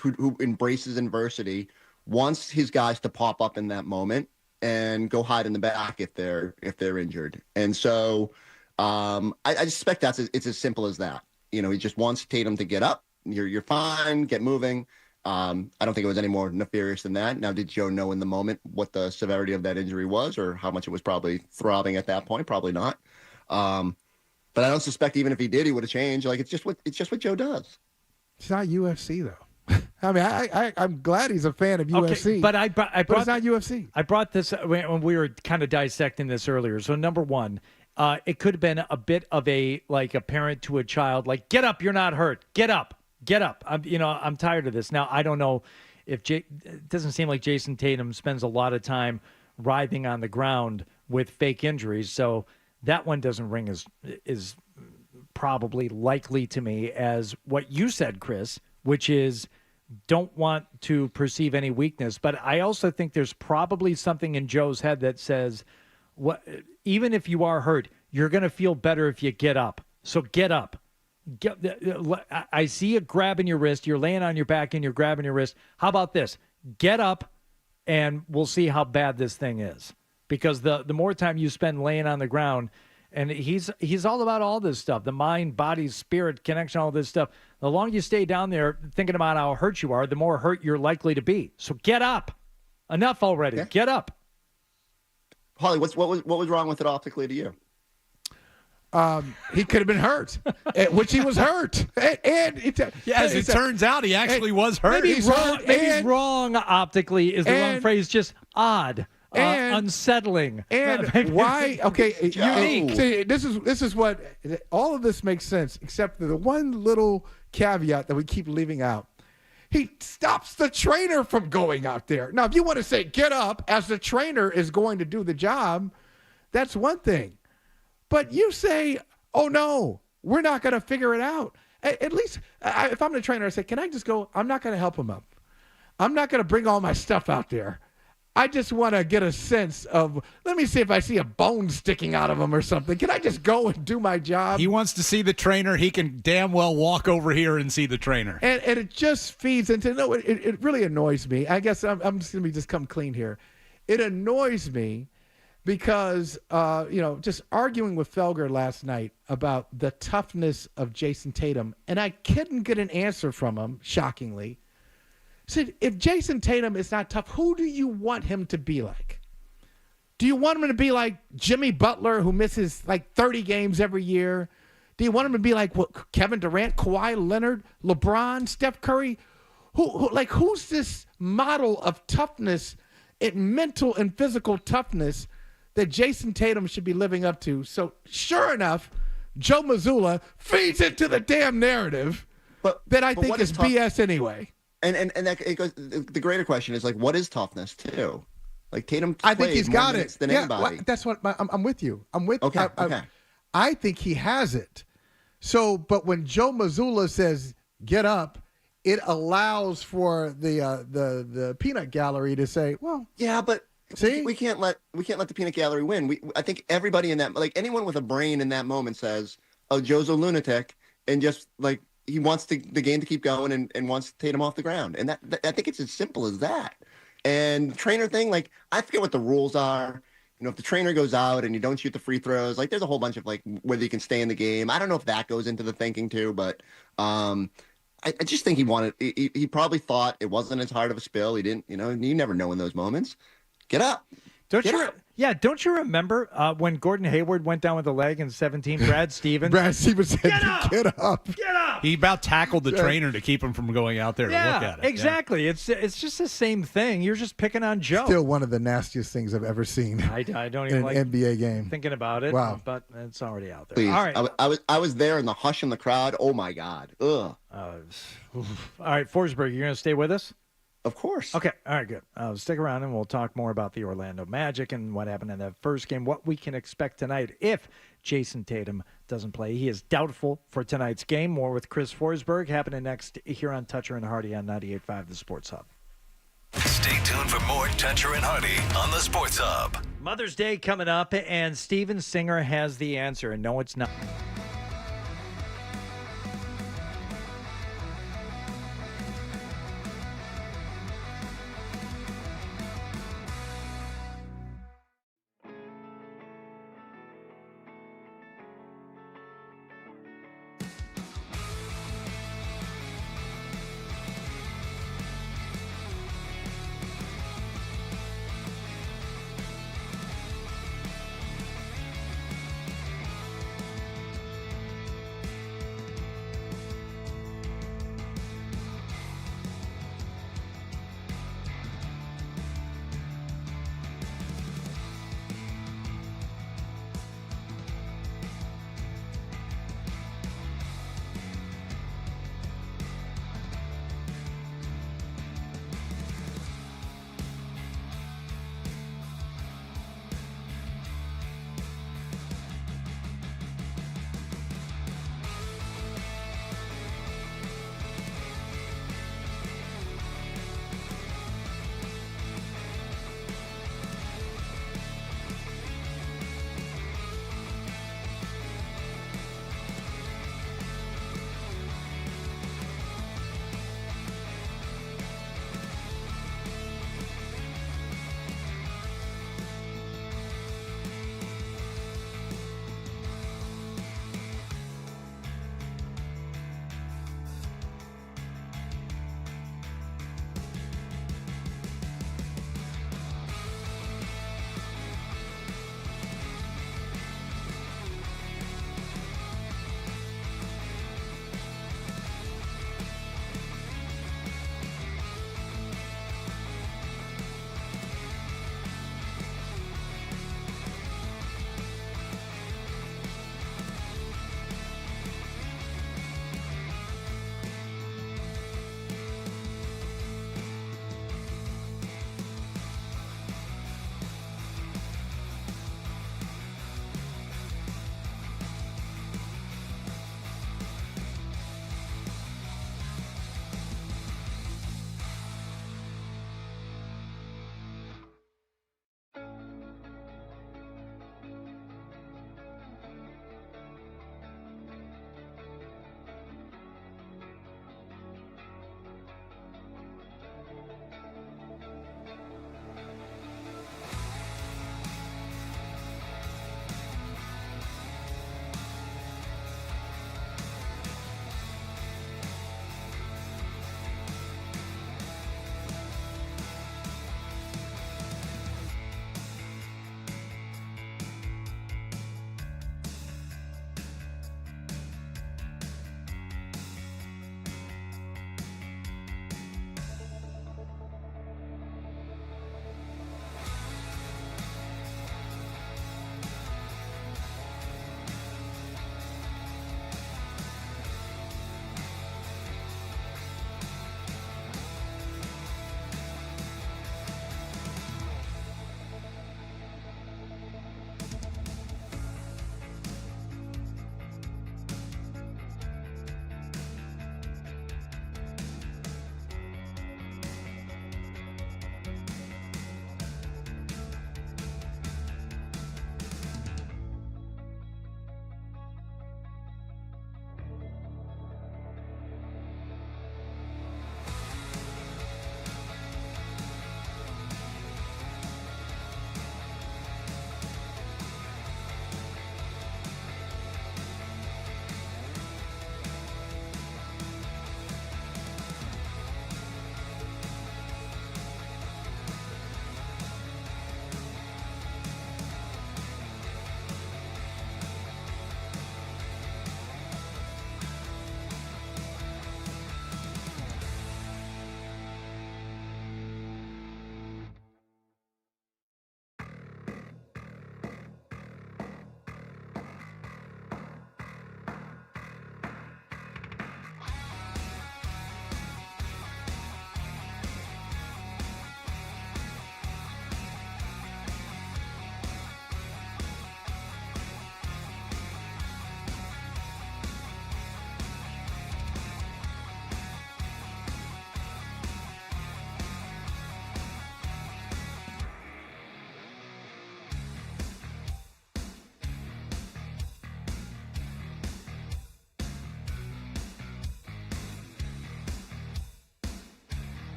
who embraces adversity, wants his guys to pop up in that moment and go hide in the back if they're injured. And so I suspect it's as simple as that. He just wants Tatum to get up. You're fine. Get moving. I don't think it was any more nefarious than that. Now, did Joe know in the moment what the severity of that injury was, or how much it was probably throbbing at that point? Probably not. But I don't suspect even if he did, he would have changed. Like, it's just what Joe does. It's not UFC though. I mean, I'm glad he's a fan of UFC. Okay, but but it's not UFC. I brought this when we were kind of dissecting this earlier. So number one. It could have been a bit of a parent to a child, like, get up, you're not hurt. Get up. I'm tired of this. Now, I don't know if it doesn't seem like Jason Tatum spends a lot of time writhing on the ground with fake injuries. So that one doesn't ring as probably likely to me as what you said, Chris, which is don't want to perceive any weakness. But I also think there's probably something in Joe's head that says, even if you are hurt, you're going to feel better if you get up. So get up. I see you grabbing your wrist. You're laying on your back and you're grabbing your wrist. How about this? Get up and we'll see how bad this thing is. Because the more time you spend laying on the ground, and he's all about all this stuff, the mind, body, spirit, connection, all this stuff. The longer you stay down there thinking about how hurt you are, the more hurt you're likely to be. So get up. Enough already. Yeah. Get up. Holly, what was wrong with it optically to you? He could have been hurt, which he was hurt. And as it turns out, he actually was hurt. Maybe wrong optically is the wrong phrase. Just odd, unsettling. And why? Okay, unique. See, this is what all of this makes sense, except for the one little caveat that we keep leaving out. He stops the trainer from going out there. Now, if you want to say get up as the trainer is going to do the job, that's one thing. But you say, oh, no, we're not going to figure it out. At least if I'm the trainer, I say, can I just go? I'm not going to help him up. I'm not going to bring all my stuff out there. I just want to get a sense of, let me see if I see a bone sticking out of him or something. Can I just go and do my job? He wants to see the trainer. He can damn well walk over here and see the trainer. And it just feeds into, no, it really annoys me. I guess I'm just going to come clean here. It annoys me because, just arguing with Felger last night about the toughness of Jason Tatum, and I couldn't get an answer from him, shockingly. I said, if Jason Tatum is not tough, who do you want him to be like? Do you want him to be like Jimmy Butler, who misses like 30 games every year? Do you want him to be like Kevin Durant, Kawhi Leonard, LeBron, Steph Curry? Who's this model of toughness, mental and physical toughness that Jason Tatum should be living up to? So sure enough, Joe Mazzulla feeds into the damn narrative that I think is BS anyway. And that it goes. The greater question is what is toughness too? Like Tatum, I think he's got it than anybody. Well, that's what I'm with you. I'm with. Okay. I think he has it. So, but when Joe Mazzulla says "get up," it allows for the peanut gallery to say, "Well, yeah, but see, we can't let the peanut gallery win." I think everybody in that, anyone with a brain in that moment says, "Oh, Joe's a lunatic," and just he wants the game to keep going and wants Tatum off the ground, and that I think it's as simple as that. And the trainer thing, I forget what the rules are. If the trainer goes out and you don't shoot the free throws, there's a whole bunch of whether you can stay in the game. I don't know if that goes into the thinking too, but I just think he probably thought it wasn't as hard of a spill. He didn't, you never know in those moments. Get up. Don't you remember when Gordon Hayward went down with a leg in 17? Brad Stevens said, "Get up! Get up!" He about tackled the trainer to keep him from going out there to look at it. Exactly. Yeah. It's just the same thing. You're just picking on Joe. Still one of the nastiest things I've ever seen. I don't even in an NBA game. Thinking about it. Wow. But it's already out there. Please. All right. I was there in the hush in the crowd. Oh my God. Ugh. All right, Forsberg, you're going to stay with us? Of course. Okay. All right, good. Stick around and we'll talk more about the Orlando Magic and what happened in that first game, what we can expect tonight if Jason Tatum doesn't play. He is doubtful for tonight's game. More with Chris Forsberg happening next here on Toucher and Hardy on 98.5 The Sports Hub. Stay tuned for more Toucher and Hardy on the Sports Hub. Mother's Day coming up, and Steven Singer has the answer. And no, it's not.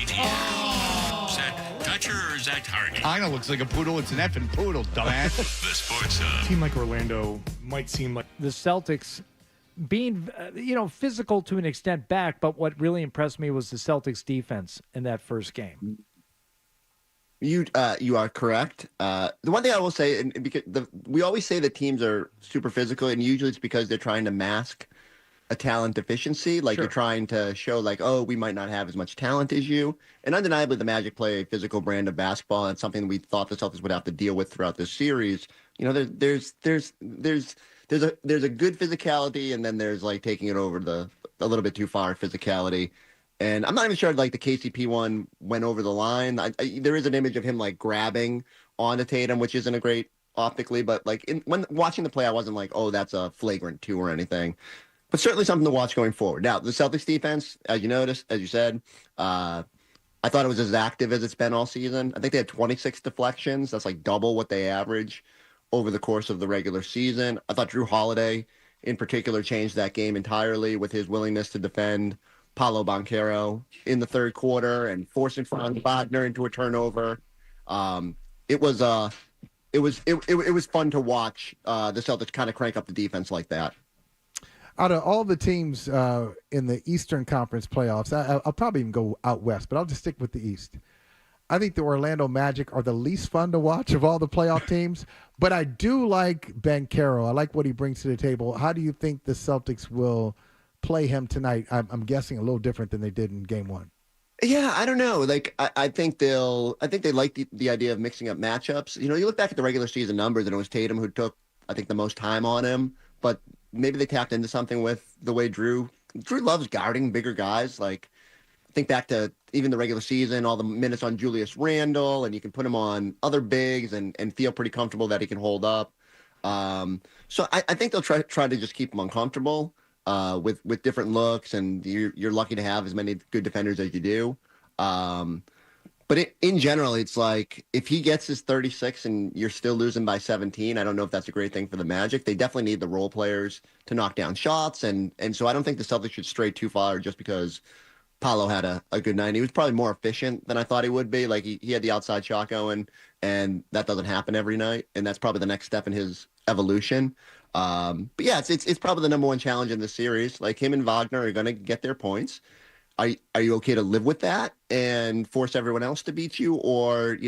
ATM. Is that Dutcher or is that Hardy? Kinda looks like a poodle. It's an effing poodle, dumbass. The Sports Hub. A team like Orlando might seem like The Celtics being, physical to an extent back, but what really impressed me was the Celtics defense in that first game. You are correct. The one thing I will say, and because we always say that teams are super physical, and usually it's because they're trying to mask a talent deficiency. Like Sure. they're trying to show, like, oh, we might not have as much talent as you. And undeniably, the Magic play a physical brand of basketball, and it's something we thought the Celtics would have to deal with throughout this series. There's a good physicality, and then there's like taking it over a little bit too far physicality. And I'm not even sure like the KCP one went over the line. There is an image of him like grabbing onto Tatum, which isn't a great optically, but like when watching the play, I wasn't like, oh, that's a flagrant 2 or anything. But certainly something to watch going forward. Now, the Celtics defense, as you said, I thought it was as active as it's been all season. I think they had 26 deflections. That's like double what they average over the course of the regular season. I thought Drew Holiday in particular changed that game entirely with his willingness to defend Paolo Banchero in the third quarter and forcing Franz Wagner into a turnover. It was fun to watch the Celtics kind of crank up the defense like that. Out of all the teams in the Eastern Conference playoffs, I'll probably even go out west, but I'll just stick with the East. I think the Orlando Magic are the least fun to watch of all the playoff teams, but I do like Banchero. I like what he brings to the table. How do you think the Celtics will play him tonight? I'm guessing a little different than they did in Game 1. Yeah, I don't know. Like, I think they like the idea of mixing up matchups. You look back at the regular season numbers, and it was Tatum who took, I think, the most time on him. But maybe they tapped into something with the way Drew loves guarding bigger guys. Like, think back to even the regular season, all the minutes on Julius Randle, and you can put him on other bigs and feel pretty comfortable that he can hold up. So I think they'll try to just keep him uncomfortable with different looks, and you're lucky to have as many good defenders as you do. But in general, it's like if he gets his 36 and you're still losing by 17, I don't know if that's a great thing for the Magic. They definitely need the role players to knock down shots, and so I don't think the Celtics should stray too far just because Paolo had a good night. He was probably more efficient than I thought he would be. Like he had the outside shot going, and that doesn't happen every night, and that's probably the next step in his evolution. But yeah, it's probably the number one challenge in this series. Like him and Wagner are going to get their points. Are you okay to live with that and force everyone else to beat you, or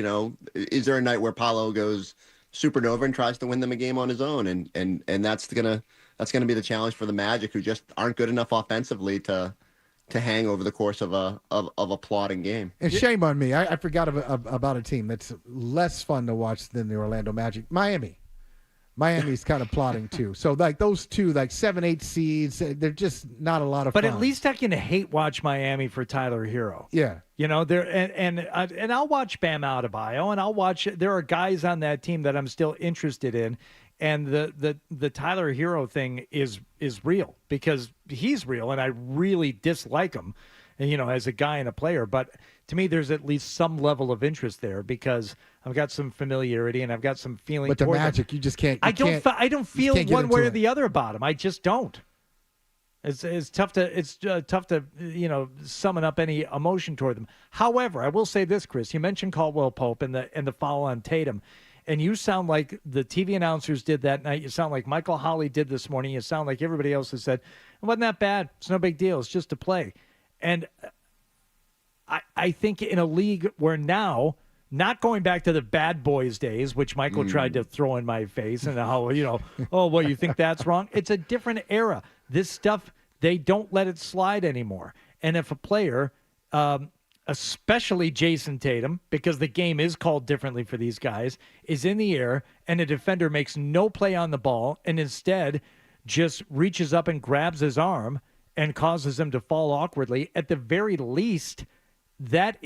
is there a night where Paolo goes supernova and tries to win them a game on his own, and that's gonna be the challenge for the Magic, who just aren't good enough offensively to hang over the course of a plodding game. And shame on me, I forgot about a team that's less fun to watch than the Orlando Magic. Miami's kind of plotting too. So like those two, like 7-8 seeds, they're just not a lot of fun. But at least I can hate watch Miami for Tyler Hero. Yeah. There and I'll watch Bam Adebayo, and there are guys on that team that I'm still interested in. And the Tyler Hero thing is real because he's real, and I really dislike him, as a guy and a player. But to me, there's at least some level of interest there because I've got some familiarity and I've got some feeling. But the toward Magic, them. you just can't. I don't feel one way or the other about him. I just don't. It's tough to summon up any emotion toward them. However, I will say this, Chris. You mentioned Caldwell Pope and the foul on Tatum. And you sound like the TV announcers did that night. You sound like Michael Holley did this morning. You sound like everybody else has said, it wasn't that bad. It's no big deal. It's just a play. And I think in a league where now, not going back to the bad boys days, which Michael tried to throw in my face, and how, oh, well, you think that's wrong? It's a different era. This stuff, they don't let it slide anymore. And if a player, especially Jason Tatum, because the game is called differently for these guys, is in the air and a defender makes no play on the ball and instead just reaches up and grabs his arm and causes him to fall awkwardly, at the very least, that's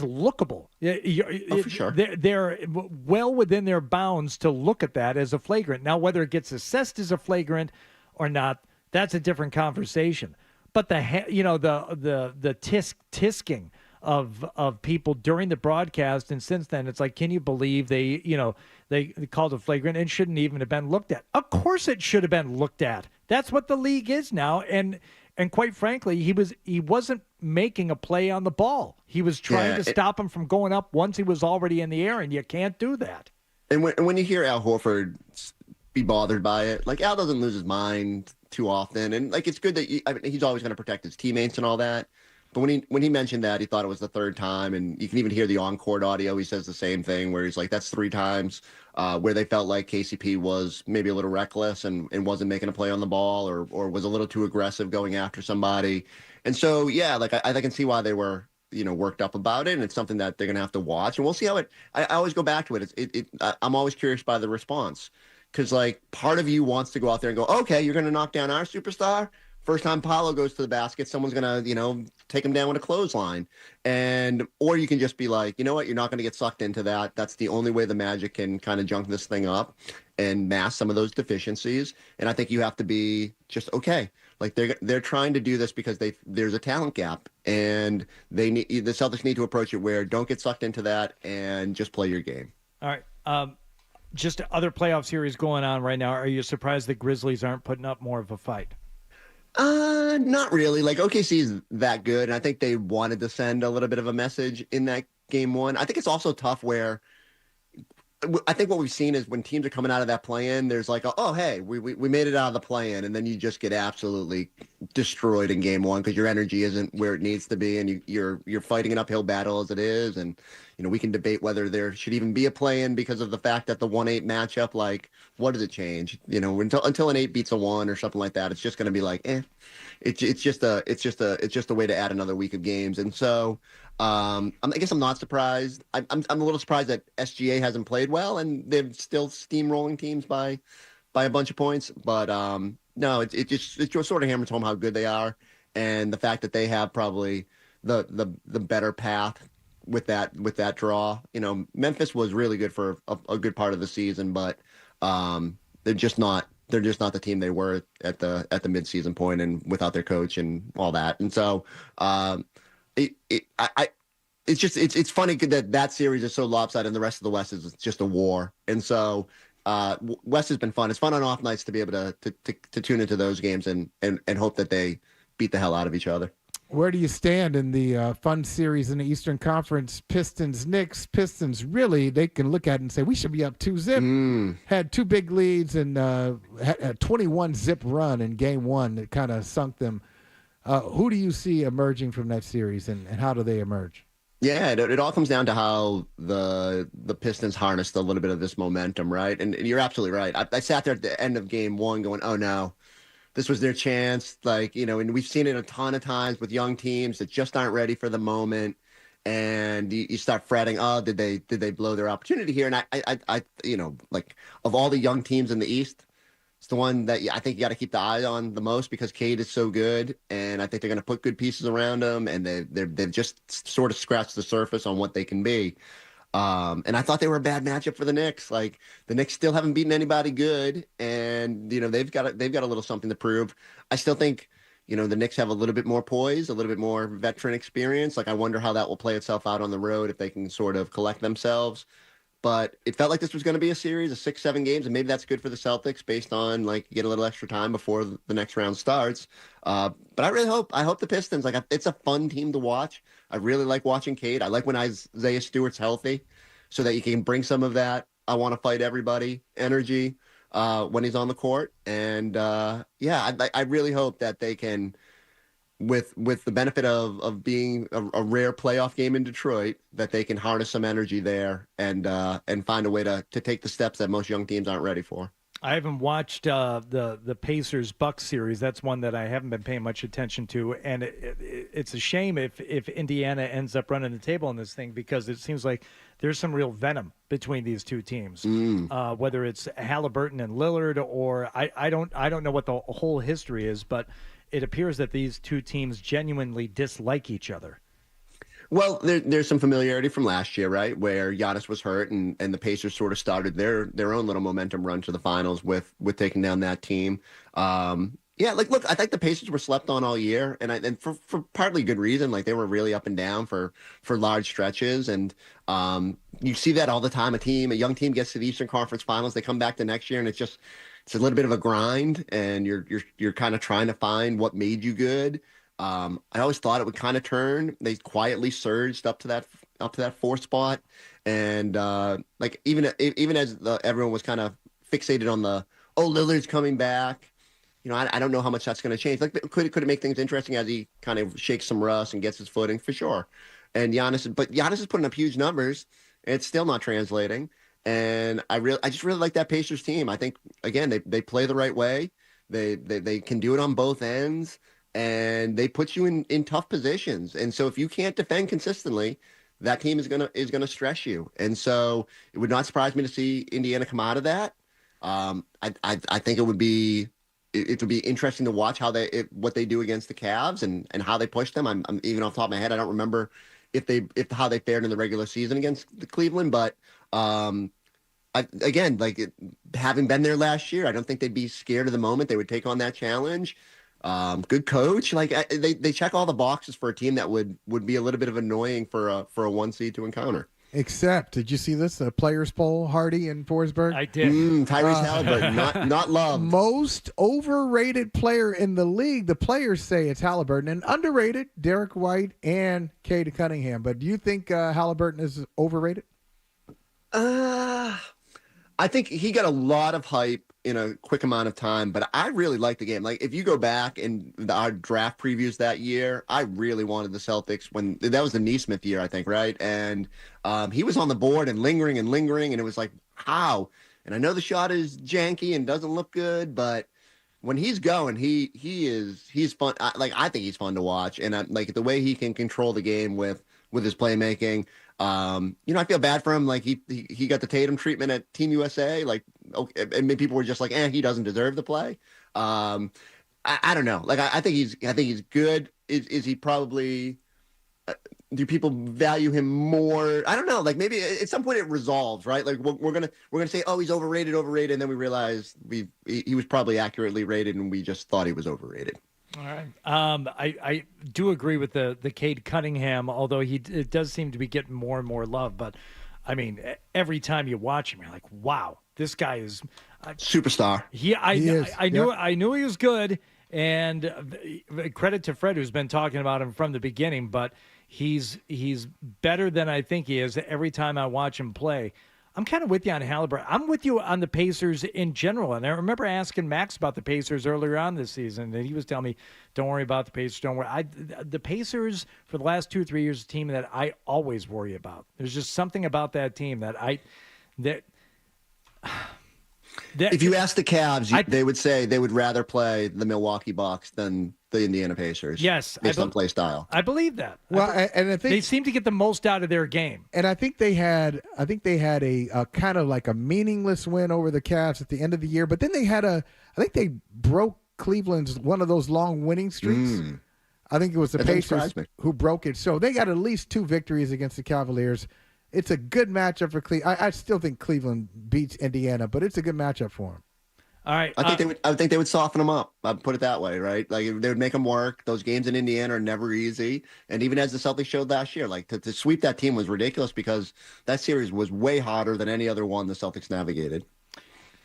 lookable. For sure. They're well within their bounds to look at that as a flagrant. Now, whether it gets assessed as a flagrant or not, that's a different conversation. But the tisking of people during the broadcast and since then, it's like, can you believe they called it flagrant and shouldn't even have been looked at? Of course it should have been looked at. That's what the league is now. And quite frankly, he wasn't making a play on the ball. He was trying to stop him from going up once he was already in the air, and you can't do that. And when you hear Al Horford be bothered by it, like Al doesn't lose his mind too often, and like it's good that he's always going to protect his teammates and all that. But when he mentioned that, he thought it was the third time, and you can even hear the on-court audio. He says the same thing, where he's like, "That's 3 times where they felt like KCP was maybe a little reckless and wasn't making a play on the ball, or was a little too aggressive going after somebody." And so, yeah, like I can see why they were worked up about it, and it's something that they're gonna have to watch, and we'll see how it. I always go back to it. I'm always curious by the response, because like part of you wants to go out there and go, "Okay, you're gonna knock down our superstar." First time Paolo goes to the basket, someone's going to, take him down with a clothesline. Or you can just be like, you know what, you're not going to get sucked into that. That's the only way the Magic can kind of junk this thing up and mask some of those deficiencies. And I think you have to be just okay. Like they're trying to do this because there's a talent gap, and the Celtics need to approach it where don't get sucked into that and just play your game. All right. Just other playoff series going on right now. Are you surprised the Grizzlies aren't putting up more of a fight? Not really. Like OKC is that good, and I think they wanted to send a little bit of a message in that game 1. I think it's also tough where I think what we've seen is when teams are coming out of that play-in, there's like, oh, hey, we made it out of the play-in, and then you just get absolutely destroyed in game 1 because your energy isn't where it needs to be, and you're fighting an uphill battle as it is, and we can debate whether there should even be a play-in because of the fact that the 1-8 matchup, like, what does it change? Until an 8 beats a 1 or something like that, it's just going to be like, it's just a way to add another week of games, and so. I guess I'm not surprised. I'm a little surprised that SGA hasn't played well, and they're still steamrolling teams by a bunch of points. But no, it just sort of hammers home how good they are, and the fact that they have probably the better path with that draw. Memphis was really good for a good part of the season, but they're just not the team they were at the midseason point, and without their coach and all that. And so. It's funny that series is so lopsided and the rest of the West is just a war. And so West has been fun. It's fun on off nights to be able to tune into those games and hope that they beat the hell out of each other. Where do you stand in the fun series in the Eastern Conference? Pistons, Knicks. Pistons, really, they can look at it and say, we should be up 2-zip. Had 2 big leads and had a 21-zip run in game 1 that kind of sunk them. Who do you see emerging from that series, and how do they emerge? Yeah, it all comes down to how the Pistons harnessed a little bit of this momentum, right? And you're absolutely right. I sat there at the end of game 1 going, oh, no, this was their chance. Like, and we've seen it a ton of times with young teams that just aren't ready for the moment. And you start fretting, oh, did they blow their opportunity here? And I like of all the young teams in the East, it's the one that I think you got to keep the eye on the most because Cade is so good, and I think they're going to put good pieces around him, and they've just sort of scratched the surface on what they can be. And I thought they were a bad matchup for the Knicks. Like the Knicks still haven't beaten anybody good, and they've got a little something to prove. I still think the Knicks have a little bit more poise, a little bit more veteran experience. Like I wonder how that will play itself out on the road if they can sort of collect themselves. But it felt like this was going to be a series of 6-7 games, and maybe that's good for the Celtics based on like you get a little extra time before the next round starts. But I really hope the Pistons, like it's a fun team to watch. I really like watching Cade. I like when Isaiah Stewart's healthy, so that you can bring some of that I want to fight everybody energy when he's on the court. And I really hope that they can. With the benefit of being a rare playoff game in Detroit, that they can harness some energy there and find a way to take the steps that most young teams aren't ready for. I haven't watched the Pacers-Bucks series. That's one that I haven't been paying much attention to, and it's a shame if Indiana ends up running the table in this thing because it seems like there's some real venom between these two teams. Whether it's Halliburton and Lillard, or I don't know what the whole history is, but it appears that these two teams genuinely dislike each other. Well, there's some familiarity from last year, right, where Giannis was hurt and the Pacers sort of started their own little momentum run to the finals with taking down that team. Look, I think the Pacers were slept on all year, and for partly good reason. Like they were really up and down for large stretches, and you see that all the time. A young team gets to the Eastern Conference Finals, they come back the next year, and it's a little bit of a grind, and you're kind of trying to find what made you good. I always thought it would kind of turn. They quietly surged up to that 4th spot, and like even as everyone was kind of fixated on Lillard's coming back. I don't know how much that's going to change. Like, could it make things interesting as he kind of shakes some rust and gets his footing? For sure. And Giannis is putting up huge numbers, and it's still not translating. And I just really like that Pacers team. I think, again, they play the right way. They can do it on both ends, and they put you in tough positions. And so if you can't defend consistently, that team is gonna stress you. And so it would not surprise me to see Indiana come out of that. I think it would be interesting to watch what they do against the Cavs and how they push them. I'm even off the top of my head, I don't remember how they fared in the regular season against the Cleveland, but having been there last year, I don't think they'd be scared of the moment. They would take on that challenge. Good coach. They check all the boxes for a team that would be a little bit of annoying for a 1 seed to encounter. Except, did you see this? A players poll, Hardy and Forsberg? I did. Tyrese Halliburton, not loved. Most overrated player in the league, the players say it's Halliburton, and underrated, Derek White and Cade Cunningham. But do you think Halliburton is overrated? I think he got a lot of hype in a quick amount of time, but I really like the game. Like, if you go back in our draft previews that year, I really wanted the Celtics when that was the Neesmith year, I think, right? And he was on the board and lingering, and it was like, how? And I know the shot is janky and doesn't look good, but when he's going, he's fun. I think he's fun to watch, and like the way he can control the game with his playmaking. I feel bad for him. Like he got the Tatum treatment at Team USA. Like, okay, and people were just like, he doesn't deserve to play. I don't know. Like, I think he's good. Is he probably? Do people value him more? I don't know. Like, maybe at some point it resolves, right? Like, we're gonna say, he's overrated, and then we realize he was probably accurately rated, and we just thought he was overrated. All right. I do agree with the Cade Cunningham, although it does seem to be getting more and more love. But, I mean, every time you watch him, you're like, wow, this guy is superstar. I knew he was good, and credit to Fred, who's been talking about him from the beginning. But he's better than I think he is every time I watch him play. I'm kind of with you on Halliburton. I'm with you on the Pacers in general. And I remember asking Max about the Pacers earlier on this season, and he was telling me, don't worry about the Pacers, don't worry. The Pacers, for the last 2 or 3 years, is a team that I always worry about. There's just something about that team if you ask the Cavs, they would say they would rather play the Milwaukee Bucks than the Indiana Pacers. Yes. Based on play style. I believe that. Well, and I think they seem to get the most out of their game. And I think they had a kind of like a meaningless win over the Cavs at the end of the year. But then I think they broke Cleveland's one of those long winning streaks. I think it was the Pacers who broke it. So they got at least 2 victories against the Cavaliers. It's a good matchup for Cleveland. I still think Cleveland beats Indiana, but it's a good matchup for them. All right. I think they would soften them up. I'd put it that way, right? Like, they would make them work. Those games in Indiana are never easy. And even as the Celtics showed last year, like to sweep that team was ridiculous because that series was way harder than any other one the Celtics navigated.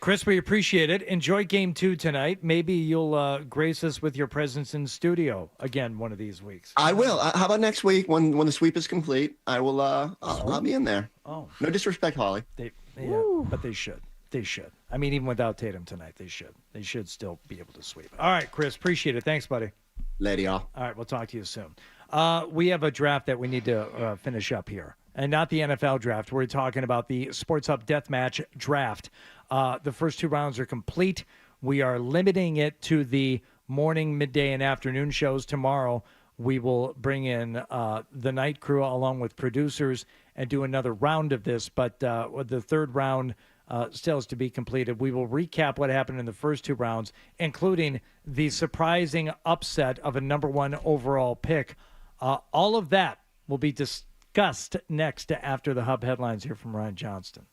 Chris, we appreciate it. Enjoy Game 2 tonight. Maybe you'll grace us with your presence in studio again one of these weeks. I will. How about next week when the sweep is complete? I will. I'll be in there. Oh, no disrespect, Holly. But they should. They should. I mean, even without Tatum tonight, they should. They should still be able to sweep. All right, Chris, appreciate it. Thanks, buddy. Lady, y'all. All right, we'll talk to you soon. We have a draft that we need to finish up here. And not the NFL draft. We're talking about the Sports Hub Deathmatch draft. The first 2 rounds are complete. We are limiting it to the morning, midday, and afternoon shows. Tomorrow, we will bring in the night crew along with producers and do another round of this. But the 3rd round still is to be completed. We will recap what happened in the first 2 rounds, including the surprising upset of a number 1 overall pick. All of that will be discussed next after the Hub headlines here from Ryan Johnston.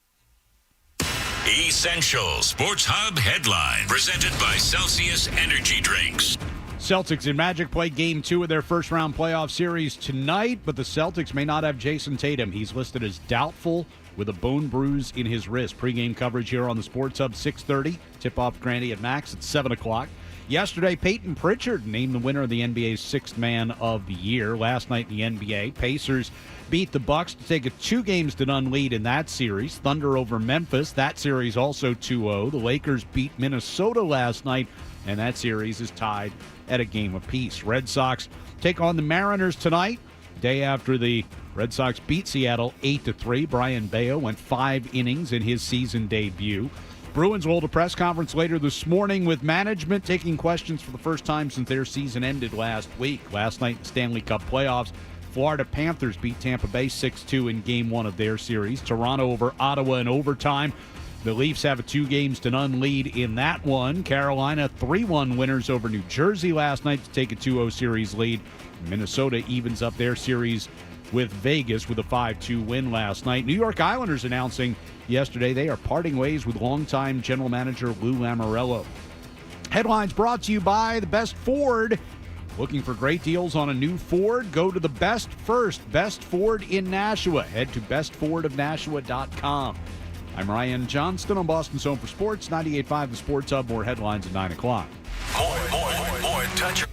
Essential Sports Hub headline presented by Celsius Energy Drinks. Celtics and Magic play Game 2 of their first-round playoff series tonight, but the Celtics may not have Jason Tatum. He's listed as doubtful with a bone bruise in his wrist. Pre-game coverage here on the Sports Hub, 6:30. Tip-off Grandy and Max at 7 o'clock. Yesterday, Peyton Pritchard named the winner of the NBA's Sixth Man of the Year. Last night in the NBA, Pacers beat the Bucks to take a 2-0 lead in that series. Thunder over Memphis. That series also 2-0. The Lakers beat Minnesota last night, and that series is tied at a game apiece. Red Sox take on the Mariners tonight, day after the Red Sox beat Seattle 8-3. Brian Bayo went 5 innings in his season debut. Bruins will hold a press conference later this morning with management taking questions for the first time since their season ended last week. Last night in the Stanley Cup playoffs, Florida Panthers beat Tampa Bay 6-2 in Game 1 of their series. Toronto over Ottawa in overtime. The Leafs have a 2-0 lead in that one. Carolina 3-1 winners over New Jersey last night to take a 2-0 series lead. Minnesota evens up their series with Vegas with a 5-2 win last night. New York Islanders announcing yesterday they are parting ways with longtime general manager Lou Lamoriello. Headlines brought to you by the Best Ford. Looking for great deals on a new Ford? Go to the Best First, Best Ford in Nashua. Head to bestfordofnashua.com. I'm Ryan Johnston on Boston's Home for Sports, 98.5 The Sports Hub. More headlines at 9 o'clock. More touch.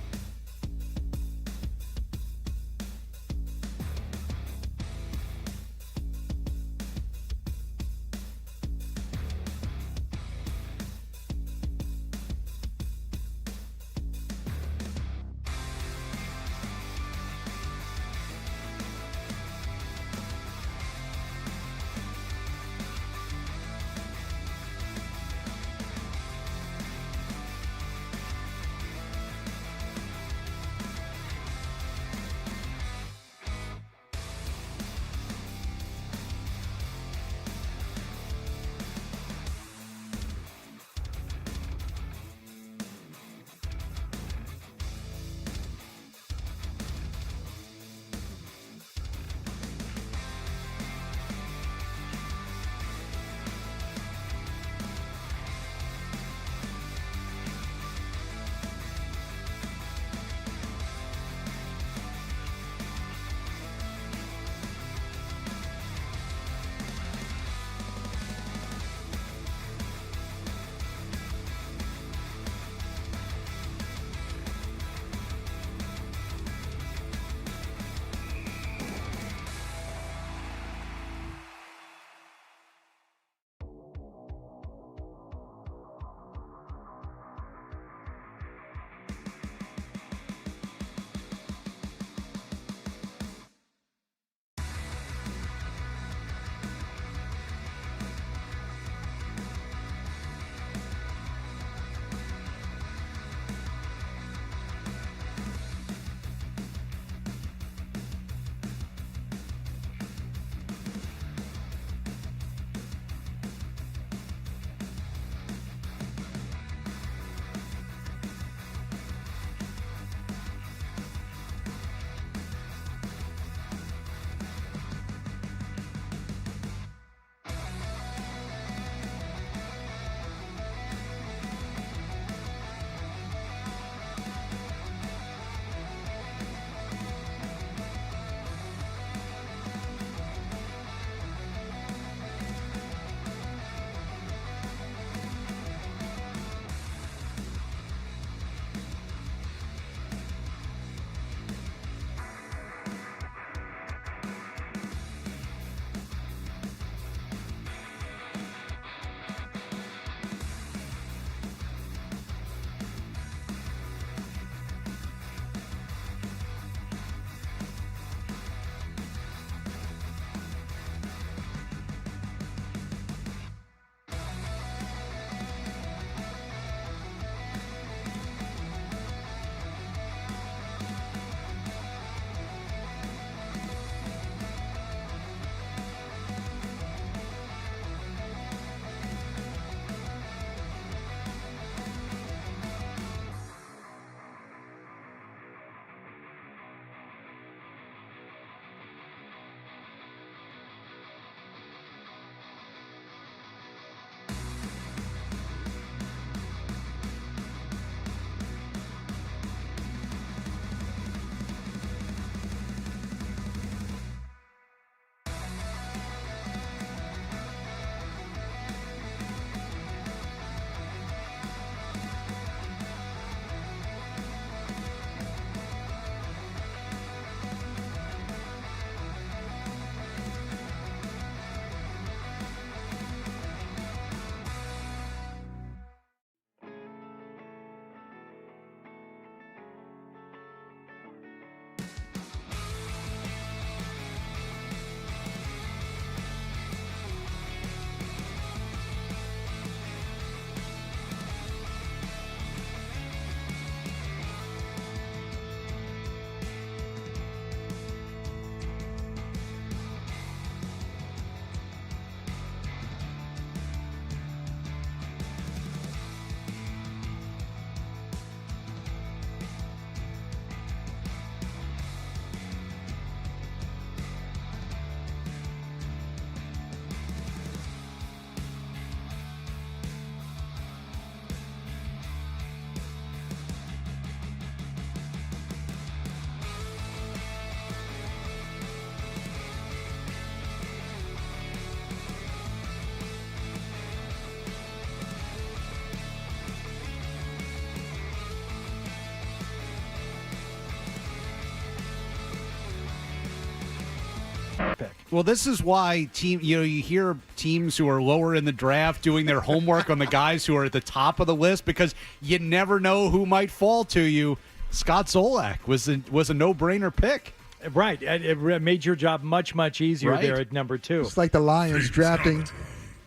Well, this is why you hear teams who are lower in the draft doing their homework on the guys who are at the top of the list because you never know who might fall to you. Scott Zolak was a no-brainer pick. Right. It made your job much, much easier there at number 2. It's like the Lions drafting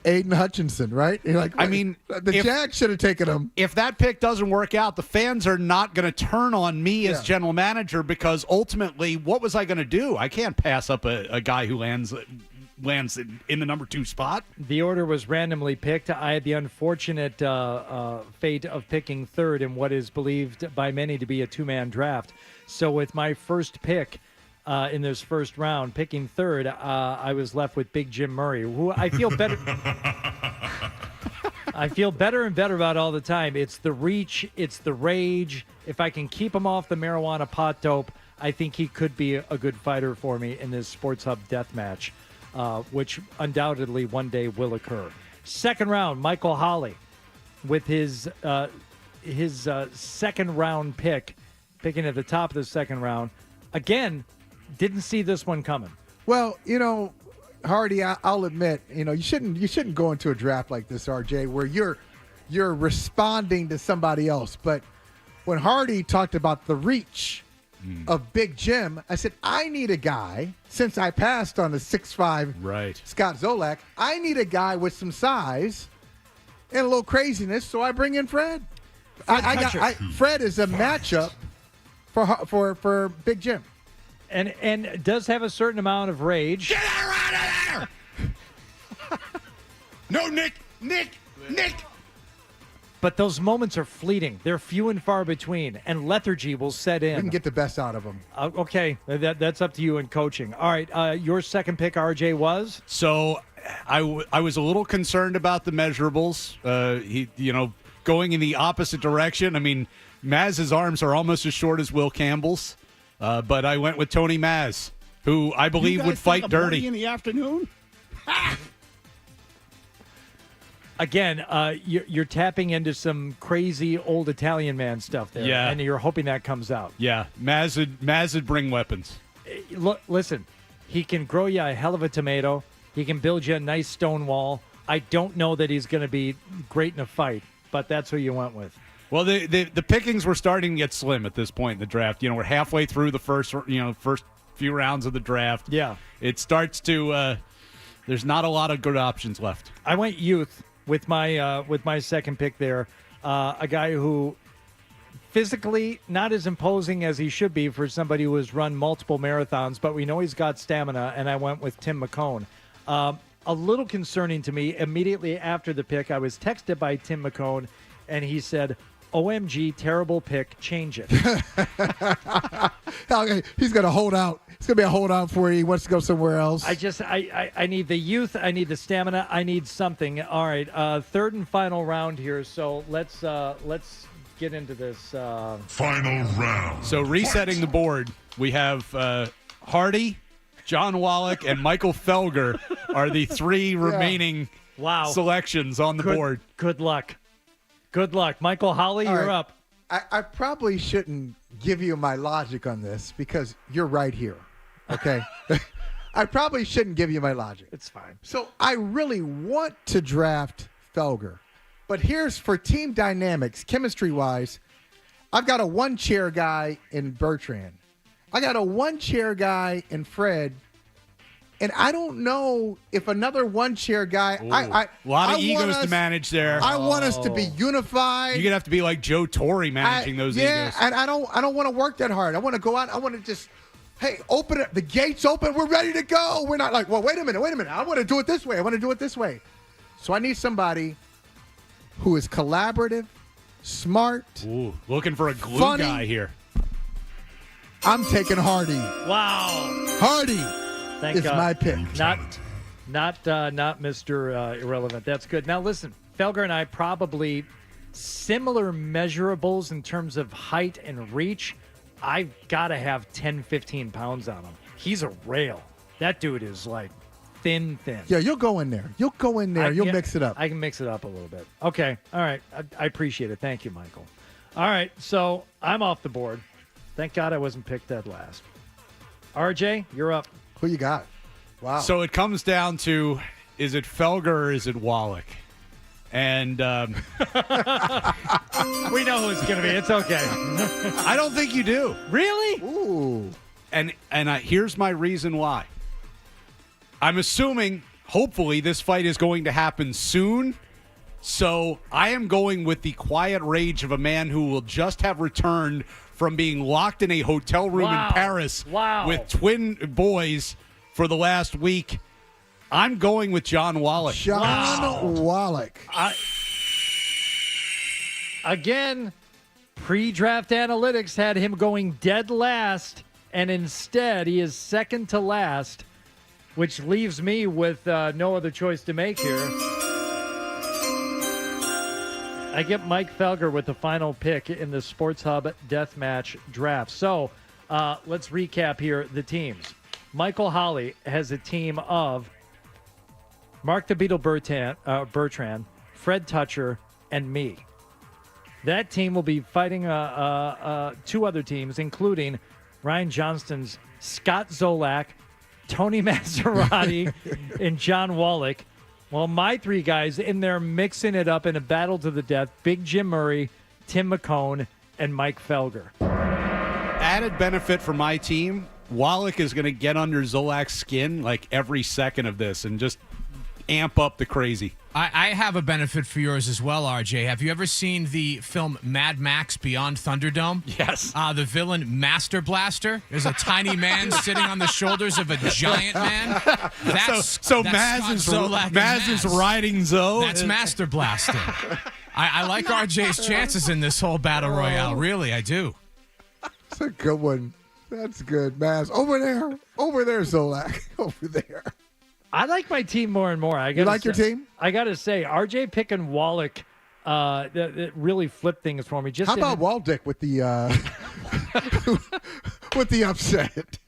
Aiden Hutchinson, right? You're like, I mean, the Jags should have taken him. If that pick doesn't work out, the fans are not going to turn on me as general manager because ultimately, what was I going to do? I can't pass up a guy who lands in the number 2 spot. The order was randomly picked. I had the unfortunate fate of picking third in what is believed by many to be a 2-man draft. So with my first pick in this first round, picking third, I was left with Big Jim Murray, who I feel better. I feel better and better about all the time. It's the reach, it's the rage. If I can keep him off the marijuana pot dope, I think he could be a good fighter for me in this Sports Hub death match, which undoubtedly one day will occur. Second round, Michael Holley with his second round pick, picking at the top of the second round. Again, didn't see this one coming. Well, Hardy, I'll admit, you shouldn't go into a draft like this, RJ, where you're responding to somebody else. But when Hardy talked about the reach of Big Jim, I said, I need a guy, since I passed on the 6'5" Scott Zolak, I need a guy with some size and a little craziness, so I bring in Fred. Fred is a matchup for Big Jim. And does have a certain amount of rage. Get out of there! No, Nick! But those moments are fleeting. They're few and far between, and lethargy will set in. We can get the best out of them. Okay, that's up to you in coaching. All right, your second pick, RJ, was? So I was a little concerned about the measurables. Going in the opposite direction. I mean, Maz's arms are almost as short as Will Campbell's. But I went with Tony Maz, who I believe would fight dirty. In the afternoon? Again, you're tapping into some crazy old Italian man stuff there. Yeah. And you're hoping that comes out. Yeah, Maz would bring weapons. Look, listen, he can grow you a hell of a tomato. He can build you a nice stone wall. I don't know that he's going to be great in a fight, but that's who you went with. Well, the pickings were starting to get slim at this point in the draft. We're halfway through the first few rounds of the draft. Yeah. It starts to there's not a lot of good options left. I went youth with my second pick there. A guy who physically not as imposing as he should be for somebody who has run multiple marathons, but we know he's got stamina, and I went with Tim McCone. A little concerning to me, immediately after the pick, I was texted by Tim McCone, and he said, OMG, terrible pick, change it. Okay, he's going to hold out. It's going to be a holdout for you. He wants to go somewhere else. I need the youth. I need the stamina. I need something. All right, third and final round here. So let's get into this. Final round. So resetting the board, we have Hardy, John Wallach, and Michael Felger are the three remaining selections on the board. Good luck. Good luck. Michael Holley, you're up. I probably shouldn't give you my logic on this because you're right here, okay? I probably shouldn't give you my logic. It's fine. So I really want to draft Felger, but here's for team dynamics, chemistry-wise, I've got a one-chair guy in Bertrand. I got a one-chair guy in Fred. And I don't know if another one-chair guy. A lot of egos to manage there. I want us to be unified. You're gonna have to be like Joe Torre managing those egos. Yeah, and I don't want to work that hard. I want to go out. I want to just, hey, open it. The gates open. We're ready to go. We're not like, well, wait a minute. I want to do it this way. So I need somebody who is collaborative, smart. Ooh, looking for a glue funny. guy here. I'm taking Hardy. Wow, Hardy. Thank It's God. my pick. Not Mr. Irrelevant. That's good. Now listen, Felger and I probably similar measurables in terms of height and reach. I've got to have 10, 15 pounds on him. He's a rail. That dude is like thin. Yeah, you'll go in there. You'll mix it up. I can mix it up a little bit. Okay. All right. I appreciate it. Thank you, Michael. All right. So I'm off the board. Thank God I wasn't picked dead last. RJ, you're up. Who you got? Wow. So it comes down to, is it Felger or is it Wallach? And we know who it's going to be. It's okay. I don't think you do. Really? Ooh. And here's my reason why. I'm assuming, hopefully, this fight is going to happen soon. So I am going with the quiet rage of a man who will just have returned from being locked in a hotel room in Paris with twin boys for the last week. I'm going with John Wallach. John Wallach. Again, pre-draft analytics had him going dead last, and instead he is second to last, which leaves me with no other choice to make here. I get Mike Felger with the final pick in the Sports Hub Deathmatch Draft. So let's recap here the teams. Michael Holley has a team of Mark the Beetle Bertrand, Fred Toucher, and me. That team will be fighting two other teams, including Ryan Johnston's Scott Zolak, Tony Maserati, and John Wallach. Well, my three guys in there mixing it up in a battle to the death, Big Jim Murray, Tim McCone, and Mike Felger. Added benefit for my team, Wallach is going to get under Zolak's skin like every second of this and just amp up the crazy. I have a benefit for yours as well, RJ. Have you ever seen the film Mad Max Beyond Thunderdome? Yes. The villain Master Blaster. There's a tiny man sitting on the shoulders of a giant man. That's Maz is riding Zoe. That's Master Blaster. I like RJ's chances in this whole battle royale. Really, I do. That's a good one. That's good, Maz. Over there, Zolak. Over there. I like my team more and more. You like your team? I got to say, RJ picking Wallach it really flipped things for me. Just how about Waldick with the with the upset?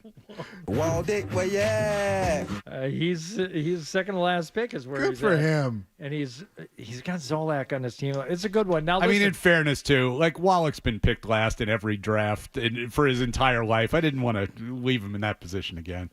Waldick, well, yeah. He's second to last pick is where good he's for at. him. And he's got Zolak on his team. It's a good one. Now, I mean, in fairness, too, like Wallach's been picked last in every draft for his entire life. I didn't want to leave him in that position again.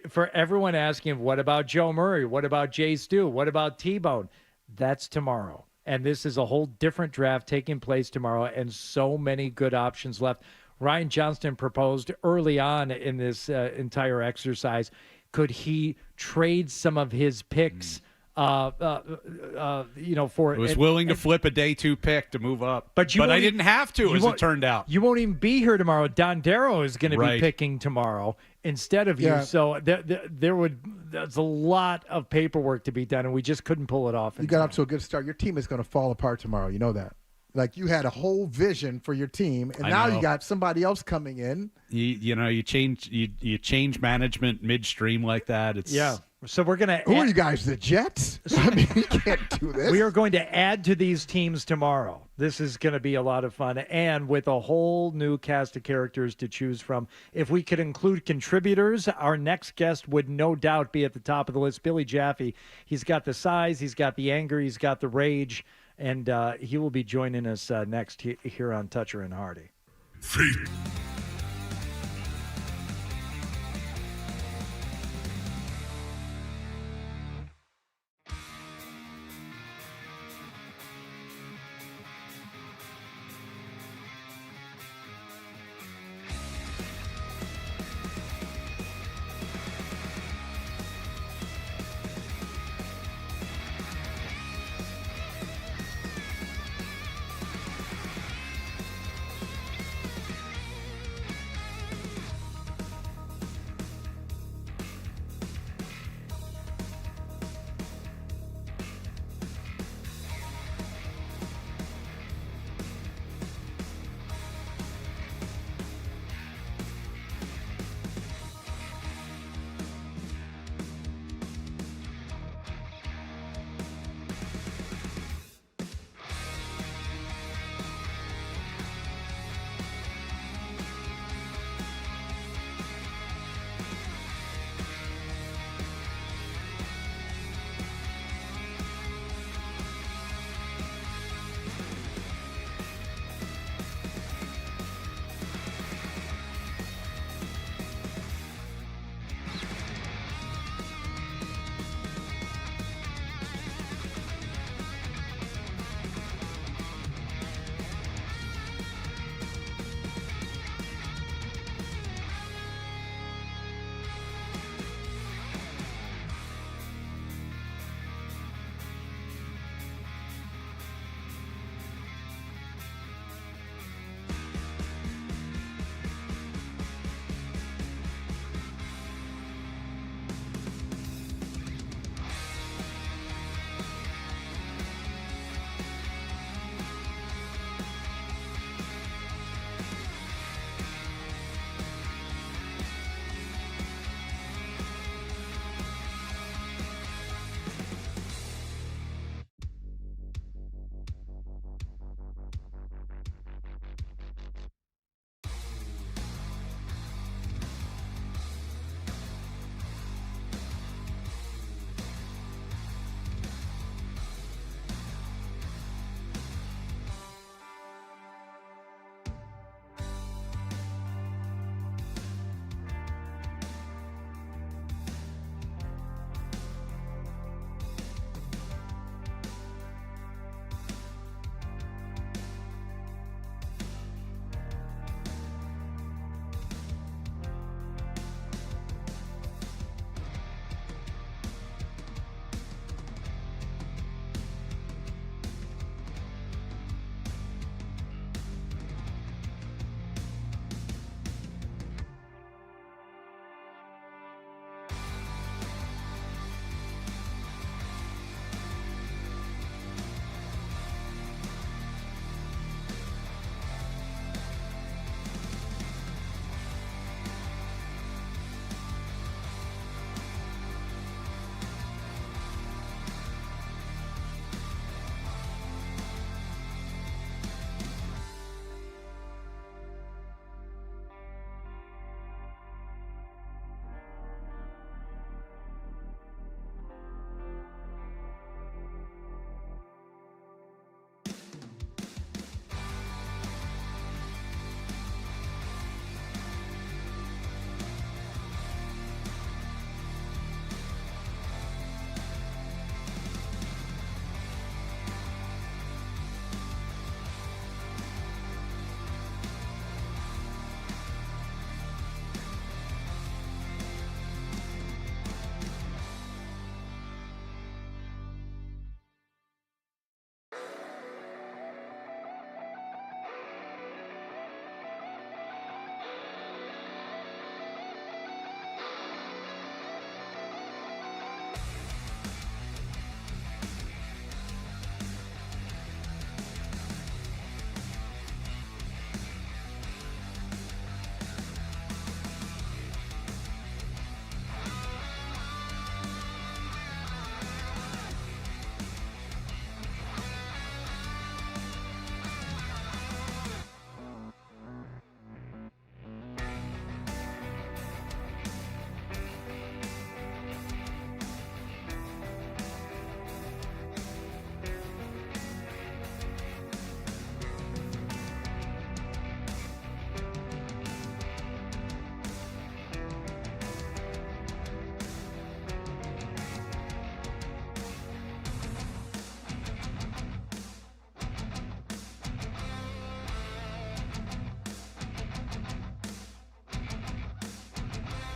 For everyone asking, what about Joe Murray? What about Jay Stu? What about T-Bone? That's tomorrow. And this is a whole different draft taking place tomorrow, and so many good options left. Ryan Johnston proposed early on in this entire exercise, could he trade some of his picks for was willing to flip a day 2 pick to move up, but I didn't have to, as it turned out. You won't even be here tomorrow. Don Darrow is going to be picking tomorrow instead of you. So there's a lot of paperwork to be done, and we just couldn't pull it off. You got up to a good start. Your team is going to fall apart tomorrow. You know that. Like, you had a whole vision for your team, and now you got somebody else coming in. You change management midstream like that. So we're gonna. Who are you guys? The Jets? I mean, you can't do this. We are going to add to these teams tomorrow. This is going to be a lot of fun, and with a whole new cast of characters to choose from. If we could include contributors, our next guest would no doubt be at the top of the list. Billy Jaffe. He's got the size, he's got the anger, he's got the rage, and he will be joining us next here on Toucher and Hardy.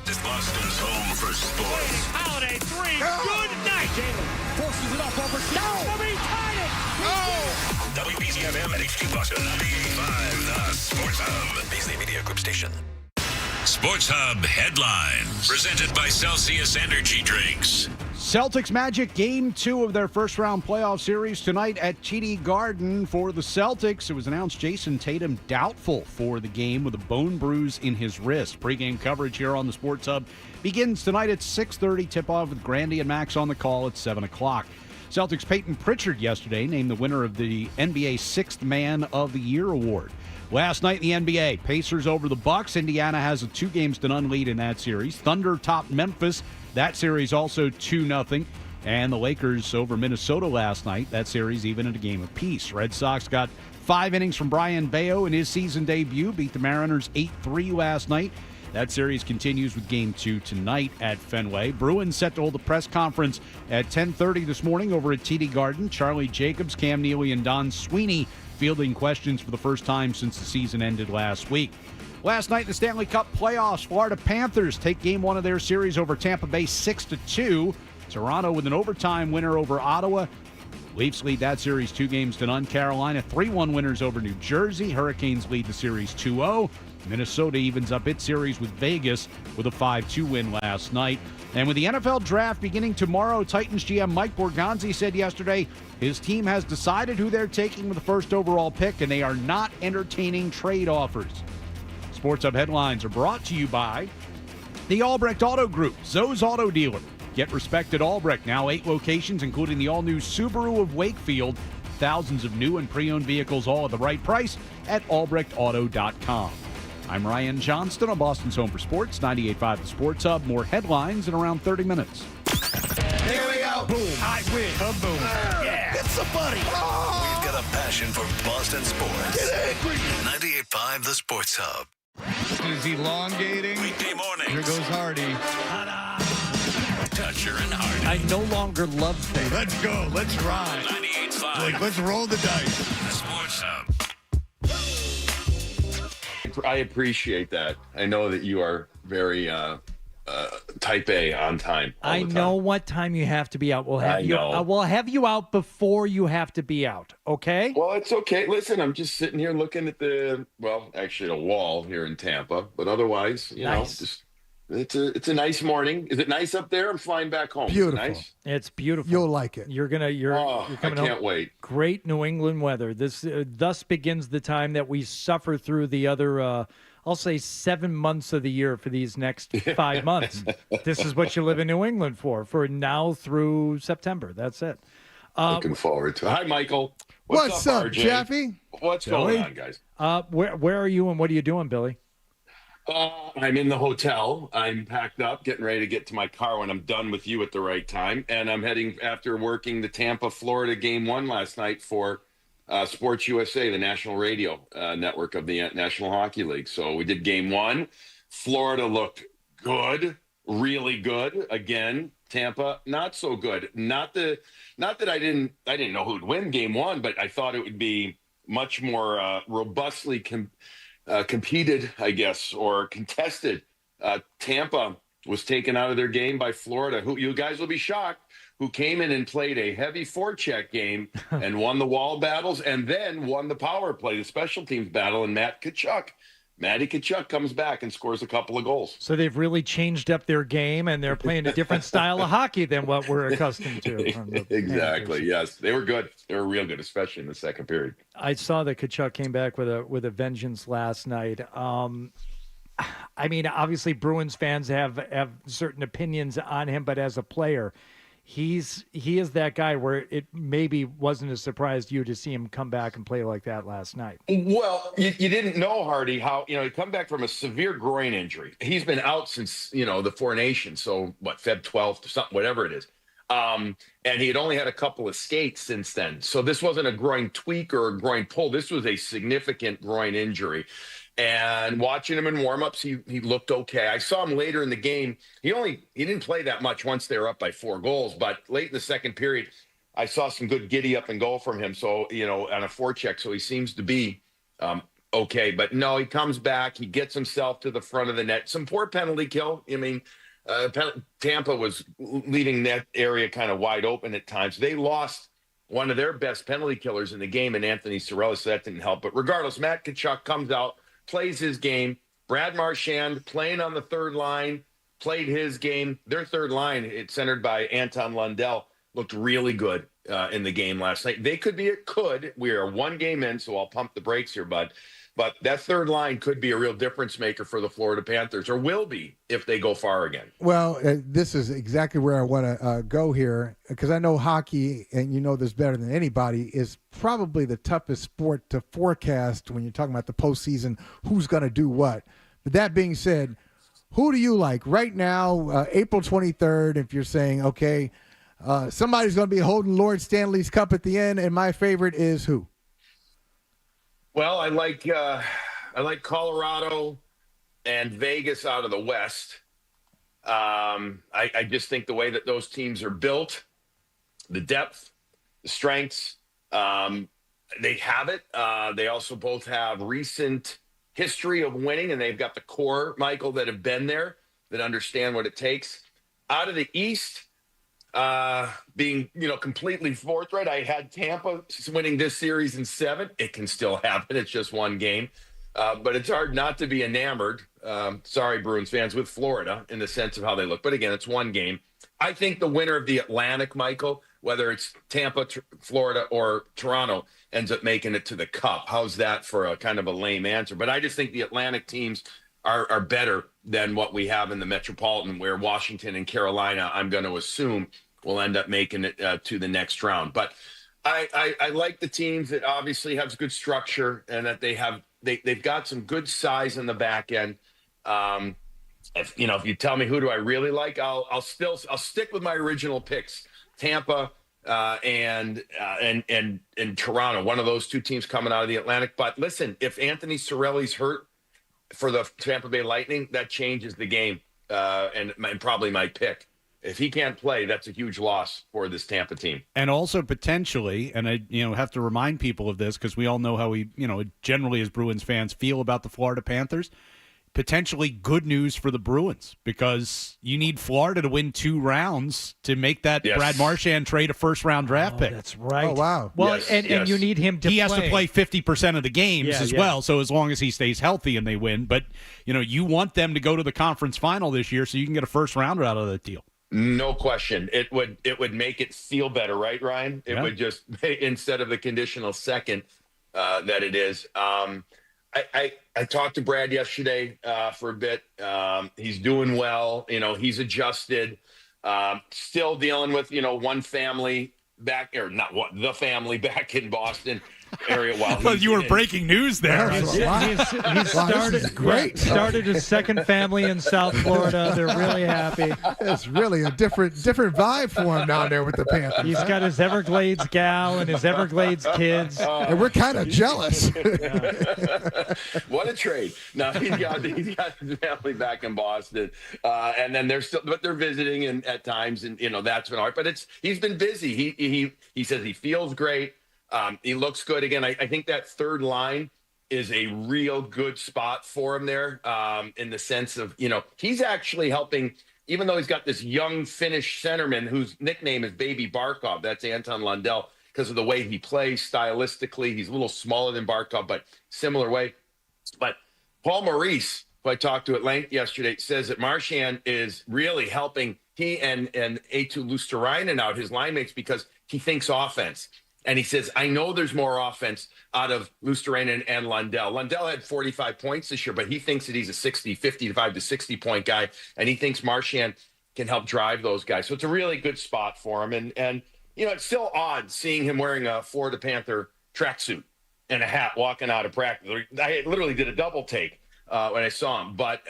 This Boston's home for sports. Holiday three. Good night. Jalen forces it up over. No. He tied it. Oh. WBCFM and HD Boston 98.5, the Sports Hub. Beasley Media Group Station. Sports Hub headlines. Presented by Celsius Energy Drinks. Celtics Magic Game 2 of their first-round playoff series tonight at TD Garden. For the Celtics, it was announced Jason Tatum doubtful for the game with a bone bruise in his wrist. Pre-game coverage here on the Sports Hub begins tonight at 6:30. Tip-off with Grandy and Max on the call at 7 o'clock. Celtics' Peyton Pritchard yesterday named the winner of the NBA Sixth Man of the Year award. Last night in the NBA, Pacers over the Bucks. Indiana has a 2-0 lead in that series. Thunder topped Memphis. That series also 2-0. And the Lakers over Minnesota last night. That series even at a game apiece. Red Sox got 5 innings from Brian Bayo in his season debut. Beat the Mariners 8-3 last night. That series continues with Game 2 tonight at Fenway. Bruins set to hold a press conference at 10:30 this morning over at TD Garden. Charlie Jacobs, Cam Neely, and Don Sweeney fielding questions for the first time since the season ended last week. Last night in the Stanley Cup playoffs, Florida Panthers take Game 1 of their series over Tampa Bay 6-2. Toronto with an overtime winner over Ottawa. Leafs lead that series 2-0. Carolina 3-1 winners over New Jersey. Hurricanes lead the series 2-0. Minnesota evens up its series with Vegas with a 5-2 win last night. And with the NFL draft beginning tomorrow, Titans GM Mike Borgonzi said yesterday his team has decided who they're taking with the first overall pick, and they are not entertaining trade offers. Sports Hub headlines are brought to you by the Albrecht Auto Group, Zoe's Auto Dealer. Get respect at Albrecht, now 8 locations, including the all-new Subaru of Wakefield. Thousands of new and pre-owned vehicles, all at the right price at albrechtauto.com. I'm Ryan Johnston on Boston's Home for Sports, 98.5 The Sports Hub. More headlines in around 30 minutes. Here we go. Boom. I win. Kaboom. Yeah. Hit somebody. Oh. We've got a passion for Boston sports. Get angry. 98.5 The Sports Hub. Is elongating. Weekday morning. Here goes Hardy. Toucher and Hardy. I no longer love things. Let's go. Let's ride. 98.5. Like, let's roll the dice. The Sports Hub. I appreciate that. I know that you are very type A on time. I know what time you have to be out. We'll have you out before you have to be out. Okay. Well, it's okay. Listen, I'm just sitting here looking at the wall here in Tampa, but otherwise, you know, just it's a nice morning. Is it nice up there? I'm flying back home. Beautiful. Nice. It's beautiful. You'll like it. You're coming I can't wait. Great New England weather. This thus begins the time that we suffer through the other, I'll say 7 months of the year for these next 5 months. This is what you live in New England for now through September. That's it. Looking forward to it. Hi, Michael. What's up, RJ? Jeffy? What's going on, guys? Where are you and what are you doing, Billy? I'm in the hotel. I'm packed up, getting ready to get to my car when I'm done with you at the right time. And I'm heading after working the Tampa, Florida Game 1 last night for Sports USA, the national radio network of the National Hockey League. So we did Game 1. Florida looked good, really good. Again, Tampa, not so good. Not that I didn't know who'd win Game 1, but I thought it would be much more robustly competed, I guess, or contested. Tampa was taken out of their game by Florida, who you guys will be shocked, who came in and played a heavy forecheck game and won the wall battles and then won the power play, the special teams battle, and Matty Tkachuk comes back and scores a couple of goals. So they've really changed up their game, and they're playing a different style of hockey than what we're accustomed to. Exactly, yes. They were good. They were real good, especially in the second period. I saw that Tkachuk came back with a vengeance last night. I mean, obviously Bruins fans have certain opinions on him, but as a player, he is that guy where it maybe wasn't a surprise to you to see him come back and play like that last night. Well, you didn't know, Hardy, how, he come back from a severe groin injury. He's been out since, the Four Nations. So what, Feb 12th or something, whatever it is. And he had only had a couple of skates since then. So this wasn't a groin tweak or a groin pull. This was a significant groin injury. And watching him in warmups, he looked okay. I saw him later in the game. He didn't play that much once they were up by 4 goals, but late in the second period, I saw some good giddy up and goal from him. So, on a forecheck. So he seems to be okay. But no, he comes back. He gets himself to the front of the net. Some poor penalty kill. I mean, Tampa was leaving that area kind of wide open at times. They lost one of their best penalty killers in the game in Anthony Cirelli, so that didn't help. But regardless, Matt Tkachuk comes out, plays his game. Brad Marchand playing on the third line, played his game. Their third line, it's centered by Anton Lundell, looked really good in the game last night. They could be a could. We are one game in, so I'll pump the brakes here, bud. But that third line could be a real difference maker for the Florida Panthers, or will be if they go far again. Well, this is exactly where I want to go here, because I know hockey, and you know this better than anybody, is probably the toughest sport to forecast when you're talking about the postseason, who's going to do what. But that being said, who do you like right now, April 23rd, if you're saying, okay, somebody's going to be holding Lord Stanley's Cup at the end, and my favorite is who? Well, I like Colorado and Vegas out of the West. I just think the way that those teams are built, the depth, the strengths, they have it. They also both have recent history of winning, and they've got the core, Michael, that have been there, that understand what it takes. Out of the East, being completely forthright, I had Tampa winning this series in 7. It can still happen. It's just one game, but it's hard not to be enamored. Sorry, Bruins fans, with Florida in the sense of how they look. But again, it's one game. I think the winner of the Atlantic, Michael, whether it's Tampa, Florida, or Toronto, ends up making it to the Cup. How's that for a kind of a lame answer? But I just think the Atlantic teams are better than what we have in the Metropolitan, where Washington and Carolina, I'm going to assume, will end up making it to the next round. But I like the teams that obviously have good structure, and that they've got some good size in the back end. If you tell me who do I really like, I'll stick with my original picks: Tampa and Toronto. One of those two teams coming out of the Atlantic. But listen, if Anthony Cirelli's hurt for the Tampa Bay Lightning, that changes the game, and probably my pick. If he can't play, that's a huge loss for this Tampa team. And also potentially, and I have to remind people of this because we all know how we generally as Bruins fans feel about the Florida Panthers. Potentially good news for the Bruins, because you need Florida to win 2 rounds to make that Brad Marchand trade a first-round draft pick. That's right. Oh, wow. Well, and you need him to He has to play 50% of the games as well, so as long as he stays healthy and they win. But, you want them to go to the conference final this year so you can get a first-rounder out of that deal. No question. It would make it feel better, right, Ryan? It would just, instead of the conditional second that it is. I talked to Brad yesterday for a bit. He's doing well. He's adjusted. Still dealing with, one family back, or not what, the family back in Boston area. While you were breaking news there. He started his second family in South Florida. They're really happy. It's really a different vibe for him down there with the Panthers. He's got his Everglades gal and his Everglades kids. And we're kind of jealous. What a trade. No, he's got his family back in Boston. And then they're visiting and at times, and that's been hard. But he's been busy. He says he feels great. He looks good. Again, I think that third line is a real good spot for him there, in the sense of, he's actually helping, even though he's got this young Finnish centerman whose nickname is Baby Barkov. That's Anton Lundell, because of the way he plays stylistically. He's a little smaller than Barkov, but similar way. But Paul Maurice, who I talked to at length yesterday, says that Marchand is really helping he and Eetu Luostarinen out, his line mates, because he thinks offense. And he says, I know there's more offense out of Luostarinen and Lundell. Lundell had 45 points this year, but he thinks that he's a 55 to 60-point guy, and he thinks Marchand can help drive those guys. So it's a really good spot for him. And it's still odd seeing him wearing a Florida Panther tracksuit and a hat walking out of practice. I literally did a double take when I saw him. But,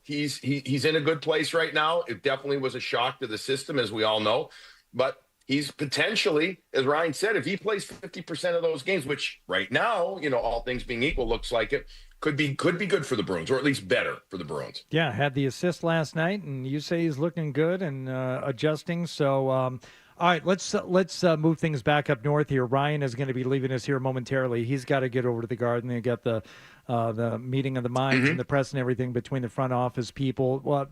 he's in a good place right now. It definitely was a shock to the system, as we all know. But he's potentially, as Ryan said, if he plays 50% of those games, which right now, all things being equal, looks like it, could be good for the Bruins, or at least better for the Bruins. Yeah, had the assist last night, and you say he's looking good and adjusting. So, all All right, let's move things back up north here. Ryan is going to be leaving us here momentarily. He's got to get over to the Garden. They got the meeting of the minds and the press and everything between the front office people. Well,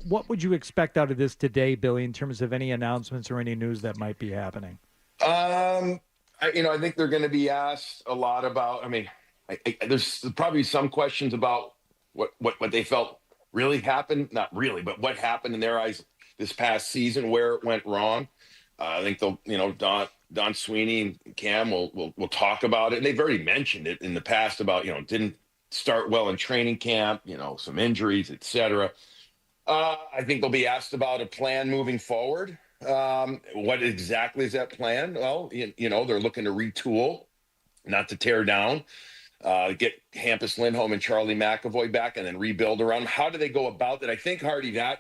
what would you expect out of this today, Billy, in terms of any announcements or any news that might be happening? I think they're going to be asked a lot about. I mean, there's probably some questions about what they felt really happened. Not really, but what happened in their eyes this past season, where it went wrong. I think they'll, Don Sweeney and Cam will talk about it, and they've already mentioned it in the past about didn't start well in training camp, some injuries, etc. I think they'll be asked about a plan moving forward. What exactly is that plan? Well, they're looking to retool, not to tear down, get Hampus Lindholm and Charlie McAvoy back, and then rebuild around them. How do they go about that? I think, Hardy, that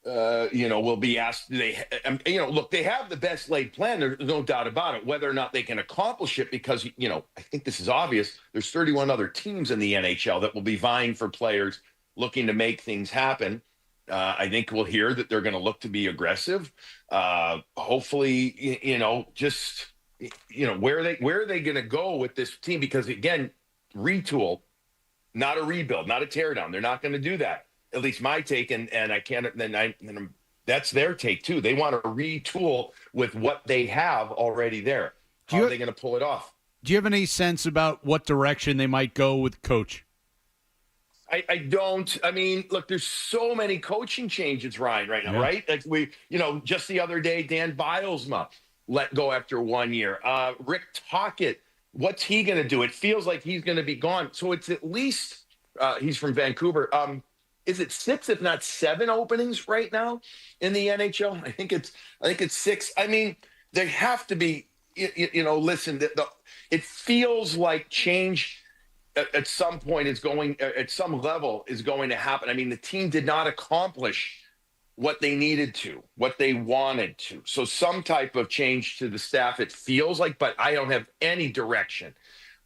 will be asked. Look, they have the best laid plan. There's no doubt about it. Whether or not they can accomplish it, because I think this is obvious. There's 31 other teams in the NHL that will be vying for players, looking to make things happen. I think we'll hear that they're going to look to be aggressive. Hopefully, where are they going to go with this team? Because again, retool, not a rebuild, not a teardown. They're not going to do that. At least my take, and I can't. That's their take too. They want to retool with what they have already there. How are they going to pull it off? Do you have any sense about what direction they might go with coach? I don't. I mean, look, there's so many coaching changes, Ryan, right now, right? Like just the other day, Dan Bilesma let go after 1 year. Rick Tocchet, what's he going to do? It feels like he's going to be gone. So it's at least he's from Vancouver. Is it 6, if not 7 openings right now in the NHL? I think it's 6. I mean, they have to be, listen, it feels like change at some point at some level is going to happen. I mean, the team did not accomplish what they needed to, what they wanted to. So some type of change to the staff, it feels like, but I don't have any direction.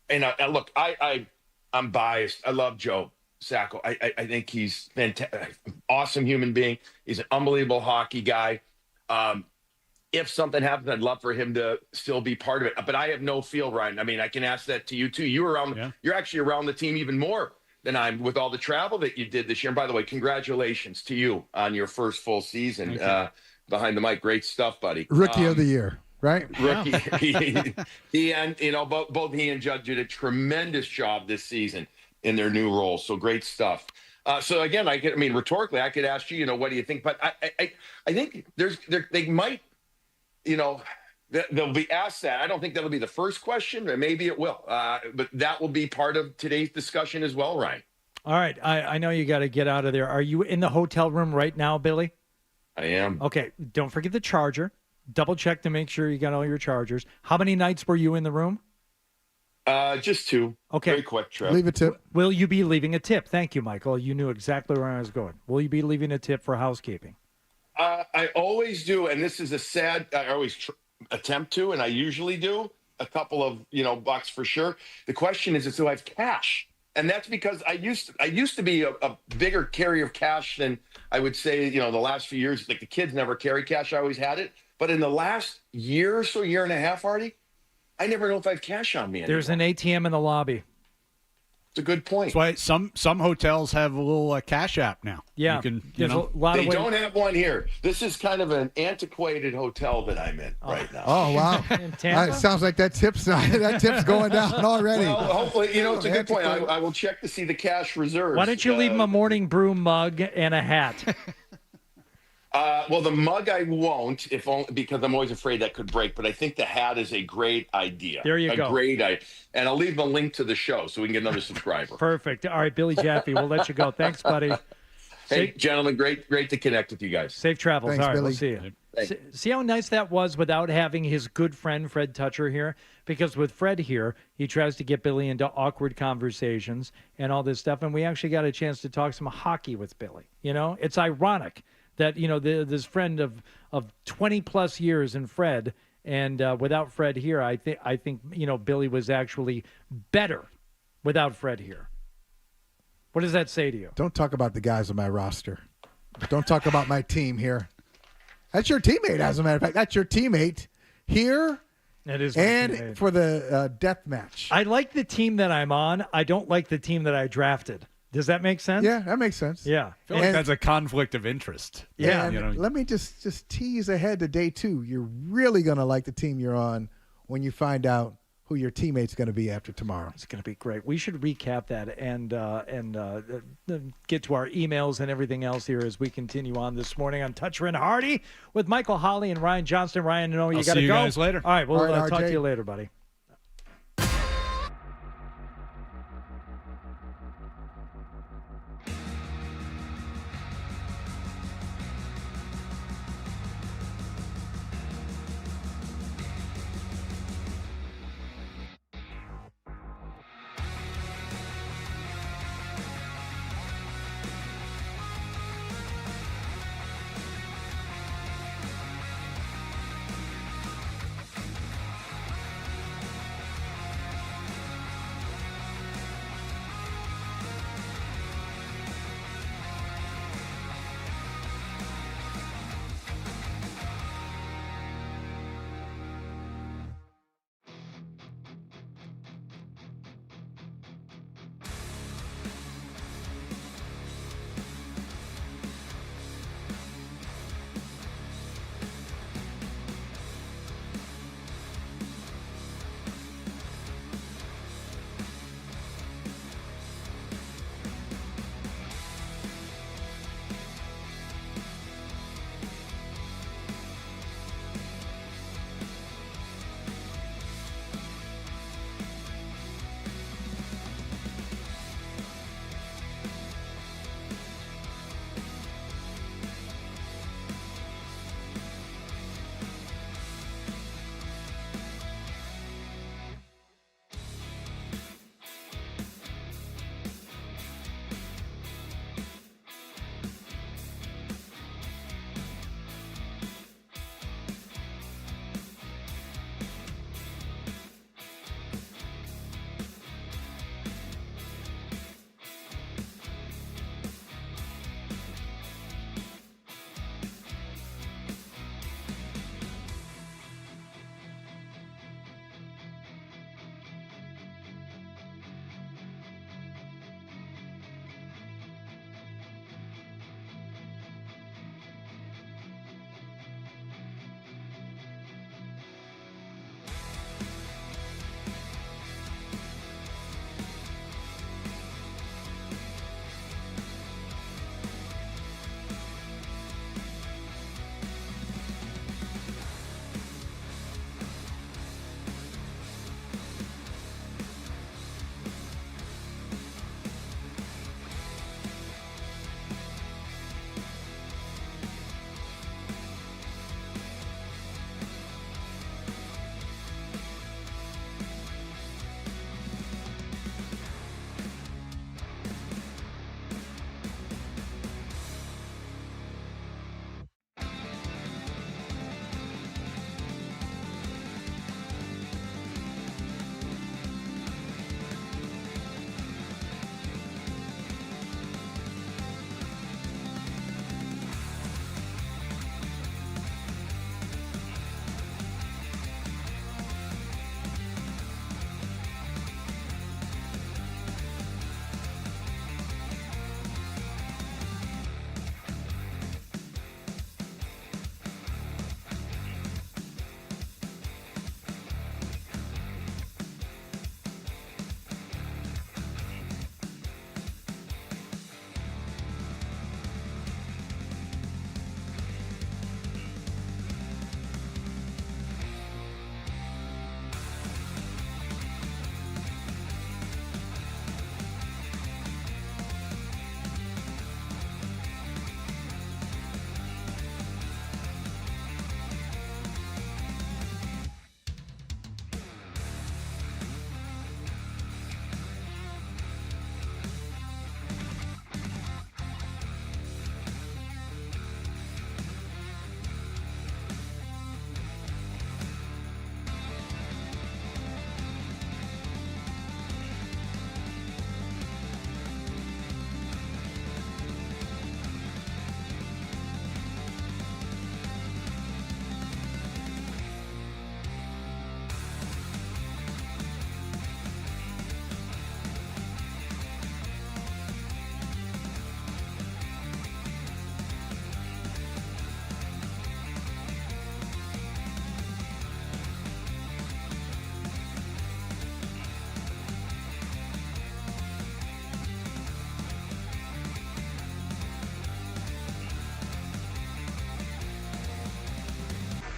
And look, I'm biased. I love Joe Sacco. I think he's fantastic, awesome human being. He's an unbelievable hockey guy. If something happens, I'd love for him to still be part of it. But I have no feel, Ryan. I mean, I can ask that to you too. You're actually around the team even more than I'm, with all the travel that you did this year. And by the way, congratulations to you on your first full season behind the mic. Great stuff, buddy. Rookie of the year, right? Rookie. He and both he and Judd did a tremendous job this season in their new roles. So great stuff. So again, rhetorically, I could ask you, what do you think? But I think they might, they'll be asked that. I don't think that'll be the first question, or maybe it will. But that will be part of today's discussion as well, Ryan. All right. I know you got to get out of there. Are you in the hotel room right now, Billy? I am. Okay. Don't forget the charger. Double check to make sure you got all your chargers. How many nights were you in the room? Just 2. Okay. Very quick trip. Leave a tip. Will you be leaving a tip? Thank you, Michael. You knew exactly where I was going. Will you be leaving a tip for housekeeping? I always do, and this is I always attempt to, and I usually do, a couple of bucks for sure. The question is do I have cash? And that's because I used to be a bigger carrier of cash than I would say, the last few years. Like the kids never carry cash. I always had it. But in the last year or so, year and a half, Artie, I never know if I have cash on me anymore. There's an ATM in the lobby. It's a good point. That's why some hotels have a little cash app now. Yeah. You can, they don't have one here. This is kind of an antiquated hotel that I'm in right now. Oh, wow. It sounds like that tip's going down already. Well, hopefully, it's a good point. I will check to see the cash reserves. Why don't you leave him a morning brew mug and a hat? Well, the mug I won't, if only because I'm always afraid that could break. But I think the hat is a great idea. There you go. A great idea. And I'll leave a link to the show so we can get another subscriber. Perfect. All right, Billy Jaffe, we'll let you go. Thanks, buddy. Hey, gentlemen, great to connect with you guys. Safe travels. Thanks, all right, Billy. We'll see you. See how nice that was without having his good friend Fred Toucher here? Because with Fred here, he tries to get Billy into awkward conversations and all this stuff. And we actually got a chance to talk some hockey with Billy. It's ironic that this friend of 20 plus years in Fred, and without Fred here, I think Billy was actually better without Fred here. What does that say to you? Don't talk about the guys on my roster. Don't talk about my team here. That's your teammate, as a matter of fact. That's your teammate here. It is my and teammate. for the death match. I like the team that I'm on. I don't like the team that I drafted. Does that make sense? Yeah, that makes sense. Yeah. I feel like that's a conflict of interest. Yeah. And let me just tease ahead to day 2. You're really going to like the team you're on when you find out who your teammate's going to be after tomorrow. It's going to be great. We should recap that and get to our emails and everything else here as we continue on this morning on Toucher and Hardy with Michael Holly and Ryan Johnston. Ryan, you know you got to go. See you guys later. All right, we'll All right, talk RJ. to you later, buddy.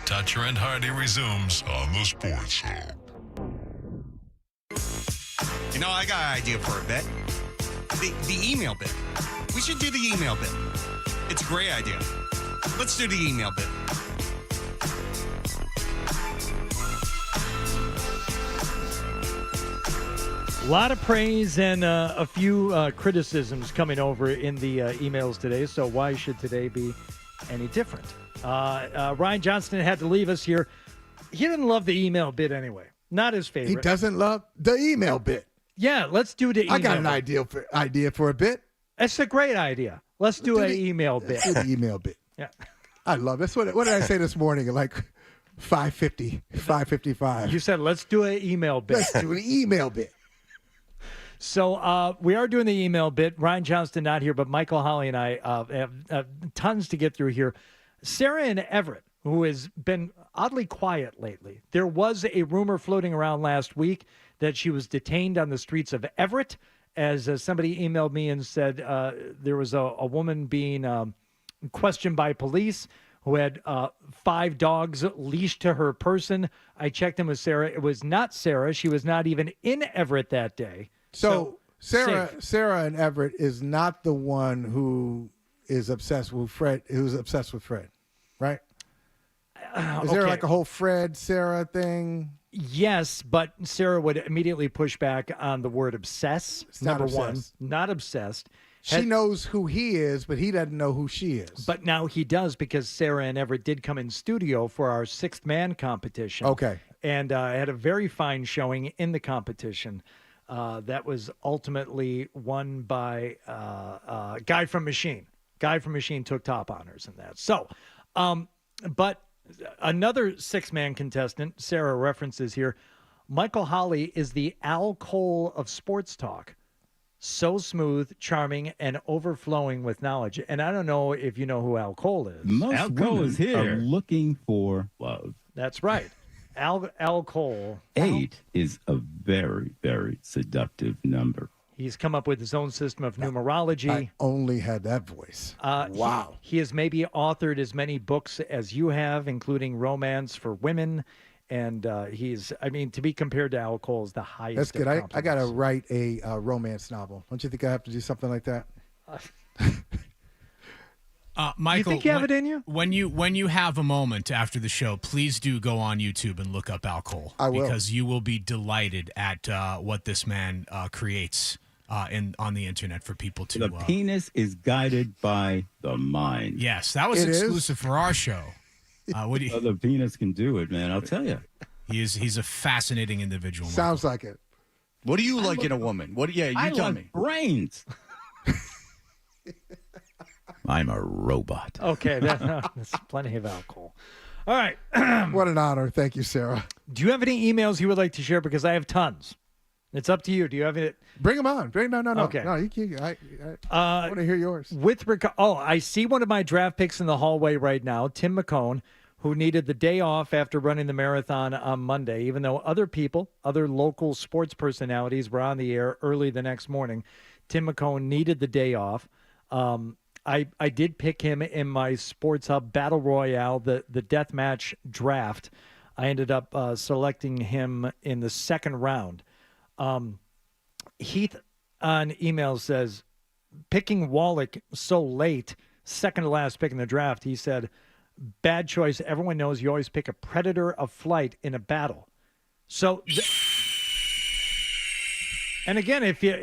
Toucher and Hardy resumes on the Sports Hub. You know, I got an idea for a bit. The email bit. We should do the email bit. It's a great idea. Let's do the email bit. A lot of praise and a few criticisms coming over in the emails today, so why should today be any different? Ryan Johnston had to leave us here. He didn't love the email bit anyway. Not his favorite. He doesn't love the email bit. Yeah, let's do the email I got an bit. idea for a bit. That's a great idea. Let's do an email bit. Do the email bit. Yeah. I love it. What did I say this morning at like 5:50, 5:55? You said let's do an email bit. Let's do an email bit. So we are doing the email bit. Ryan Johnston not here, but Michael Holly and I have tons to get through here. Sarah and Everett, who has been oddly quiet lately. There was a rumor floating around last week that she was detained on the streets of Everett, as somebody emailed me and said there was a woman being questioned by police who had 5 dogs leashed to her person. I checked in with Sarah. It was not Sarah. She was not even in Everett that day. So safe. Sarah and Everett is not the one who is obsessed with Fred, who's obsessed with Fred, right? Is there like a whole Fred, Sarah thing? Yes, but Sarah would immediately push back on the word obsess. Not Number one, obsessed. not obsessed. She knows who he is, but he doesn't know who she is. But now he does, because Sarah and Everett did come in studio for our 6th man competition. Okay. And had a very fine showing in the competition. That was ultimately won by Guy from Machine. Guy from Machine took top honors in that. So, but another 6-man contestant, Sarah references here, Michael Holly is the Al Cole of sports talk. So smooth, charming, and overflowing with knowledge. And I don't know if you know who Al Cole is. Most women are looking for love. That's right. Al Cole. 8 is a very, very seductive number. He's come up with his own system of numerology. I only had that voice. Wow. He has maybe authored as many books as you have, including Romance for Women. And he's, I mean, to be compared to Al Cole is the highest. That's good. of I got to compliments. write a romance novel. Don't you think I have to do something like that? Michael, you think you have it in you? When you have a moment after the show, please do go on YouTube and look up Al Cole. I will. Because you will be delighted at what this man creates on the internet for people to. The penis is guided by the mind. Yes, that was exclusive for our show. What do you, The penis can do it, man. I'll tell you. he's a fascinating individual. Sounds like it. What do you like in a woman? You I tell like me. brains. I'm a robot. Okay, that's plenty of alcohol. All right. What an honor. Thank you, Sarah. Do you have any emails you would like to share? Because I have tons. It's up to you. Do you have it? Bring them on. No. Okay. No, I want to hear yours. I see one of my draft picks in the hallway right now, Tim McCone, who needed the day off after running the marathon on Monday, even though other local sports personalities were on the air early the next morning. Tim McCone needed the day off. I did pick him in my Sports Hub Battle Royale, the death match draft. I ended up selecting him in the 2nd round. Heath on email says, picking Wallach so late, 2nd to last pick in the draft, he said, bad choice. Everyone knows you always pick a predator of flight in a battle. So, and again, if you're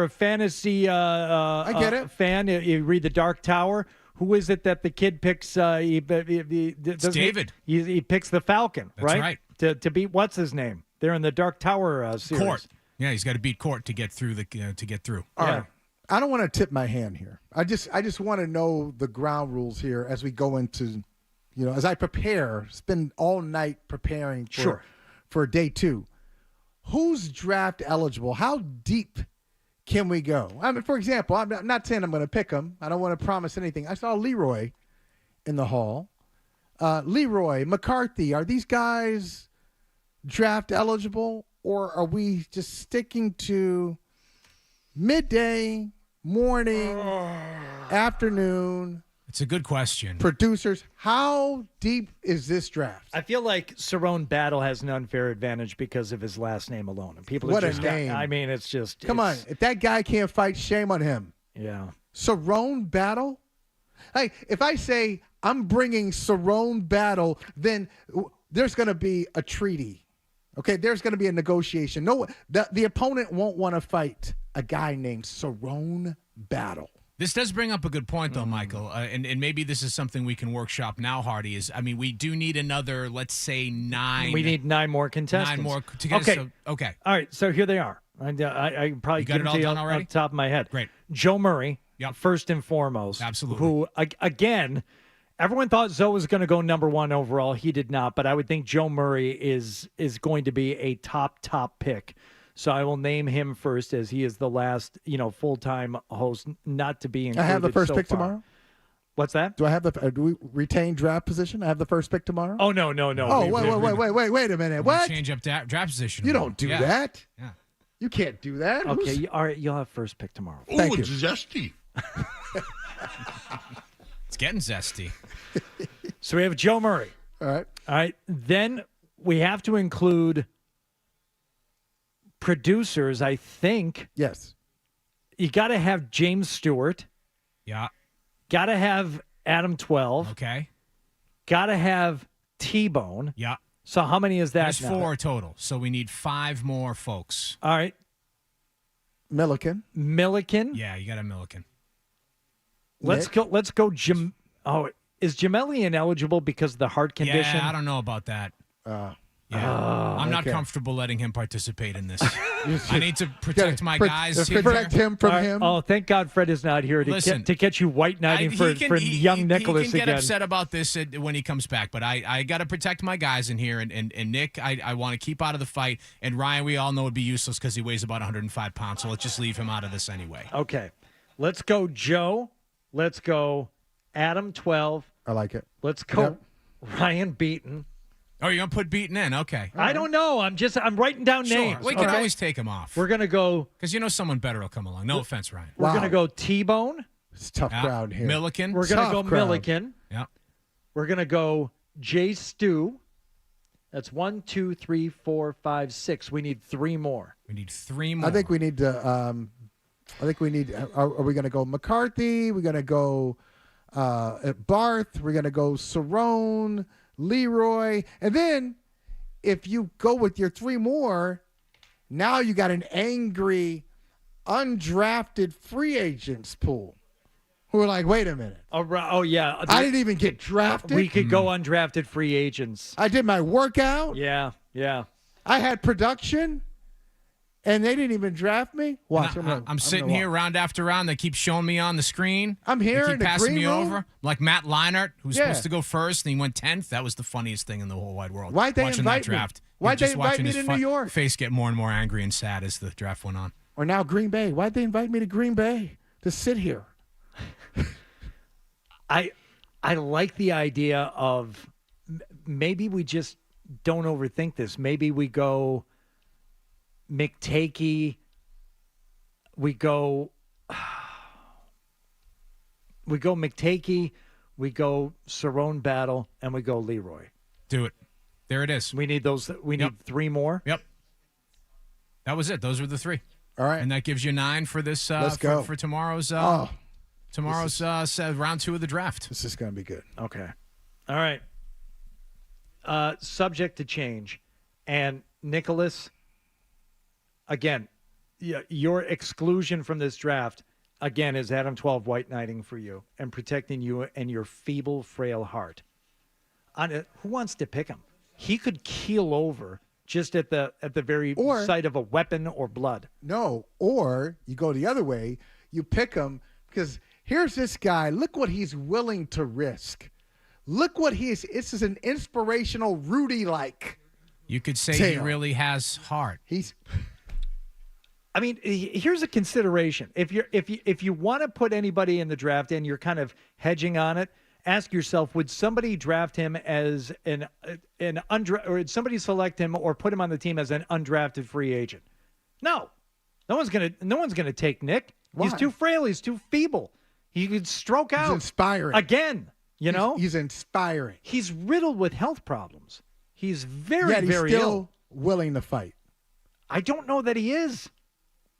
a fantasy I get it. fan, you read The Dark Tower. Who is it that the kid picks? It's David. He picks the Falcon, That's right. To beat what's his name? They're in the Dark Tower series. Court. Yeah, he's got to beat Court to get through All right. I don't want to tip my hand here. I just want to know the ground rules here as we go into, as I spend all night preparing for day 2. Who's draft eligible? How deep can we go? I mean, for example, I'm not saying I'm going to pick him. I don't want to promise anything. I saw Leroy in the hall. Leroy, McCarthy, are these guys draft eligible, or are we just sticking to midday, morning, afternoon, It's a good question. Producers, how deep is this draft? I feel like Cerrone Battle has an unfair advantage because of his last name alone. And people What are a just name. I mean, it's just. Come on. If that guy can't fight, shame on him. Yeah. Cerrone Battle? Hey, if I say I'm bringing Cerrone Battle, then there's going to be a treaty. Okay, there's going to be a negotiation. No, the opponent won't want to fight a guy named Cerrone Battle. This does bring up a good point, though, Michael, and maybe this is something we can workshop now, Hardy, we do need another, let's say, 9. We need 9 more contestants. 9 more to get okay. us. Okay. All right, so here they are. I probably You got it all done already? off the top of my head. Great. Joe Murray, Yep. first and foremost. Absolutely. Who, again, everyone thought Zoe was going to go number 1 overall. He did not, but I would think Joe Murray is going to be a top pick. So I will name him first, as he is the last, full-time host not to be included. I have the first so pick far. tomorrow. What's that? Do I have do we retain draft position? I have the first pick tomorrow. Oh no. Oh wait a minute. What? Change up draft position. You don't do that. Yeah. You can't do that. Okay, all right. You'll have first pick tomorrow. Thank you. It's zesty. It's getting zesty. So we have Joe Murray. All right. Then we have to include producers, I think. Yes. You got to have James Stewart. Yeah. Got to have Adam 12. Okay. Got to have T-Bone. Yeah. So how many is that? There's now? 4 total. So we need 5 more folks. All right. Milliken. Yeah, you got a Milliken. Let's go. Jim. Oh, is Jameli ineligible because of the heart condition? Yeah, I don't know about that. I'm not comfortable letting him participate in this. I need to protect my guys. Protect him from him. Oh, thank God Fred is not here to catch you white knighting for young Nicholas He can get again. upset about this when he comes back, but I got to protect my guys in here. And Nick, I want to keep out of the fight. And Ryan, we all know would be useless because he weighs about 105 pounds. So let's just leave him out of this anyway. Okay. Let's go Joe. Let's go Adam 12. I like it. Let's go Ryan Beaton. Oh, you're going to put Beaton in? Okay. I don't know. I'm writing down names. We can always take him off. We're going to go. Because someone better will come along. No offense, Ryan. We're going to go T-Bone. It's a tough crowd here. Milliken. We're going to go crowd. Milliken. Yeah. We're going to go Jay Stu. That's 1, 2, 3, 4, 5, 6. We need 3 more. We need 3 more. I think we need to. Are we going to go McCarthy? We're going to go Barth. We're going to go Cerrone, Leroy, and then if you go with your 3 more, now you got an angry, undrafted free agents pool who are like, wait a minute. Oh yeah. I didn't even get drafted. We could go undrafted free agents. I did my workout. Yeah. I had production. And they didn't even draft me? Watch. I'm sitting here round after round. They keep showing me on the screen. I'm here They in keep the passing green me room. over. Like Matt Leinart, who's Yeah. supposed to go first, and he went 10th. That was the funniest thing in the whole wide world. Why'd they watching invite that me? draft. Why'd Just they invite watching me his to New York? face get more and more angry and sad as the draft went on. Or now Green Bay. Why'd they invite me to Green Bay to sit here? I like the idea of maybe we just don't overthink this. Maybe we go McTakey. We go McTakey, we go Cerrone Battle, and we go Leroy. Do it. There it is. We need those. We need 3 more. Yep. That was it. Those were the 3. All right. And that gives you 9 for this. Let's go. For tomorrow's. Tomorrow's round 2 of the draft. This is going to be good. Okay. All right. Subject to change, and Nicholas. Again, your exclusion from this draft, again, is Adam 12 white knighting for you and protecting you and your feeble, frail heart. Who wants to pick him? He could keel over just at the very sight of a weapon or blood. No, or you go the other way. You pick him because here's this guy. Look what he's willing to risk. Look what he is. This is an inspirational Rudy-like. You could say he really has heart. I mean, here's a consideration. If you want to put anybody in the draft and you're kind of hedging on it, ask yourself: would somebody draft him as or would somebody select him or put him on the team as an undrafted free agent? No one's gonna take Nick. Why? He's too frail. He's too feeble. He could stroke out. He's inspiring. Again, you know? He's inspiring. He's riddled with health problems. He's very, Yet he's very still ill. willing to fight. I don't know that he is.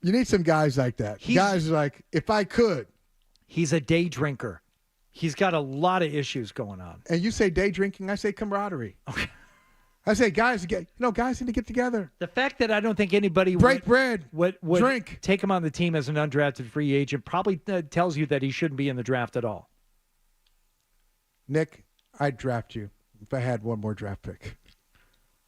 You need some guys like that. Guys like, if I could. He's a day drinker. He's got a lot of issues going on. And you say day drinking, I say camaraderie. Okay. I say guys need to get together. The fact that I don't think anybody break bread, would drink, take him on the team as an undrafted free agent probably tells you that he shouldn't be in the draft at all. Nick, I'd draft you if I had one more draft pick.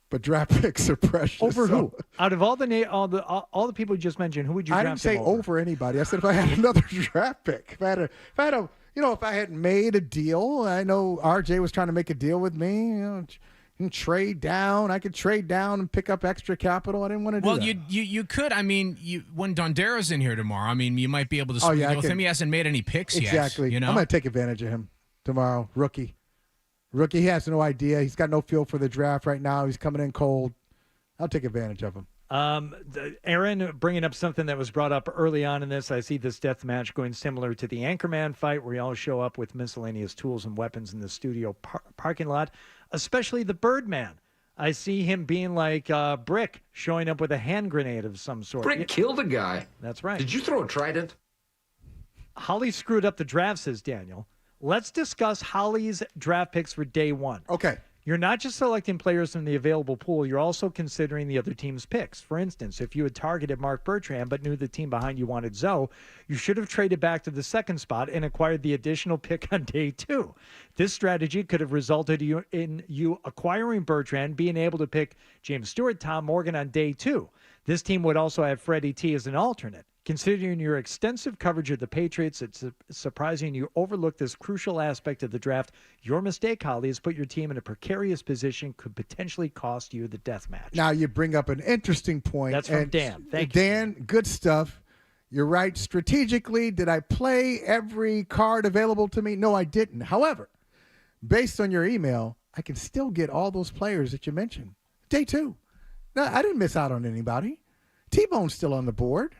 But draft picks are precious. Over who? Out of all the people you just mentioned, who would you draft? I didn't say him over anybody. I said if I had another draft pick. If I had made a deal, I know RJ was trying to make a deal with me, and trade down. I could trade down and pick up extra capital. I didn't want to do that. Well, you could. I mean, when Dondera's in here tomorrow, I mean, you might be able to swing with him. He hasn't made any picks yet. Exactly. I'm going to take advantage of him tomorrow. Rookie. He has no idea. He's got no feel for the draft right now. He's coming in cold. I'll take advantage of him. Aaron bringing up something that was brought up early on in this. I see this death match going similar to the Anchorman fight, where we all show up with miscellaneous tools and weapons in the studio parking lot, especially the Birdman. I see him being like Brick, showing up with a hand grenade of some sort. Brick killed a guy. That's right. Did you throw a trident? Holly screwed up the draft, says Daniel. Let's discuss Holly's draft picks for day one. Okay. You're not just selecting players from the available pool, you're also considering the other team's picks. For instance, if you had targeted Mark Bertrand but knew the team behind you wanted Zoe, you should have traded back to the second spot and acquired the additional pick on day two. This strategy could have resulted in you acquiring Bertrand, being able to pick James Stewart, Tom Morgan on day two. This team would also have Freddie T as an alternate. Considering your extensive coverage of the Patriots, it's surprising you overlooked this crucial aspect of the draft. Your mistake, Holly, has put your team in a precarious position, could potentially cost you the death match. Now you bring up an interesting point. That's from Dan. Thank you. Dan, good stuff. You're right. Strategically, did I play every card available to me? No, I didn't. However, based on your email, I can still get all those players that you mentioned. Day two. No, I didn't miss out on anybody. T-Bone's still on the board.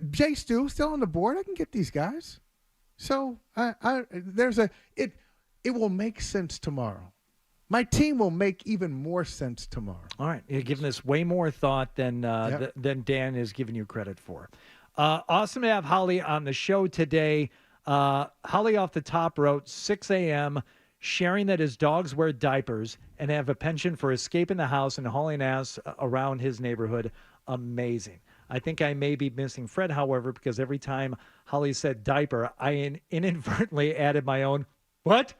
Jay Stu still on the board. I can get these guys. So it will make sense tomorrow. My team will make even more sense tomorrow. All right. You're giving this way more thought than Dan is giving you credit for. Awesome to have Holly on the show today. Holly off the top wrote 6 a.m., sharing that his dogs wear diapers and have a penchant for escaping the house and hauling ass around his neighborhood. Amazing. I think I may be missing Fred, however, because every time Holly said diaper, I inadvertently added my own, what?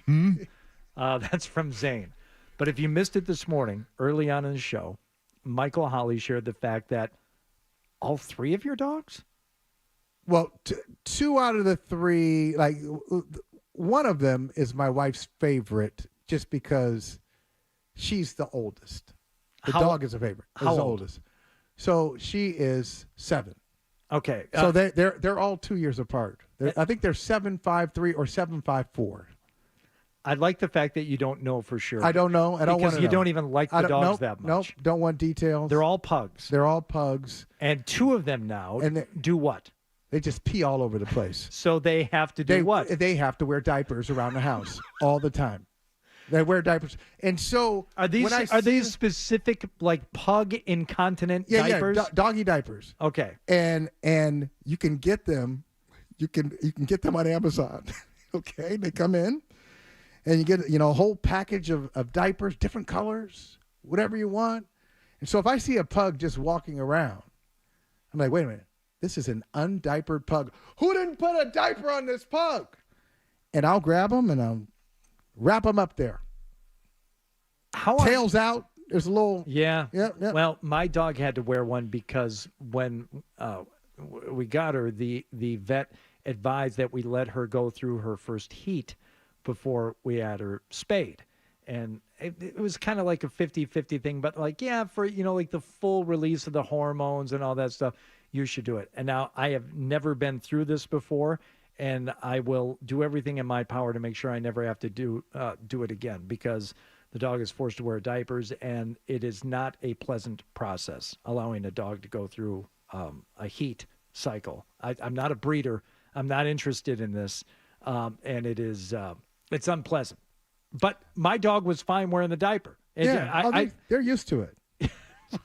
That's from Zane. But if you missed it this morning, early on in the show, Michael Holly shared the fact that all three of your dogs? Well, two out of the three, like one of them is my wife's favorite just because she's the oldest. The dog is a favorite. How the old? Oldest. So she is 7. Okay. So they're all 2 years apart. I think they're 7'5" or 7'4". I like the fact that you don't know for sure. I don't know. I don't want because to you know. don't even like the dogs that much. Nope. Don't want details. They're all pugs. And two of them now do what? They just pee all over the place. So they have to do what? They have to wear diapers around the house all the time. They wear diapers. And so are these specific like pug incontinent diapers? Yeah, doggy diapers. Okay. And you can get them get them on Amazon. Okay? They come in and you get a whole package of diapers, different colors, whatever you want. And so if I see a pug just walking around, I'm like, wait a minute. This is an undiapered pug. Who didn't put a diaper on this pug? And I'll grab them and I'll wrap them up there. Tails out. There's a little. Yeah. Yeah. Well, my dog had to wear one because when we got her, the vet advised that we let her go through her first heat before we had her spayed. And it was kind of like a 50-50 thing, but like, yeah, for, like the full release of the hormones and all that stuff, you should do it. And now I have never been through this before, and I will do everything in my power to make sure I never have to do it again, because the dog is forced to wear diapers, and it is not a pleasant process allowing a dog to go through a heat cycle. I'm not a breeder. I'm not interested in this. And it is, it's unpleasant. But my dog was fine wearing the diaper. They're used to it.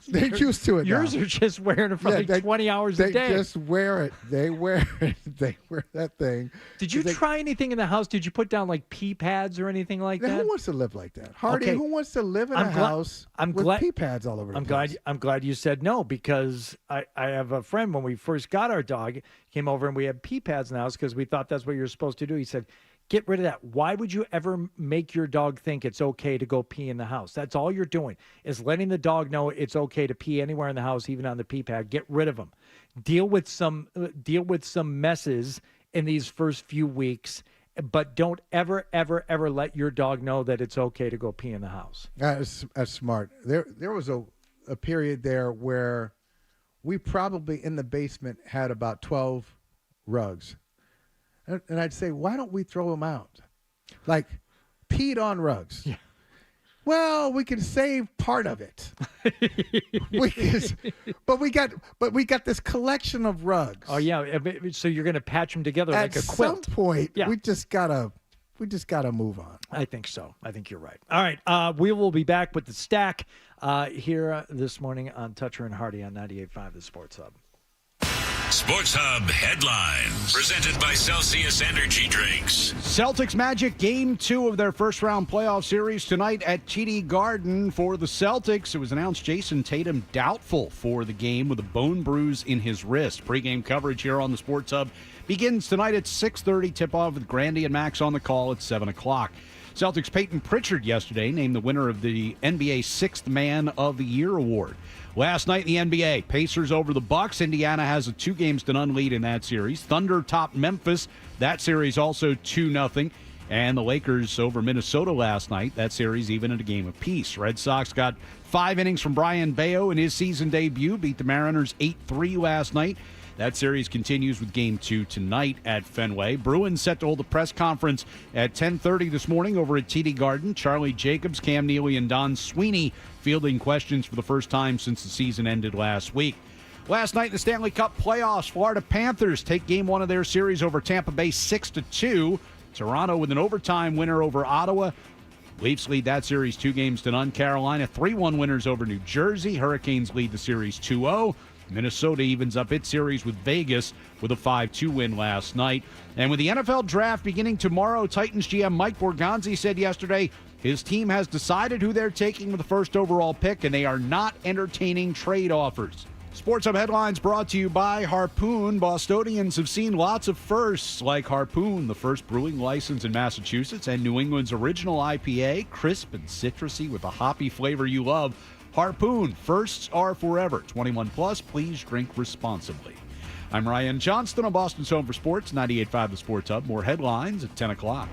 They're used to it. Yours are just wearing it for 20 hours a day. They just wear it. They wear it. They wear that thing. Did you try anything in the house? Did you put down like pee pads or anything like that? Who wants to live like that? Hardy, who wants to live in a house with pee pads all over the place? I'm glad you said no, because I have a friend, when we first got our dog, came over and we had pee pads in the house because we thought that's what you're supposed to do. He said, get rid of that. Why would you ever make your dog think it's okay to go pee in the house? That's all you're doing, is letting the dog know it's okay to pee anywhere in the house, even on the pee pad. Get rid of them. Deal with some messes in these first few weeks, but don't ever, ever, ever let your dog know that it's okay to go pee in the house. That's smart. There was a period there where we probably in the basement had about 12 rugs. And I'd say, why don't we throw them out? Like, peed on rugs. Yeah. Well, we can save part of it. but we got this collection of rugs. Oh yeah, so you're going to patch them together like a quilt. At some point, we just gotta move on. I think so. I think you're right. All right, we will be back with the stack here this morning on Toucher and Hardy on 98.5 The Sports Hub. Sports Hub headlines, presented by Celsius Energy Drinks. Celtics Magic Game 2 of their first-round playoff series tonight at TD Garden. For the Celtics, it was announced Jason Tatum doubtful for the game with a bone bruise in his wrist. Pre-game coverage here on the Sports Hub begins tonight at 6:30. Tip-off with Grandy and Max on the call at 7 o'clock. Celtics Peyton Pritchard yesterday named the winner of the NBA Sixth Man of the Year award. Last night in the NBA, Pacers over the Bucks. Indiana has a 2-0 lead in that series. Thunder topped Memphis. That series also 2-0. And the Lakers over Minnesota last night. That series even at a game apiece. Red Sox got 5 innings from Brian Bayo in his season debut. Beat the Mariners 8-3 last night. That series continues with Game 2 tonight at Fenway. Bruins set to hold a press conference at 10:30 this morning over at TD Garden. Charlie Jacobs, Cam Neely, and Don Sweeney fielding questions for the first time since the season ended last week. Last night in the Stanley Cup playoffs, Florida Panthers take Game 1 of their series over Tampa Bay 6-2. Toronto with an overtime winner over Ottawa. Leafs lead that series 2-0. Carolina 3-1 winners over New Jersey. Hurricanes lead the series 2-0. Minnesota evens up its series with Vegas with a 5-2 win last night. And with the NFL draft beginning tomorrow, Titans GM Mike Borgonzi said yesterday his team has decided who they're taking with the first overall pick, and they are not entertaining trade offers. Sports Hub headlines brought to you by Harpoon. Bostonians have seen lots of firsts, like Harpoon, the first brewing license in Massachusetts, and New England's original IPA, crisp and citrusy with a hoppy flavor you love. Harpoon, firsts are forever. 21 plus, please drink responsibly. I'm Ryan Johnston on Boston's Home for Sports, 98.5 The Sports Hub. More headlines at 10 o'clock.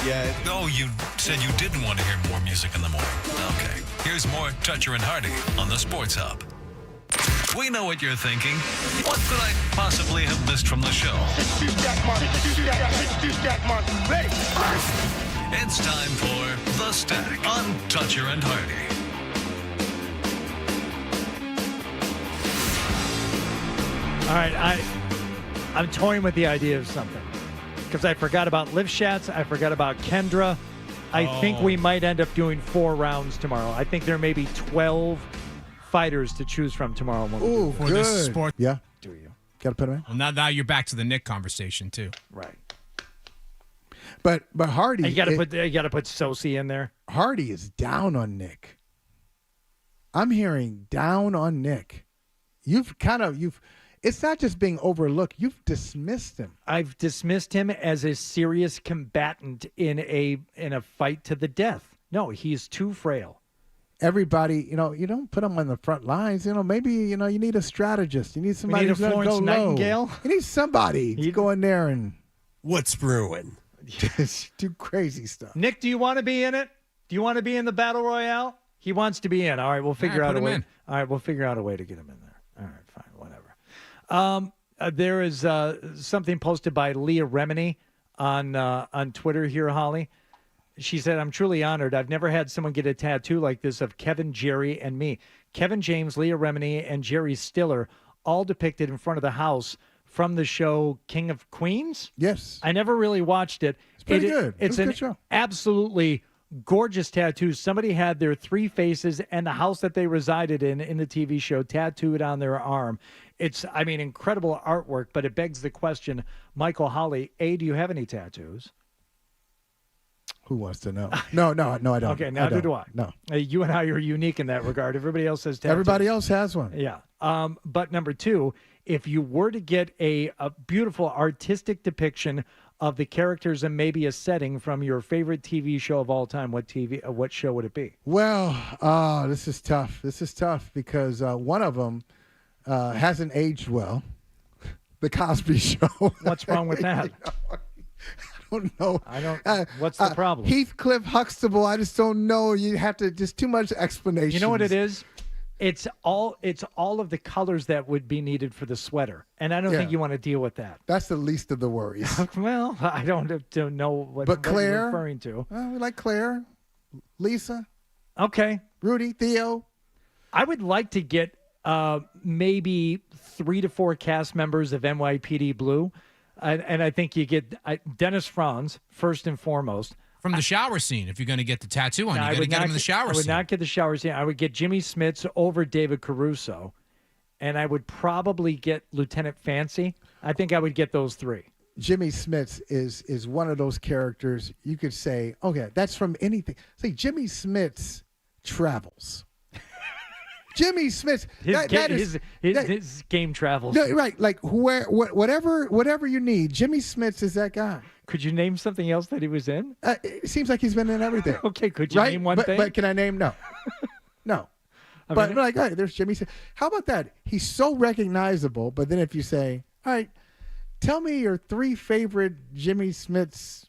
yet. Oh, you said you didn't want to hear more music in the morning. Okay. Here's more Toucher and Hardy on the Sports Hub. We know what you're thinking. What could I possibly have missed from the show? It's time for The Stack on Toucher and Hardy. All right, I'm toying with the idea of something because I forgot about Lifshats. I forgot about Kendra. I think we might end up doing 4 rounds tomorrow. I think there may be 12 fighters to choose from tomorrow. Ooh, For good. this sport. Yeah. Do you? Got to put him in. Well, now you're back to the Nick conversation too. Right. But Hardy, You got to put Sosi in there. Hardy is down on Nick. I'm hearing down on Nick. It's not just being overlooked. You've dismissed him. I've dismissed him as a serious combatant in a fight to the death. No, he's too frail. Everybody, you don't put him on the front lines. Maybe, you need a strategist. You need somebody who's going to go Nightingale? Low. You need somebody to go in there and What's brewing? just do crazy stuff. Nick, do you want to be in it? Do you want to be in the Battle Royale? He wants to be in. All right, we'll figure out a way. All right, we'll figure out a way to get him in there. All right, fine, whatever. There is something posted by Leah Remini on Twitter here, Holly. She said, I'm truly honored. I've never had someone get a tattoo like this of Kevin, Jerry, and me. Kevin James, Leah Remini, and Jerry Stiller all depicted in front of the house from the show King of Queens. Yes. I never really watched it. It's pretty good. It's a an good show. Absolutely gorgeous tattoo. Somebody had their 3 faces and the house that they resided in the TV show tattooed on their arm. It's, incredible artwork, but it begs the question, Michael, Holly, A, do you have any tattoos? Who wants to know? No, I don't. Okay, neither do I. No. You and I are unique in that regard. Everybody else has tattoos. Everybody else has one. Yeah. But number 2, if you were to get a beautiful artistic depiction of the characters and maybe a setting from your favorite TV show of all time, what show would it be? Well, this is tough. This is tough because one of them hasn't aged well. The Cosby Show. What's wrong with that? I don't know. What's the problem? Heathcliff Huxtable. I just don't know. You have to just too much explanation. You know what it is? It's all of the colors that would be needed for the sweater, and I don't think you want to deal with that. That's the least of the worries. Well, I don't know what Claire, you're referring to. We like Claire, Lisa. Okay. Rudy, Theo. I would like to get maybe 3 to 4 cast members of NYPD Blue. And I think you get Dennis Franz, first and foremost. From the shower scene, if you're going to get the tattoo on, you got to get him in the shower scene. I would not get the shower scene. I would get Jimmy Smits over David Caruso. And I would probably get Lieutenant Fancy. I think I would get those 3. Jimmy Smits is one of those characters you could say, okay, that's from anything. Say Jimmy Smits travels. Jimmy Smits. His game travels. No, right. Like whatever you need, Jimmy Smits is that guy. Could you name something else that he was in? It seems like he's been in everything. Okay, could you name one thing? But can I name? No. No. But like, all right, there's Jimmy Smits. How about that? He's so recognizable, but then if you say, all right, tell me your 3 favorite Jimmy Smits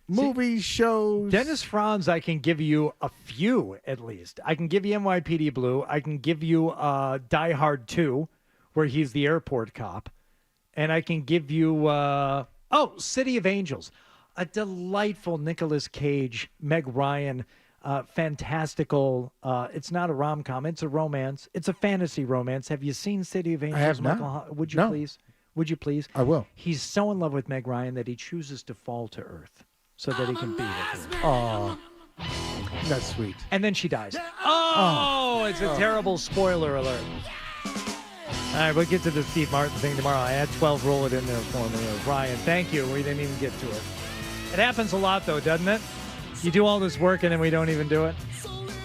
movies, shows. Dennis Franz, I can give you a few at least. I can give you NYPD Blue. I can give you Die Hard 2, where he's the airport cop. And I can give you, City of Angels. A delightful Nicolas Cage, Meg Ryan, fantastical. It's not a rom-com. It's a romance. It's a fantasy romance. Have you seen City of Angels? I have not. Michael? Would you please? Would you please? I will. He's so in love with Meg Ryan that he chooses to fall to earth so that he can be with her. Oh, that's sweet. And then she dies. It's a terrible spoiler alert. All right, we'll get to the Steve Martin thing tomorrow. I had 12 roll it in there for me. Ryan, thank you. We didn't even get to it. It happens a lot, though, doesn't it? You do all this work and then we don't even do it.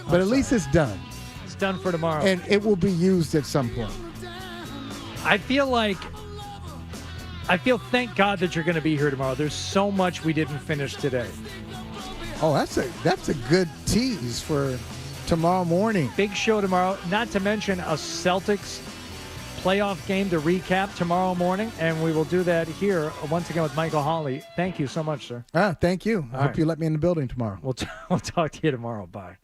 But at least it's done. It's done for tomorrow. And it will be used at some point. I feel thank God that you're going to be here tomorrow. There's so much we didn't finish today. Oh, that's a good tease for tomorrow morning. Big show tomorrow. Not to mention a Celtics playoff game to recap tomorrow morning, and we will do that here once again with Michael Hawley. Thank you so much, sir. Thank you. I hope you let me in the building tomorrow. We'll talk to you tomorrow. Bye.